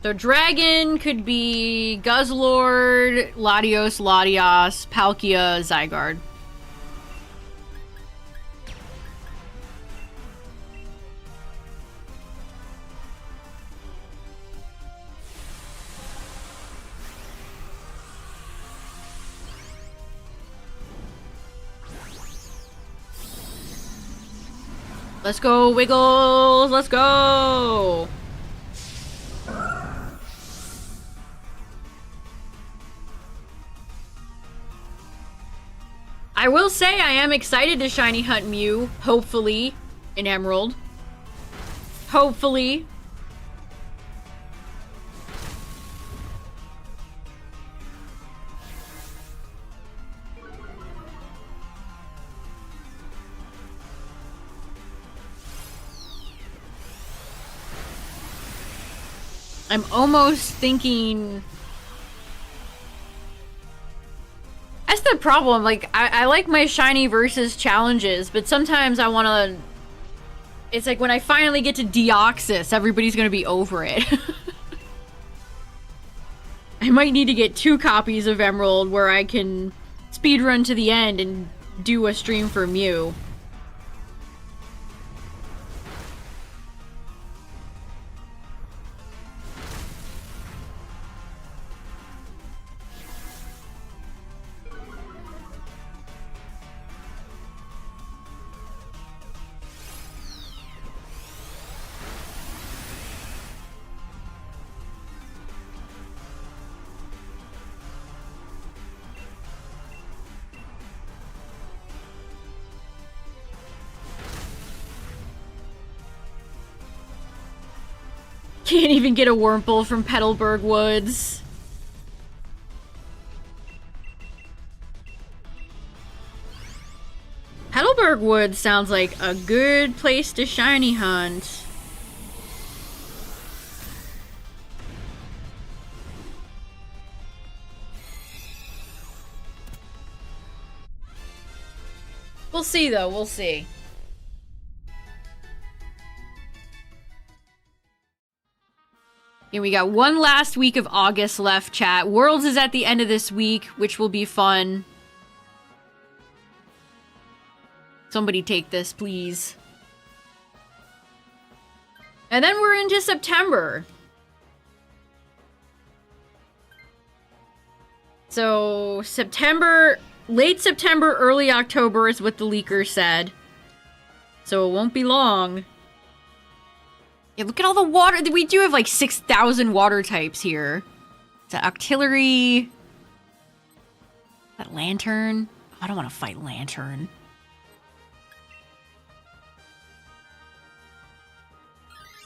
So, Dragon could be Guzzlord, Latios, Latias, Palkia, Zygarde. Let's go, Wiggles! Let's go! I will say I am excited to shiny hunt Mew, hopefully, in Emerald. Hopefully. I'm almost thinking... That's the problem, like, I like my shiny versus challenges, but sometimes I want to... It's like when I finally get to Deoxys, everybody's gonna be over it. I might need to get 2 copies of Emerald where I can speedrun to the end and do a stream for Mew. Can't even get a Wurmple from Petalburg Woods. Petalburg Woods sounds like a good place to shiny hunt. We'll see though, we'll see. And we got one last week of August left, chat. Worlds is at the end of this week, which will be fun. Somebody take this, please. And then we're into September. So, September, late September, early October is what the leaker said. So it won't be long. Yeah, look at all the water. We do have like 6,000 water types here. Is that Octillery? That Lantern? I don't want to fight Lantern.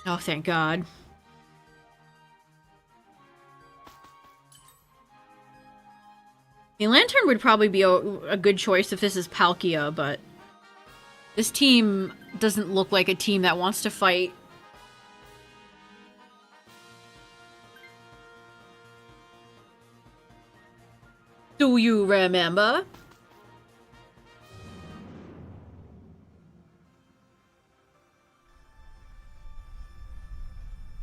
Oh, thank God. The Lantern would probably be a good choice if this is Palkia, but this team doesn't look like a team that wants to fight. Do you remember?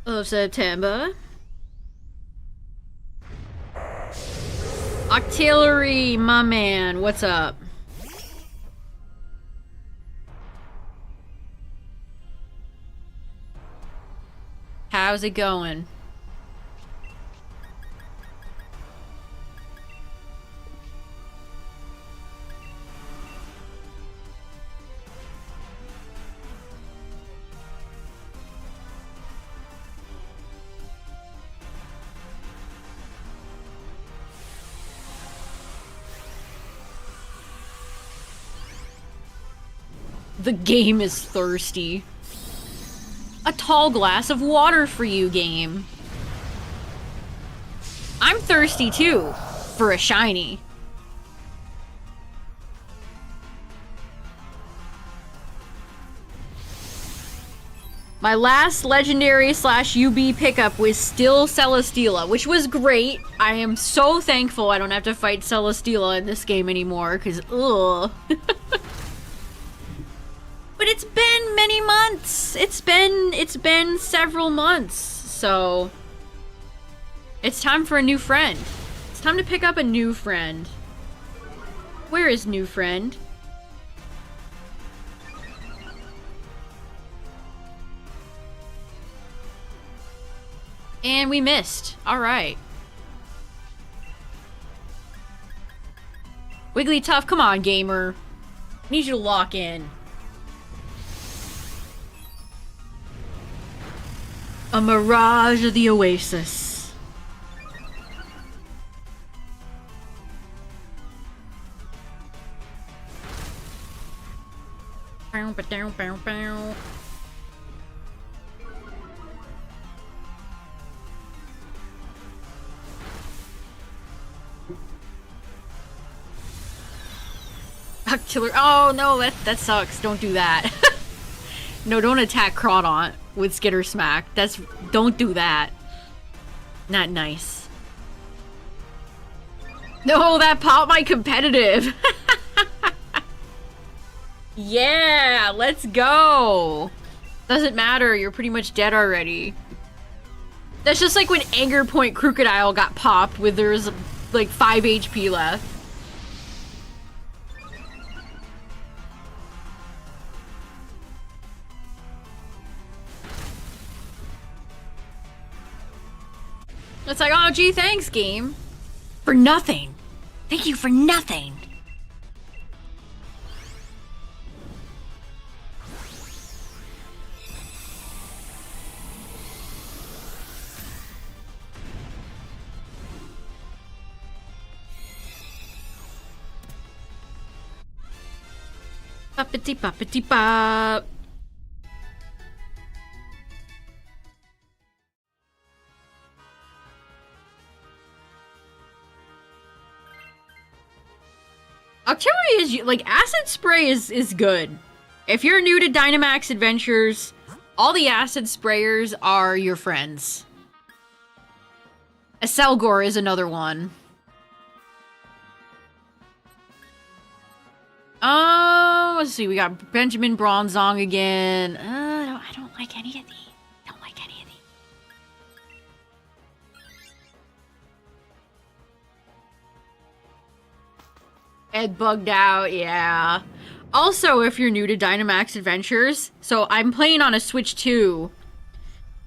Of September? Octillery, my man, what's up? How's it going? The game is thirsty. A tall glass of water for you, game. I'm thirsty too, for a shiny. My last legendary slash UB pickup was still Celesteela, which was great. I am so thankful I don't have to fight Celesteela in this game anymore, because ugh. But it's been many months. It's been several months. So it's time for a new friend. It's time to pick up a new friend. Where is new friend? And we missed. All right. Wigglytuff, come on, gamer. I need you to lock in. A mirage of the oasis. Bow, ba-dow, bow, bow. Killer. Oh no, that sucks. Don't do that. No, don't attack Crawdaunt with Skitter Smack. Don't do that. Not nice. No, that popped my competitive. Yeah, let's go. Doesn't matter, you're pretty much dead already. That's just like when Anger Point Crocodile got popped with there's like 5 HP left. It's like, oh gee, thanks game. For nothing. Thank you for nothing. Boppity boppity bop. Artillery is like acid spray is good. If you're new to Dynamax Adventures, all the acid sprayers are your friends. A Selgor is another one. Let's see. We got Benjamin Bronzong again. I don't like any of these. Don't like any of these. Ed bugged out, yeah. Also, if you're new to Dynamax Adventures, so I'm playing on a Switch 2,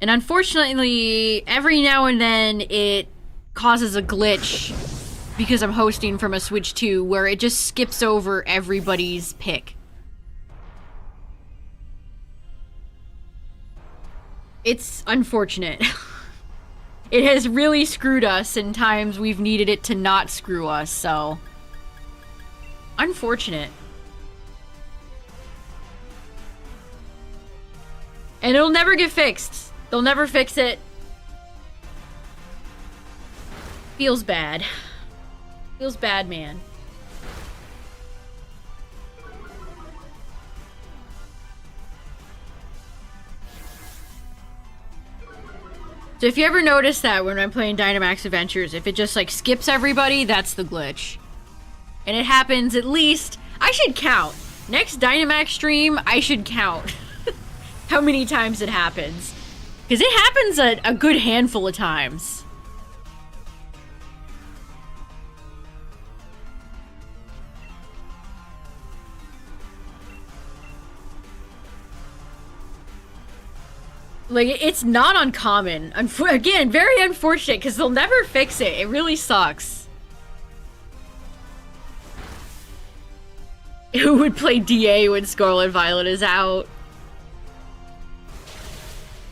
and unfortunately, every now and then it causes a glitch because I'm hosting from a Switch 2 where it just skips over everybody's pick. It's unfortunate. It has really screwed us in times we've needed it to not screw us, so... unfortunate. And it'll never get fixed. They'll never fix it. Feels bad. Feels bad, man. So if you ever notice that when I'm playing Dynamax Adventures, if it just like skips everybody, that's the glitch. And it happens at least... I should count. Next Dynamax stream, I should count how many times it happens. Because it happens a good handful of times. Like, it's not uncommon. Again, very unfortunate, because they'll never fix it. It really sucks. Who would play DA when Scarlet Violet is out?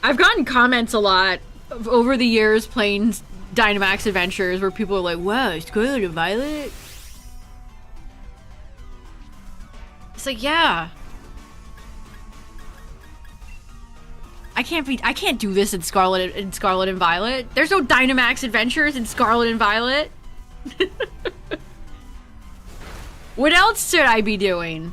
I've gotten comments a lot over the years playing Dynamax Adventures where people are like, wow, Scarlet and Violet? It's like, yeah. I can't do this in Scarlet and Violet. There's no Dynamax Adventures in Scarlet and Violet. What else should I be doing?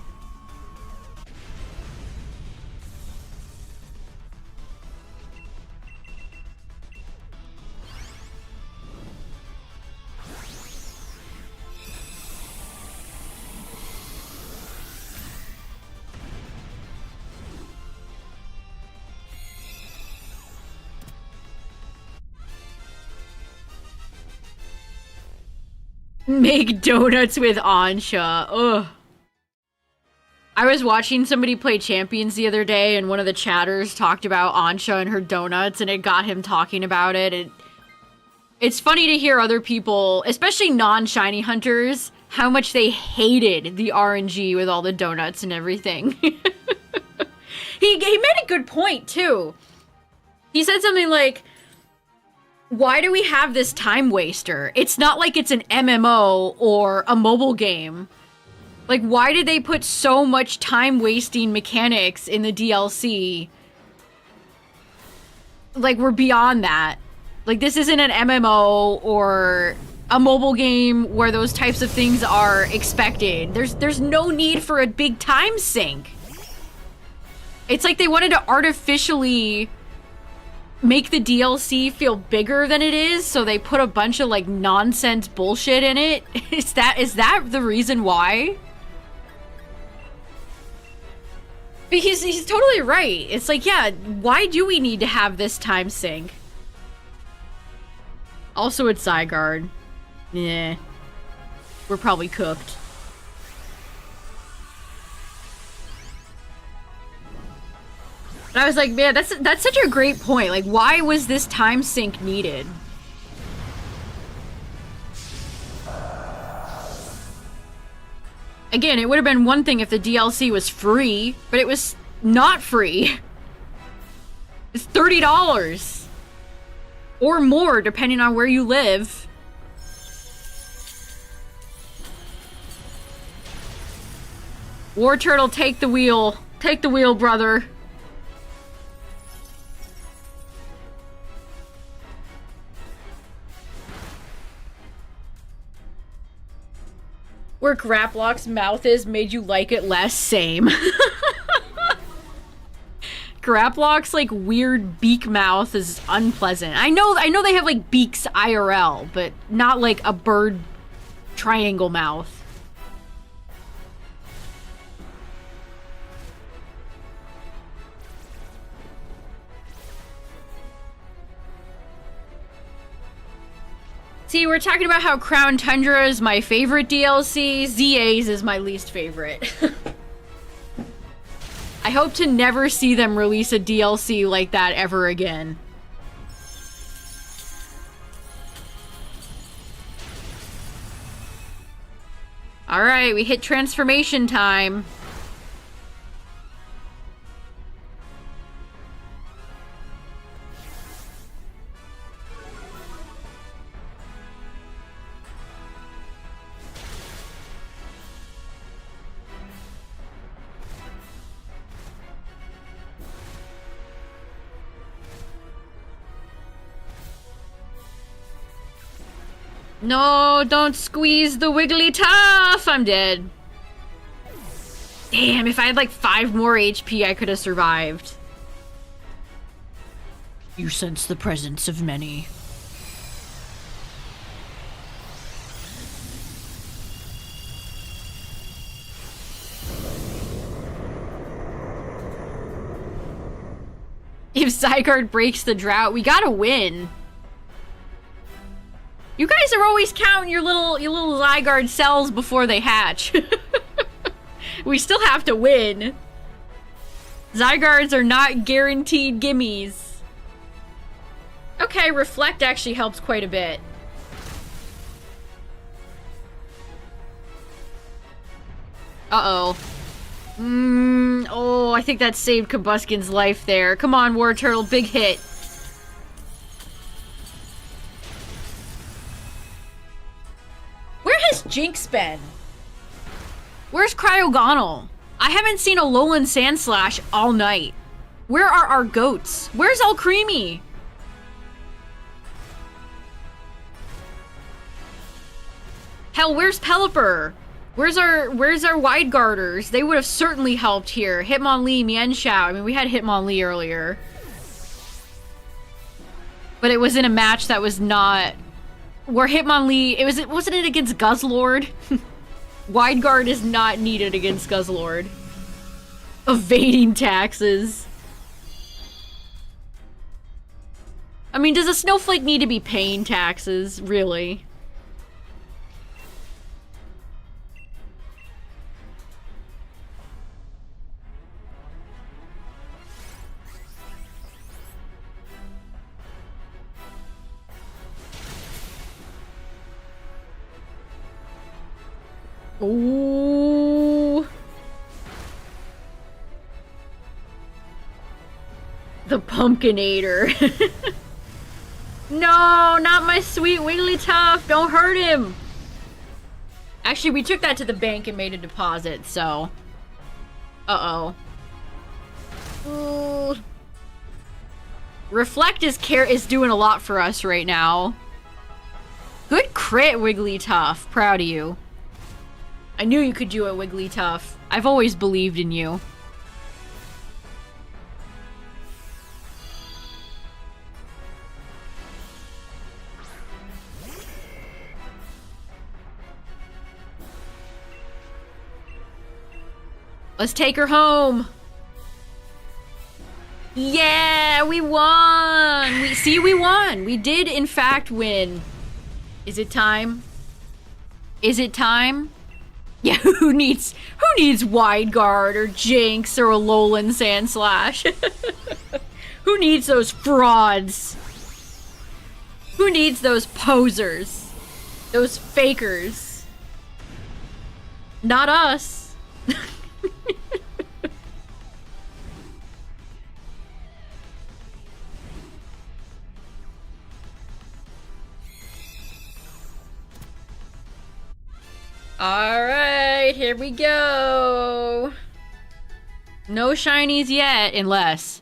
Make donuts with Ansha. Ugh. I was watching somebody play Champions the other day, and one of the chatters talked about Ansha and her donuts, and it got him talking about it. It's funny to hear other people, especially non-shiny hunters, how much they hated the RNG with all the donuts and everything. He made a good point, too. He said something like, why do we have this time waster? It's not like it's an MMO or a mobile game. Like, why did they put so much time-wasting mechanics in the DLC? Like, we're beyond that. Like, this isn't an MMO or a mobile game where those types of things are expected. There's no need for a big time sink. It's like they wanted to artificially make the DLC feel bigger than it is, so they put a bunch of, like, nonsense bullshit in it. Is that the reason why? But he's totally right. It's like, yeah, why do we need to have this time sink? Also, it's Zygarde. Yeah. We're probably cooked. But I was like, man, that's such a great point. Like, why was this time sink needed? Again, it would have been one thing if the DLC was free, but it was not free. It's $30. Or more, depending on where you live. War Turtle, take the wheel. Take the wheel, brother. Where Graplock's mouth is made you like it less, same. Graplock's like weird beak mouth is unpleasant. I know they have like beaks IRL, but not like a bird triangle mouth. See, we're talking about how Crown Tundra is my favorite DLC. ZA's is my least favorite. I hope to never see them release a DLC like that ever again. Alright, we hit transformation time. No, don't squeeze the wiggly tough! I'm dead. Damn, if I had like 5 more HP, I could have survived. You sense the presence of many. If Zygarde breaks the drought, we gotta win. You guys are always counting your little Zygarde cells before they hatch. We still have to win. Zygardes are not guaranteed gimmies. Okay, Reflect actually helps quite a bit. Uh-oh. Oh, I think that saved Combusken's life there. Come on, War Turtle, big hit. Where has Jinx been? Where's Cryogonal? I haven't seen a Alolan Sandslash all night. Where are our goats? Where's Alcremie? Hell, where's Pelipper? Where's our Wide Guarders? They would have certainly helped here. Hitmonlee, Mienshao. I mean, we had Hitmonlee earlier. But it was in a match that was not... Where Hitmonlee... Wasn't it against Guzzlord? Wide Guard is not needed against Guzzlord. Evading taxes. I mean, does a snowflake need to be paying taxes? Really? Ooh. The Pumpkinator. No, not my sweet Wigglytuff. Don't hurt him. Actually, we took that to the bank and made a deposit, so... Uh-oh. Ooh. Reflect is doing a lot for us right now. Good crit, Wigglytuff. Proud of you. I knew you could do it, Wigglytuff. I've always believed in you. Let's take her home. Yeah, we won. We won. We did in fact win. Is it time? Is it time? Yeah, who needs Wide Guard or Jinx or Alolan Sandslash? Who needs those frauds? Who needs those posers? Those fakers? Not us. Alright, here we go. No shinies yet, unless...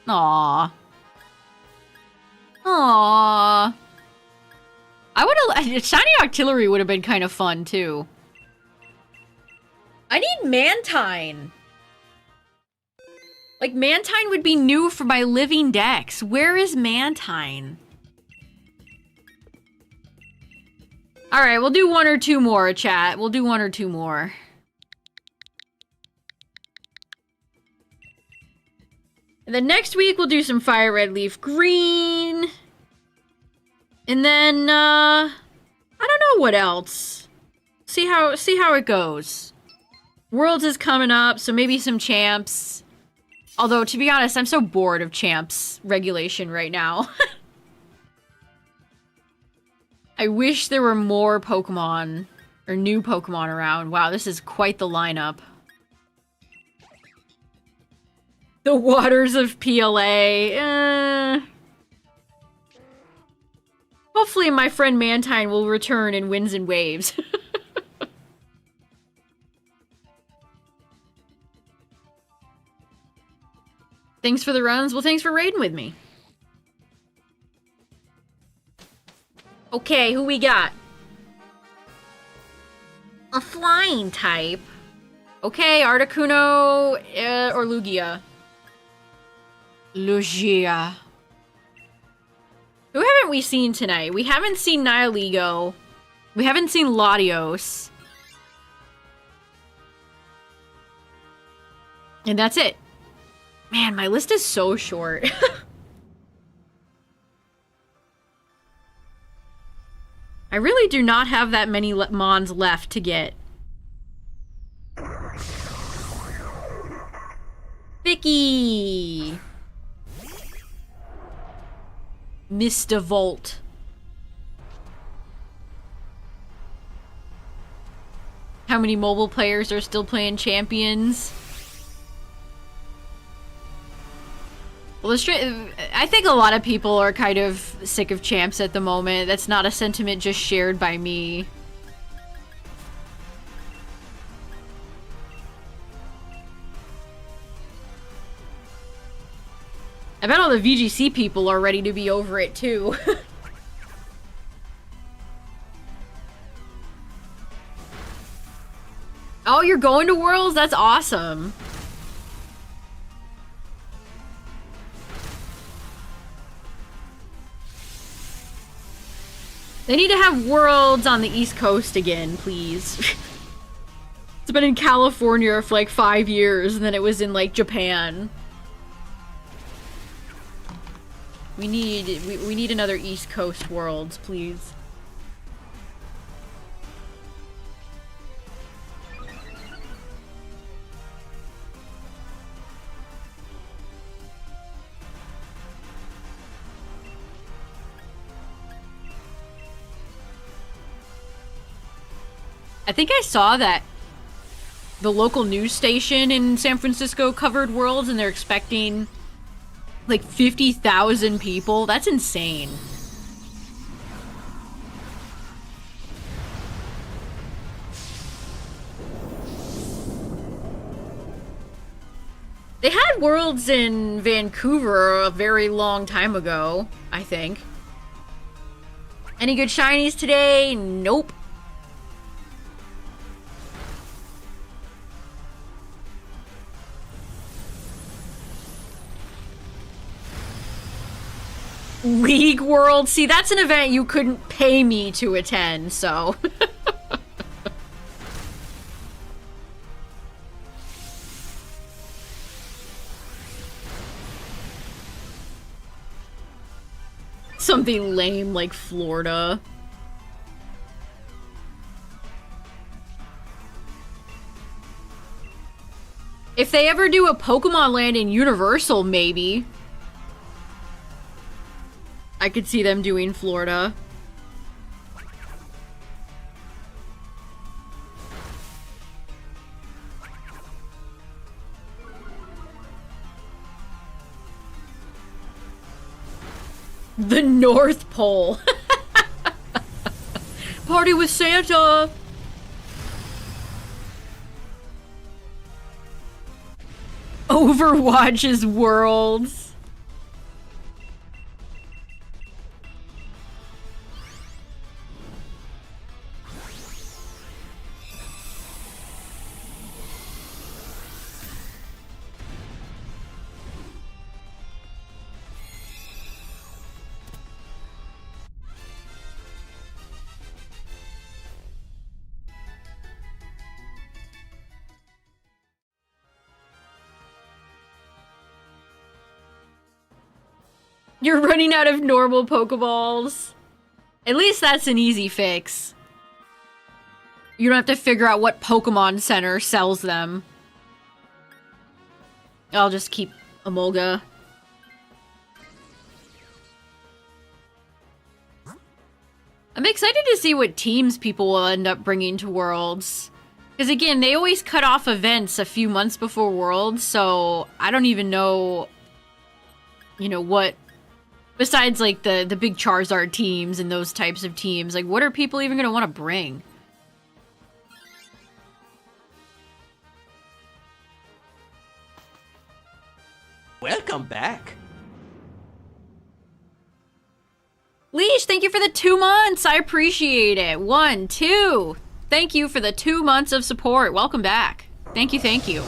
Aww. Aww. I would've... Shiny Octillery would've been kind of fun, too. I need Mantine. Like, Mantine would be new for my living dex. Where is Mantine? Alright, we'll do one or two more, chat. We'll do one or two more. And then next week, we'll do some Fire Red Leaf Green. And then, I don't know what else. See how it goes. Worlds is coming up, so maybe some champs. Although, to be honest, I'm so bored of champs regulation right now. I wish there were more Pokemon, or new Pokemon around. Wow, this is quite the lineup. The waters of PLA. Hopefully my friend Mantine will return in Winds and Waves. Thanks for the runs. Well, thanks for raiding with me. Okay, who we got? A flying type. Okay, Articuno or Lugia. Lugia. Who haven't we seen tonight? We haven't seen Nihilego. We haven't seen Latios. And that's it. Man, my list is so short. I really do not have that many Mons left to get. Vicky! Mr. Volt. How many mobile players are still playing Champions? Well, I think a lot of people are kind of sick of champs at the moment. That's not a sentiment just shared by me. I bet all the VGC people are ready to be over it too. Oh, you're going to Worlds? That's awesome. They need to have Worlds on the East Coast again, please. It's been in California for like 5 years, and then it was in like Japan. We need another East Coast Worlds, please. I think I saw that the local news station in San Francisco covered Worlds, and they're expecting like 50,000 people. That's insane. They had worlds in Vancouver a very long time ago, I think. Any good shinies today? Nope. League World? See, that's an event you couldn't pay me to attend, so... Something lame like Florida. If they ever do a Pokemon Land in Universal, maybe. I could see them doing Florida. The North Pole. Party with Santa. Overwatch's Worlds. You're running out of normal Pokeballs. At least that's an easy fix. You don't have to figure out what Pokemon Center sells them. I'll just keep Emolga. I'm excited to see what teams people will end up bringing to Worlds. Because again, they always cut off events a few months before Worlds, so I don't even know, you know, what... Besides, like, the big Charizard teams and those types of teams, like, what are people even going to want to bring? Welcome back. Leash, thank you for the 2 months. I appreciate it. 1, 2. Thank you for the 2 months of support. Welcome back. Thank you, thank you.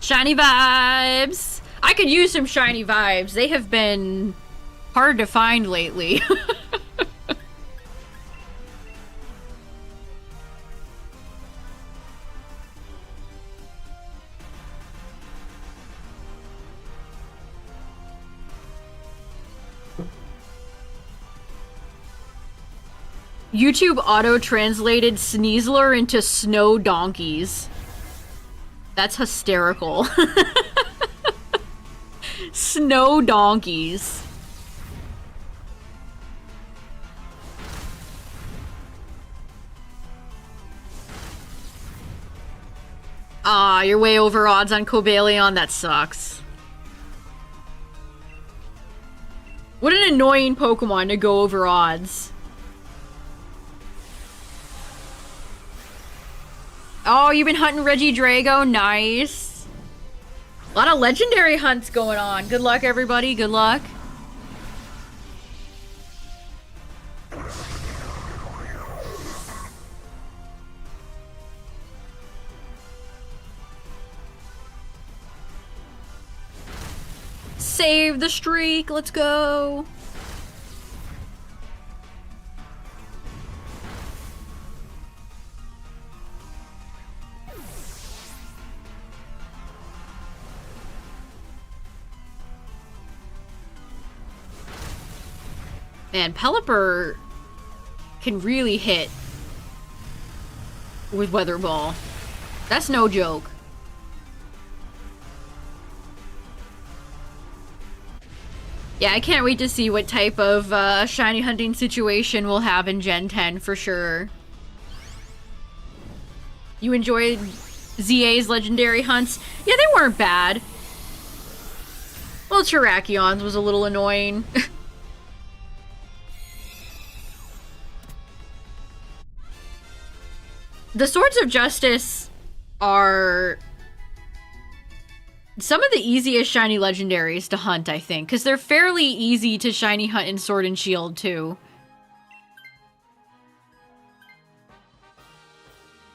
Shiny vibes! I could use some shiny vibes. They have been hard to find lately. YouTube auto-translated Sneasler into snow donkeys. That's hysterical. Snow donkeys. Ah, you're way over odds on Cobalion. That sucks. What an annoying Pokemon to go over odds. Oh, you've been hunting Regidrago? Nice. A lot of legendary hunts going on. Good luck, everybody. Good luck. Save the streak. Let's go. Man, Pelipper can really hit with Weather Ball. That's no joke. Yeah, I can't wait to see what type of shiny hunting situation we'll have in Gen 10 for sure. You enjoyed ZA's legendary hunts? Yeah, they weren't bad. Well, Terracion's was a little annoying. The Swords of Justice are some of the easiest shiny legendaries to hunt, I think, because they're fairly easy to shiny hunt in Sword and Shield, too.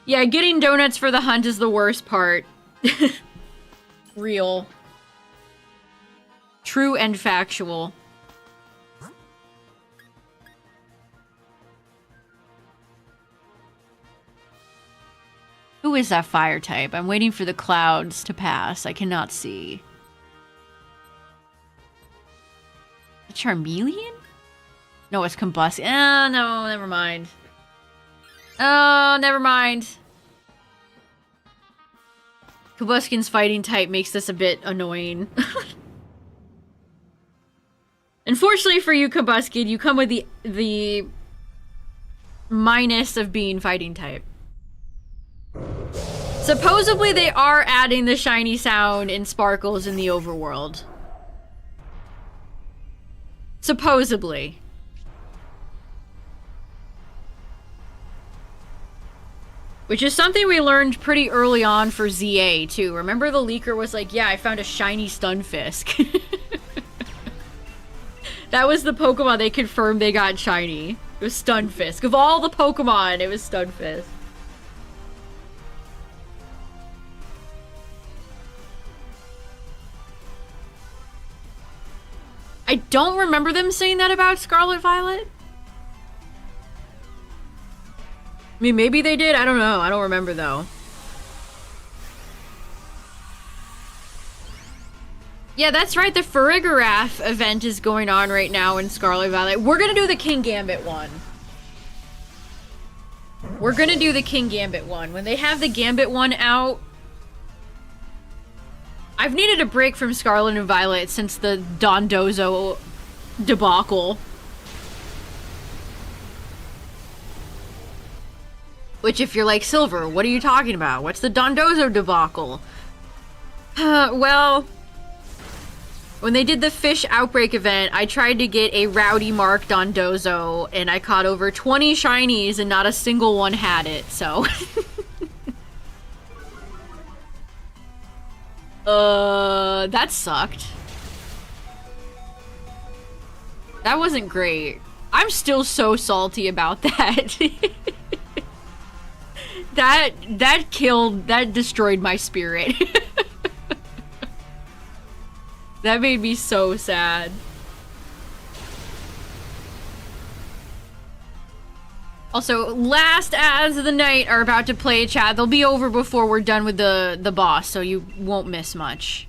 Yeah, getting donuts for the hunt is the worst part. Real. True and factual. Who is that fire type? I'm waiting for the clouds to pass. I cannot see. A Charmeleon? No, it's Combust. Oh, no, never mind. Oh, never mind. Combusken's fighting type makes this a bit annoying. Unfortunately for you, Combusken, you come with the minus of being fighting type. Supposedly they are adding the shiny sound in Sparkles in the overworld. Supposedly. Which is something we learned pretty early on for ZA, too. Remember the leaker was like, yeah, I found a shiny Stunfisk. That was the Pokemon they confirmed they got shiny. It was Stunfisk. Of all the Pokemon, it was Stunfisk. I don't remember them saying that about Scarlet Violet. I mean, maybe they did. I don't know. I don't remember, though. Yeah, that's right. The Farigiraf event is going on right now in Scarlet Violet. We're gonna do the King Gambit one. We're gonna do the King Gambit one. When they have the Gambit one out... I've needed a break from Scarlet and Violet since the Dondozo debacle. Which, if you're like, Silver, what are you talking about? What's the Dondozo debacle? Well, when they did the fish outbreak event, I tried to get a Rowdy Mark Dondozo, and I caught over 20 shinies, and not a single one had it, so... That sucked. That wasn't great. I'm still so salty about that. That destroyed my spirit. That made me so sad. Also, last ads of the night are about to play a chat. They'll be over before we're done with the boss, so you won't miss much.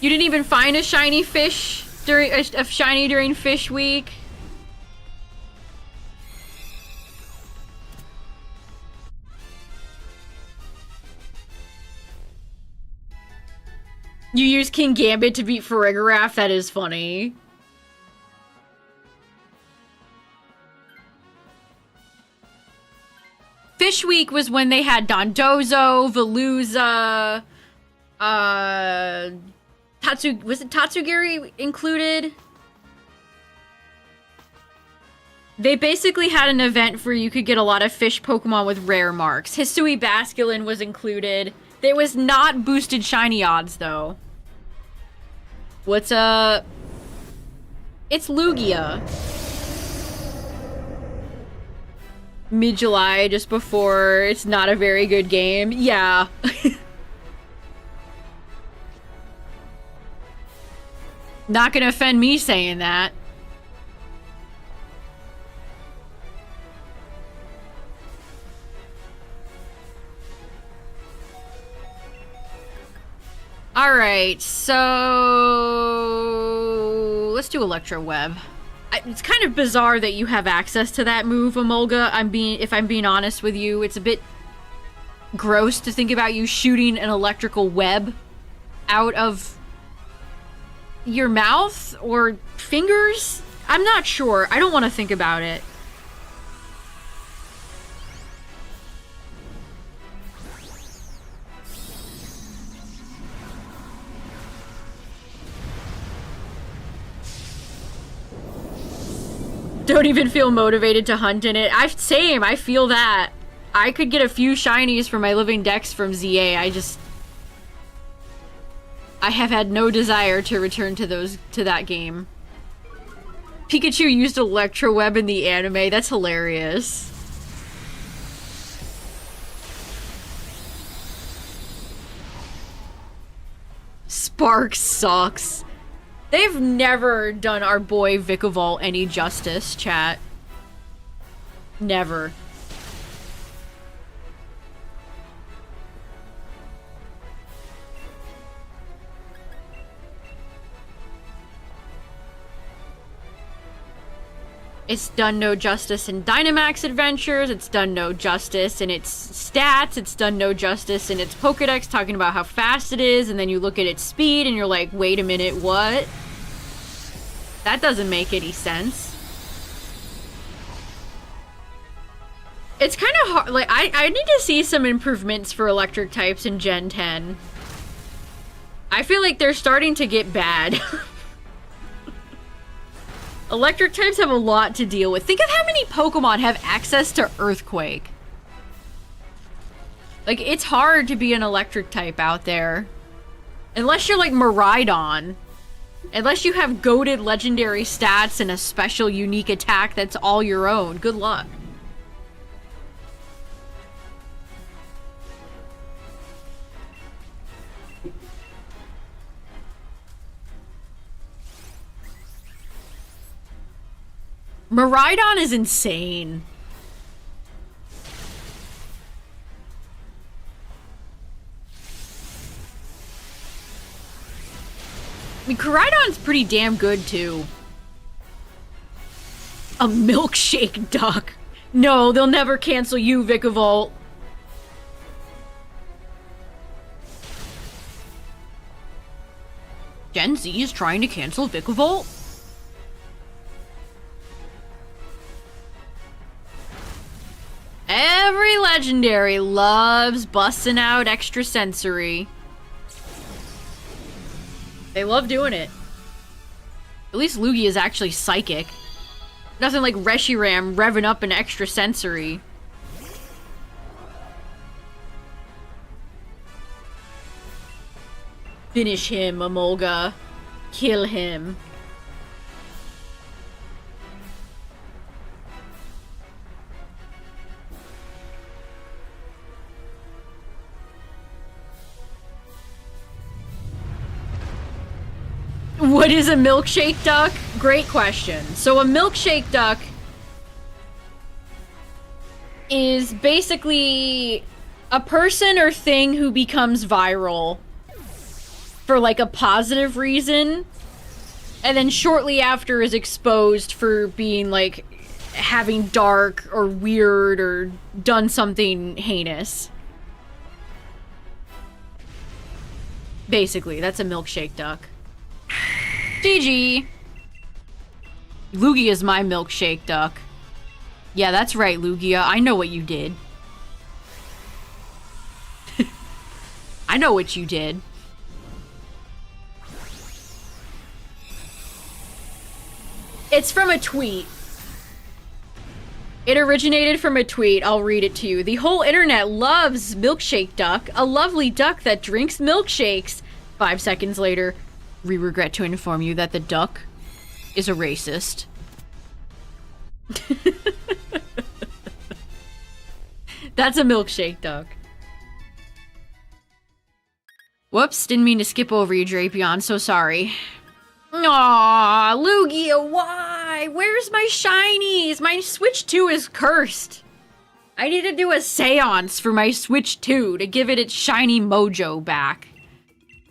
You didn't even find a shiny fish during a shiny during Fish Week? You use King Gambit to beat Farigiraf? That is funny. Fish Week was when they had Dondozo, Veluza, was it Tatsugiri included? They basically had an event where you could get a lot of fish Pokemon with rare marks. Hisui Basculin was included. There was not boosted shiny odds, though. What's up? It's Lugia. Mid-July, just before it's not a very good game. Yeah. Not gonna offend me saying that. Alright, so... let's do Electro Web. It's kind of bizarre that you have access to that move, Emolga. If I'm being honest with you, it's a bit gross to think about you shooting an electrical web out of your mouth or fingers? I'm not sure. I don't want to think about it. Don't even feel motivated to hunt in it. Same, I feel that. I could get a few shinies for my living dex from ZA. I have had no desire to return to that game. Pikachu used Electro Web in the anime. That's hilarious. Spark sucks. They've never done our boy Vikavolt any justice, chat. Never. It's done no justice in Dynamax Adventures, it's done no justice in its stats, it's done no justice in its Pokedex talking about how fast it is, and then you look at its speed and you're like, wait a minute, what? That doesn't make any sense. It's kind of hard, like, I need to see some improvements for electric types in Gen 10. I feel like they're starting to get bad. Electric types have a lot to deal with. Think of how many Pokemon have access to Earthquake. Like, it's hard to be an electric type out there. Unless you're like Miraidon. Unless you have goated legendary stats and a special unique attack that's all your own. Good luck. Miraidon is insane. I mean, Koraidon's pretty damn good, too. A milkshake duck. No, they'll never cancel you, Vikavolt. Gen Z is trying to cancel Vikavolt? Every legendary loves busting out extra sensory. They love doing it. At least Lugia is actually psychic. Nothing like Reshiram revving up an extra sensory. Finish him, Amolga. Kill him. What is a milkshake duck? Great question. So a milkshake duck is basically a person or thing who becomes viral for like a positive reason, and then shortly after is exposed for being like having dark or weird or done something heinous. Basically, that's a milkshake duck. GG. Lugia's my milkshake duck. Yeah, that's right, Lugia. I know what you did. I know what you did. It's from a tweet. It originated from a tweet. I'll read it to you. The whole internet loves milkshake duck, a lovely duck that drinks milkshakes. 5 seconds later, we regret to inform you that the duck is a racist. That's a milkshake duck. Whoops, didn't mean to skip over you, Drapion. So sorry. Aww, Lugia, why? Where's my shinies? My Switch 2 is cursed. I need to do a seance for my Switch 2 to give it its shiny mojo back.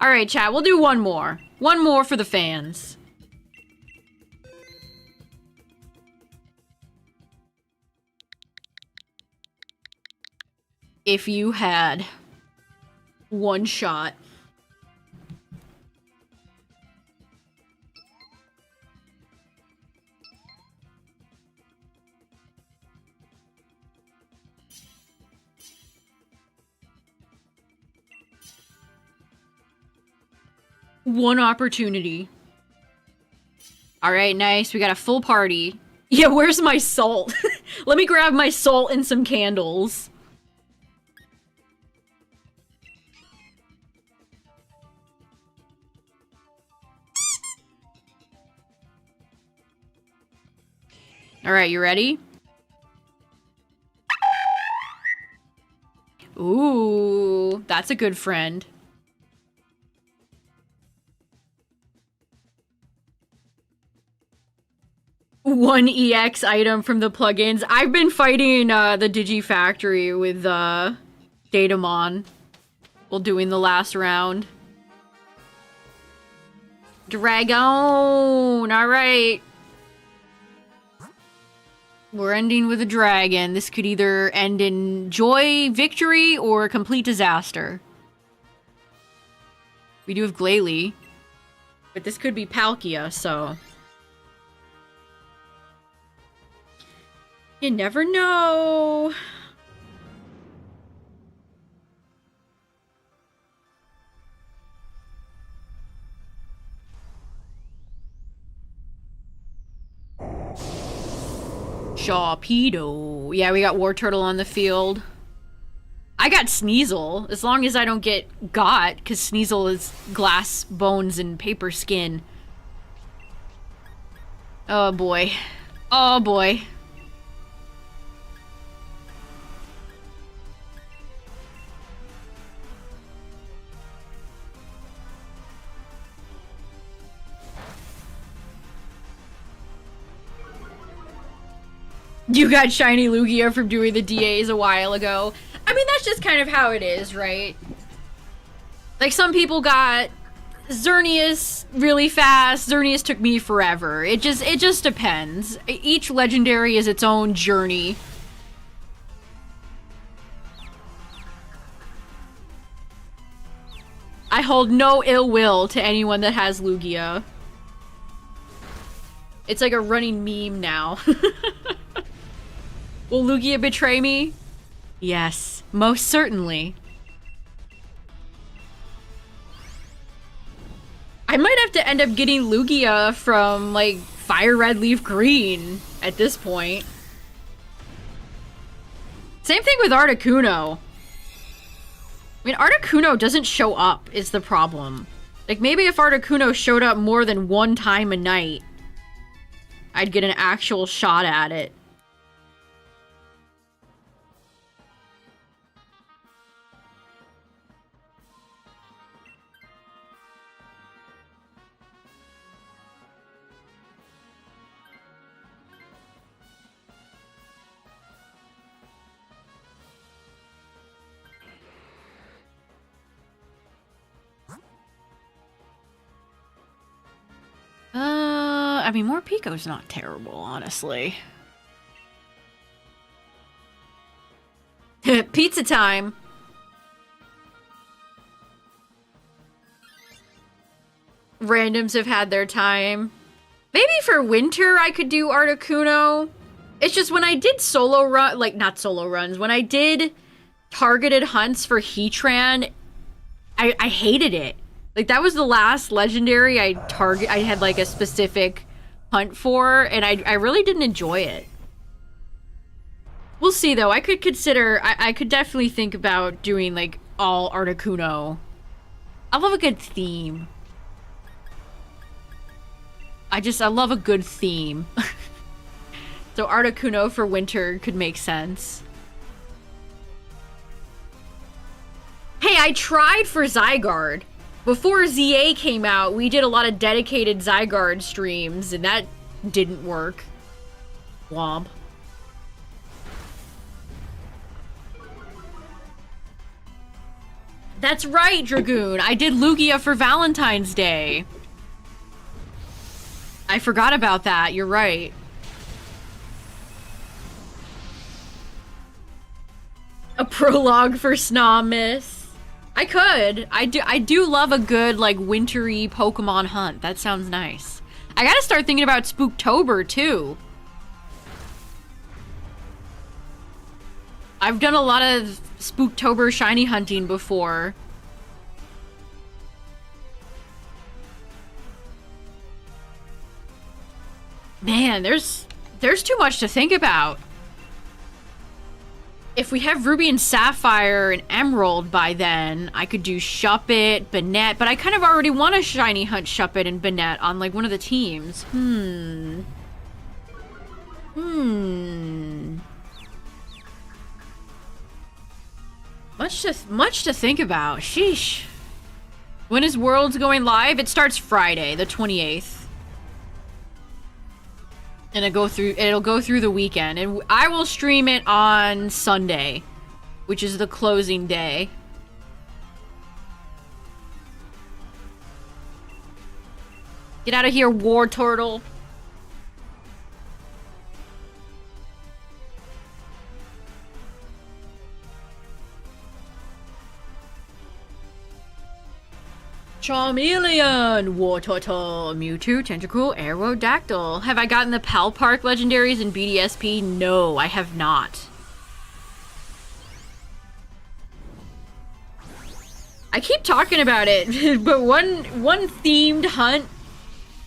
Alright, chat, we'll do one more. One more for the fans. If you had one shot. One opportunity. Alright, nice. We got a full party. Yeah, where's my salt? Let me grab my salt and some candles. Alright, you ready? Ooh, that's a good friend. One EX item from the plugins. I've been fighting the Digifactory with Datamon while doing the last round. Dragon! Alright. We're ending with a dragon. This could either end in joy, victory, or complete disaster. We do have Glalie. But this could be Palkia, so... You never know. Sharpedo. Yeah, we got War Turtle on the field. I got Sneasel, as long as I don't get got, because Sneasel is glass, bones, and paper skin. Oh boy. Oh boy. You got shiny Lugia from doing the DAs a while ago. I mean, that's just kind of how it is, right? Like, some people got Xerneas really fast. Xerneas took me forever. It just depends. Each legendary is its own journey. I hold no ill will to anyone that has Lugia. It's like a running meme now. Will Lugia betray me? Yes, most certainly. I might have to end up getting Lugia from, like, Fire Red Leaf Green at this point. Same thing with Articuno. I mean, Articuno doesn't show up, is the problem. Like, maybe if Articuno showed up more than one time a night, I'd get an actual shot at it. I mean, more Pico's not terrible, honestly. Pizza time! Randoms have had their time. Maybe for winter I could do Articuno. It's just when I did solo run, like, not solo runs, when I did targeted hunts for Heatran, I hated it. Like, that was the last legendary I had, like, a specific hunt for, and I really didn't enjoy it. We'll see, though. I could consider... I could definitely think about doing, like, all Articuno. I love a good theme. I love a good theme. So Articuno for winter could make sense. Hey, I tried for Zygarde. Before ZA came out, we did a lot of dedicated Zygarde streams, and that didn't work. Womp. That's right, Dragoon. I did Lugia for Valentine's Day. I forgot about that. You're right. A prologue for Snomis. I could. I do love a good, like, wintry Pokemon hunt. That sounds nice. I gotta start thinking about Spooktober, too. I've done a lot of Spooktober shiny hunting before. Man, there's There's too much to think about. If we have Ruby and Sapphire and Emerald by then, I could do Shuppet, Banette, but I kind of already want to shiny hunt Shuppet and Banette on like one of the teams. Much to think about. Sheesh. When is Worlds going live? It starts Friday, the 28th. And it'll go through the weekend. And I will stream it on Sunday, which is the closing day. Get out of here, War Turtle. Charmeleon, War Turtle, Mewtwo, Tentacool, Aerodactyl. Have I gotten the Pal Park legendaries in BDSP? No, I have not. I keep talking about it, but one themed hunt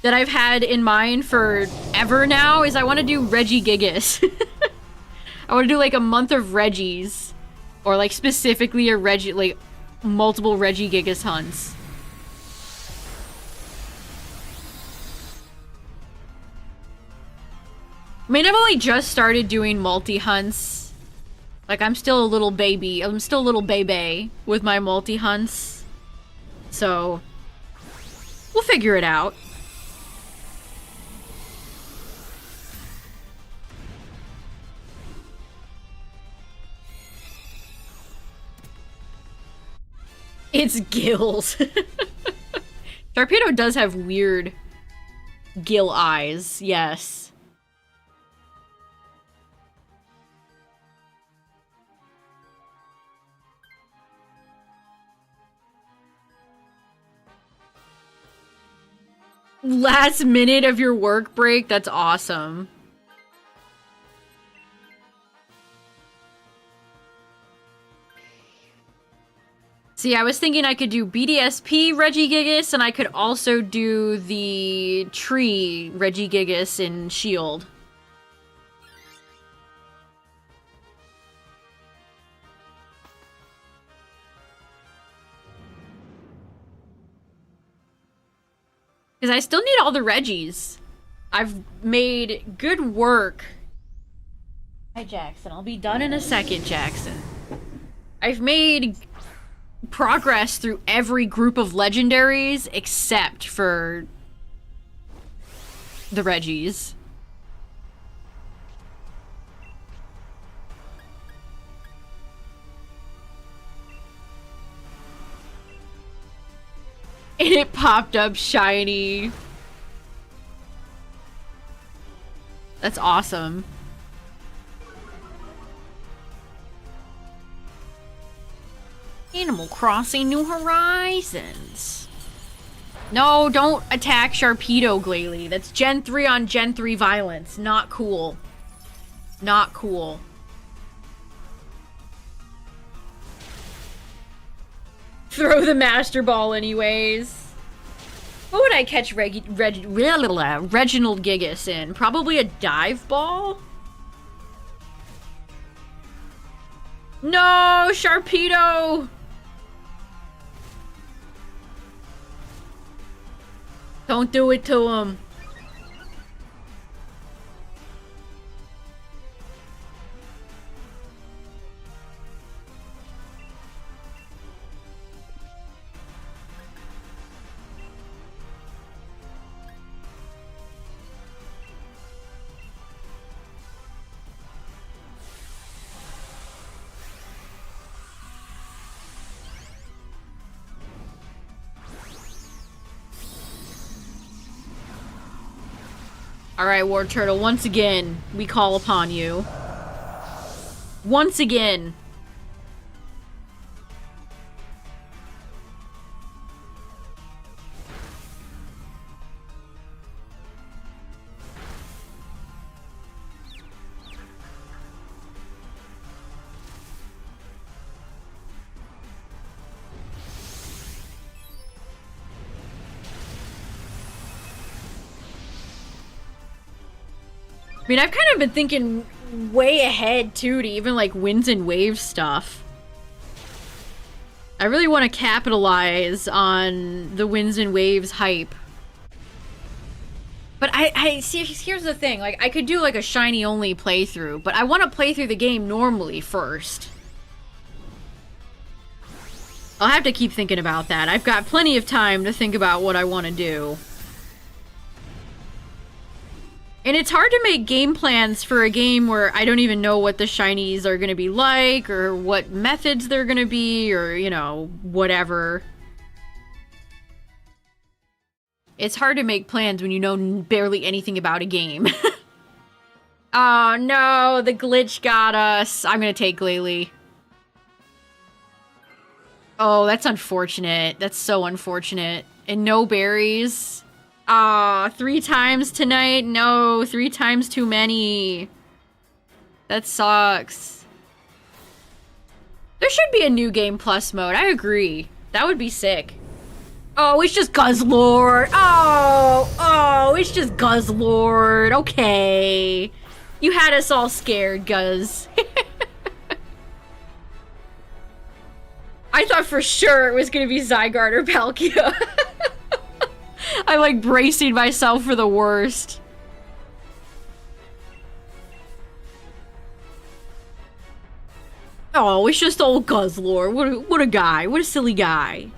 that I've had in mind forever now is I want to do Regigigas. I want to do like a month of Regis, or like specifically like multiple Regigigas hunts. I mean, I've only just started doing multi-hunts. Like, I'm still a little baby. I'm still a little baby with my multi-hunts. So, we'll figure it out. It's gills. Sharpedo does have weird gill eyes, yes. Last minute of your work break? That's awesome. See, I was thinking I could do BDSP Regigigas, and I could also do the tree Regigigas in Shield. Because I still need all the Regis. I've made good work. Hi, Jackson. I'll be done in a second, Jackson. I've made progress through every group of legendaries except for the Regis. And it popped up shiny. That's awesome. Animal Crossing New Horizons. No, don't attack Sharpedo, Glalie. That's Gen 3 on Gen 3 violence. Not cool. Not cool. Throw the Master Ball anyways. What would I catch Reginald Gigas in? Probably a Dive Ball? No, Sharpedo! Don't do it to him. Alright, War Turtle, once again, we call upon you. Once again. I mean, I've kind of been thinking way ahead, too, to even, like, winds and waves stuff. I really want to capitalize on the winds and waves hype. But I see, here's the thing. Like, I could do, like, a shiny-only playthrough, but I want to play through the game normally first. I'll have to keep thinking about that. I've got plenty of time to think about what I want to do. And it's hard to make game plans for a game where I don't even know what the shinies are going to be like, or what methods they're going to be, or, you know, whatever. It's hard to make plans when you know barely anything about a game. Oh no, the glitch got us. I'm going to take Glalie. Oh, that's unfortunate. That's so unfortunate. And no berries. Aw, 3 times tonight? No, 3 times too many. That sucks. There should be a new game plus mode. I agree. That would be sick. Oh, it's just Guzzlord. Oh, it's just Guzzlord. Okay. You had us all scared, Guzz. I thought for sure it was gonna be Zygarde or Palkia. I'm like bracing myself for the worst. Oh, it's just old Guzzlord. What a guy. What a silly guy.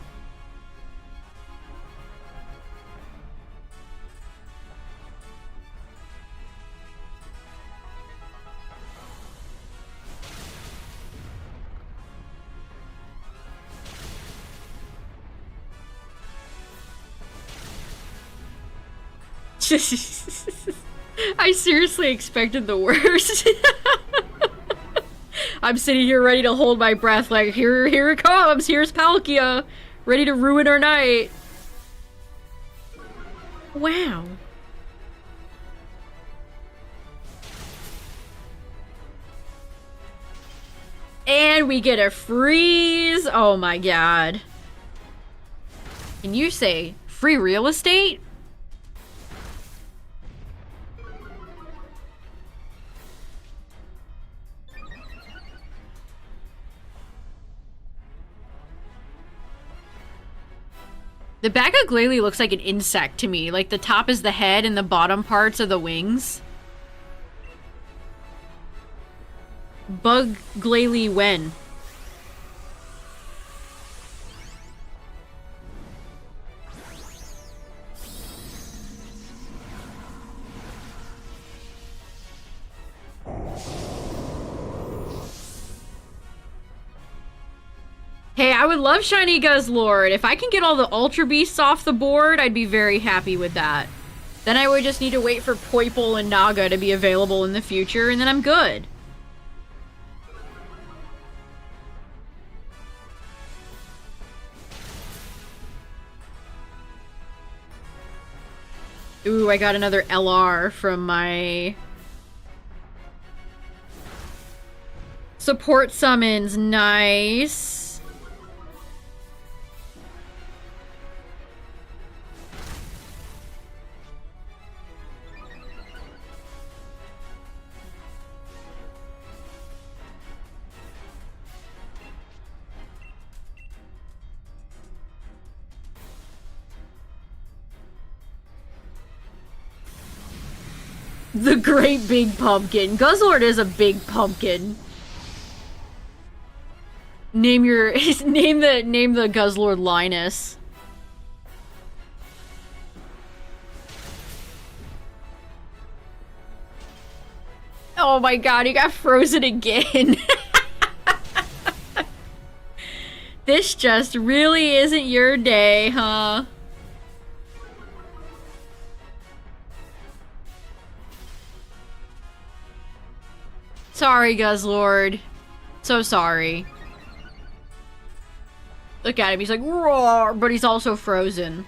I seriously expected the worst. I'm sitting here ready to hold my breath like, here it comes, here's Palkia, ready to ruin our night. Wow. And we get a freeze. Oh my god. Can you say free real estate? The back of Glalie looks like an insect to me. Like the top is the head and the bottom parts are the wings. Bug Glalie when? Hey, I would love Shiny Guzzlord. If I can get all the Ultra Beasts off the board, I'd be very happy with that. Then I would just need to wait for Poipole and Naga to be available in the future, and then I'm good. Ooh, I got another LR from my support summons. Nice. The great big pumpkin. Guzzlord is a big pumpkin. Name your name the Guzzlord Linus. Oh my god, he got frozen again. This just really isn't your day, huh? Sorry, Guzzlord. So sorry. Look at him, he's like, roar, but he's also frozen.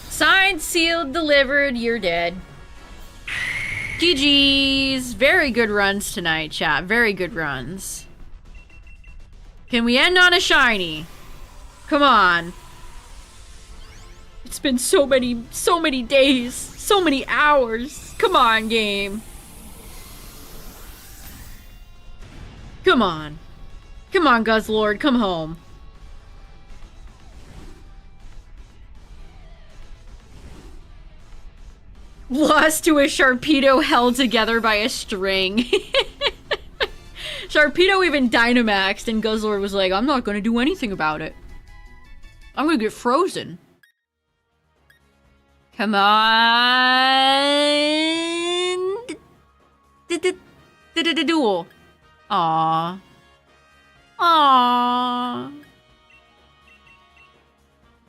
Signed, sealed, delivered, you're dead. GG's. Very good runs tonight, chat. Very good runs. Can we end on a shiny? Come on. It's been so many days, so many hours. Come on, game. Come on. Come on, Guzzlord, come home. Lost to a Sharpedo held together by a string. Sharpedo even Dynamaxed and Guzzlord was like, I'm not gonna do anything about it. I'm gonna get frozen. Come on. Duel. Aww. Aww.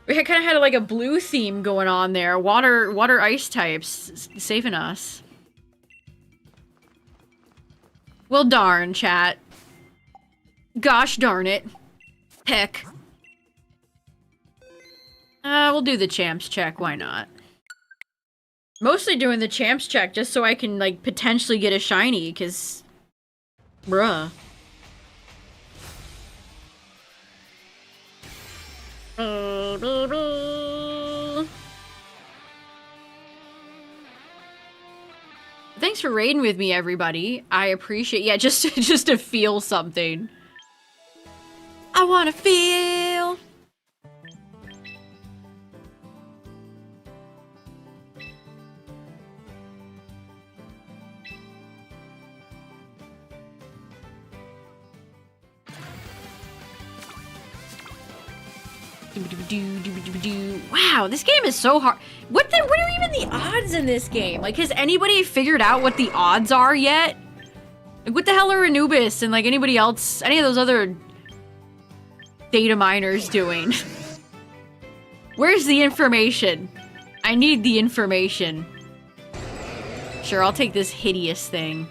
We kind of had like a blue theme going on there. Water ice types saving us. Well, darn, chat. Gosh darn it. Heck. We'll do the champs check, why not? Mostly doing the champs check just so I can, like, potentially get a shiny, because... Bruh. Thanks for raiding with me, everybody. I appreciate... Yeah, just to feel something. I wanna feel... Wow, this game is so hard. What are even the odds in this game? Like, has anybody figured out what the odds are yet? Like, what the hell are Anubis and, like, anybody else, any of those other data miners doing? Where's the information? I need the information. Sure, I'll take this hideous thing.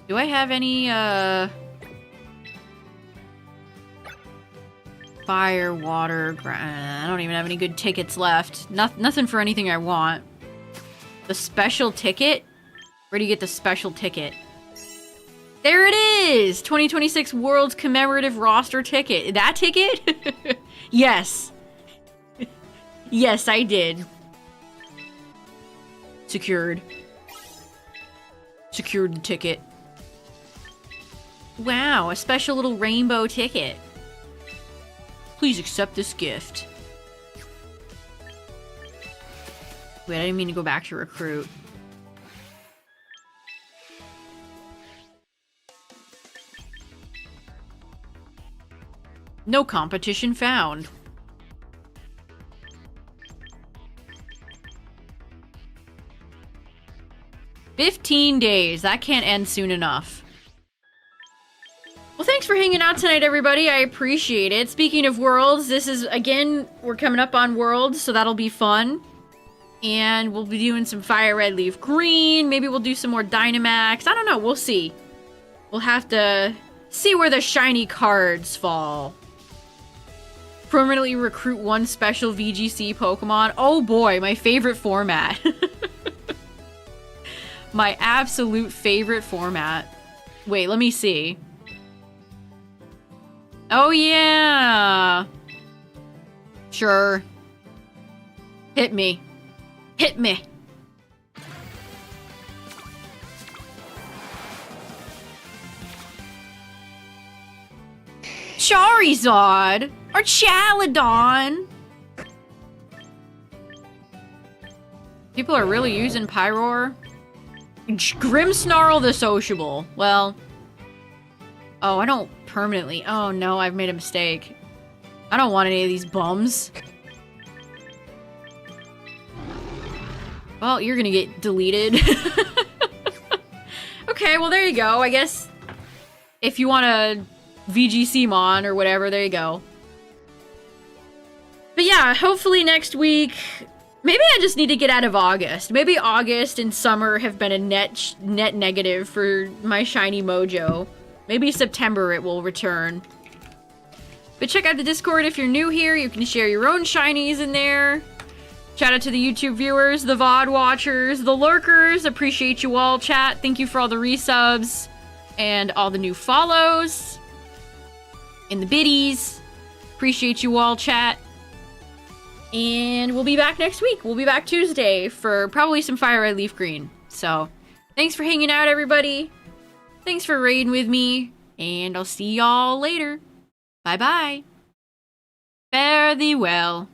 Do I have any, fire, water, I don't even have any good tickets left. Nothing for anything I want. The special ticket? Where do you get the special ticket? There it is! 2026 World's Commemorative Roster ticket. That ticket? Yes. Yes, I did. Secured. Secured the ticket. Wow, a special little rainbow ticket. Please accept this gift. Wait, I didn't mean to go back to recruit. No competition found. "15 days. That can't end soon enough." Well, thanks for hanging out tonight, everybody. I appreciate it. Speaking of Worlds, this is, again, we're coming up on Worlds, so that'll be fun. And we'll be doing some Fire Red, Leaf Green. Maybe we'll do some more Dynamax. I don't know. We'll see. We'll have to see where the shiny cards fall. Permanently recruit one special VGC Pokemon. Oh boy, my favorite format. My absolute favorite format. Wait, let me see. Oh yeah! Sure. Hit me. Hit me. Charizard! Or Chaladon! People are really using Pyroar. Grimmsnarl the Sociable. Well... Oh, I don't permanently... Oh no, I've made a mistake. I don't want any of these bums. Well, you're gonna get deleted. Okay, well there you go. I guess if you want a VGC Mon or whatever, there you go. But yeah, hopefully next week... Maybe I just need to get out of August. Maybe August and summer have been a net negative for my shiny mojo. Maybe September it will return. But check out the Discord if you're new here. You can share your own shinies in there. Shout out to the YouTube viewers, the VOD watchers, the lurkers. Appreciate you all, chat. Thank you for all the resubs and all the new follows and the biddies. Appreciate you all, chat. And we'll be back next week. We'll be back Tuesday for probably some Fire Red Leaf Green. So, thanks for hanging out, everybody. Thanks for raiding with me. And I'll see y'all later. Bye-bye. Fare thee well.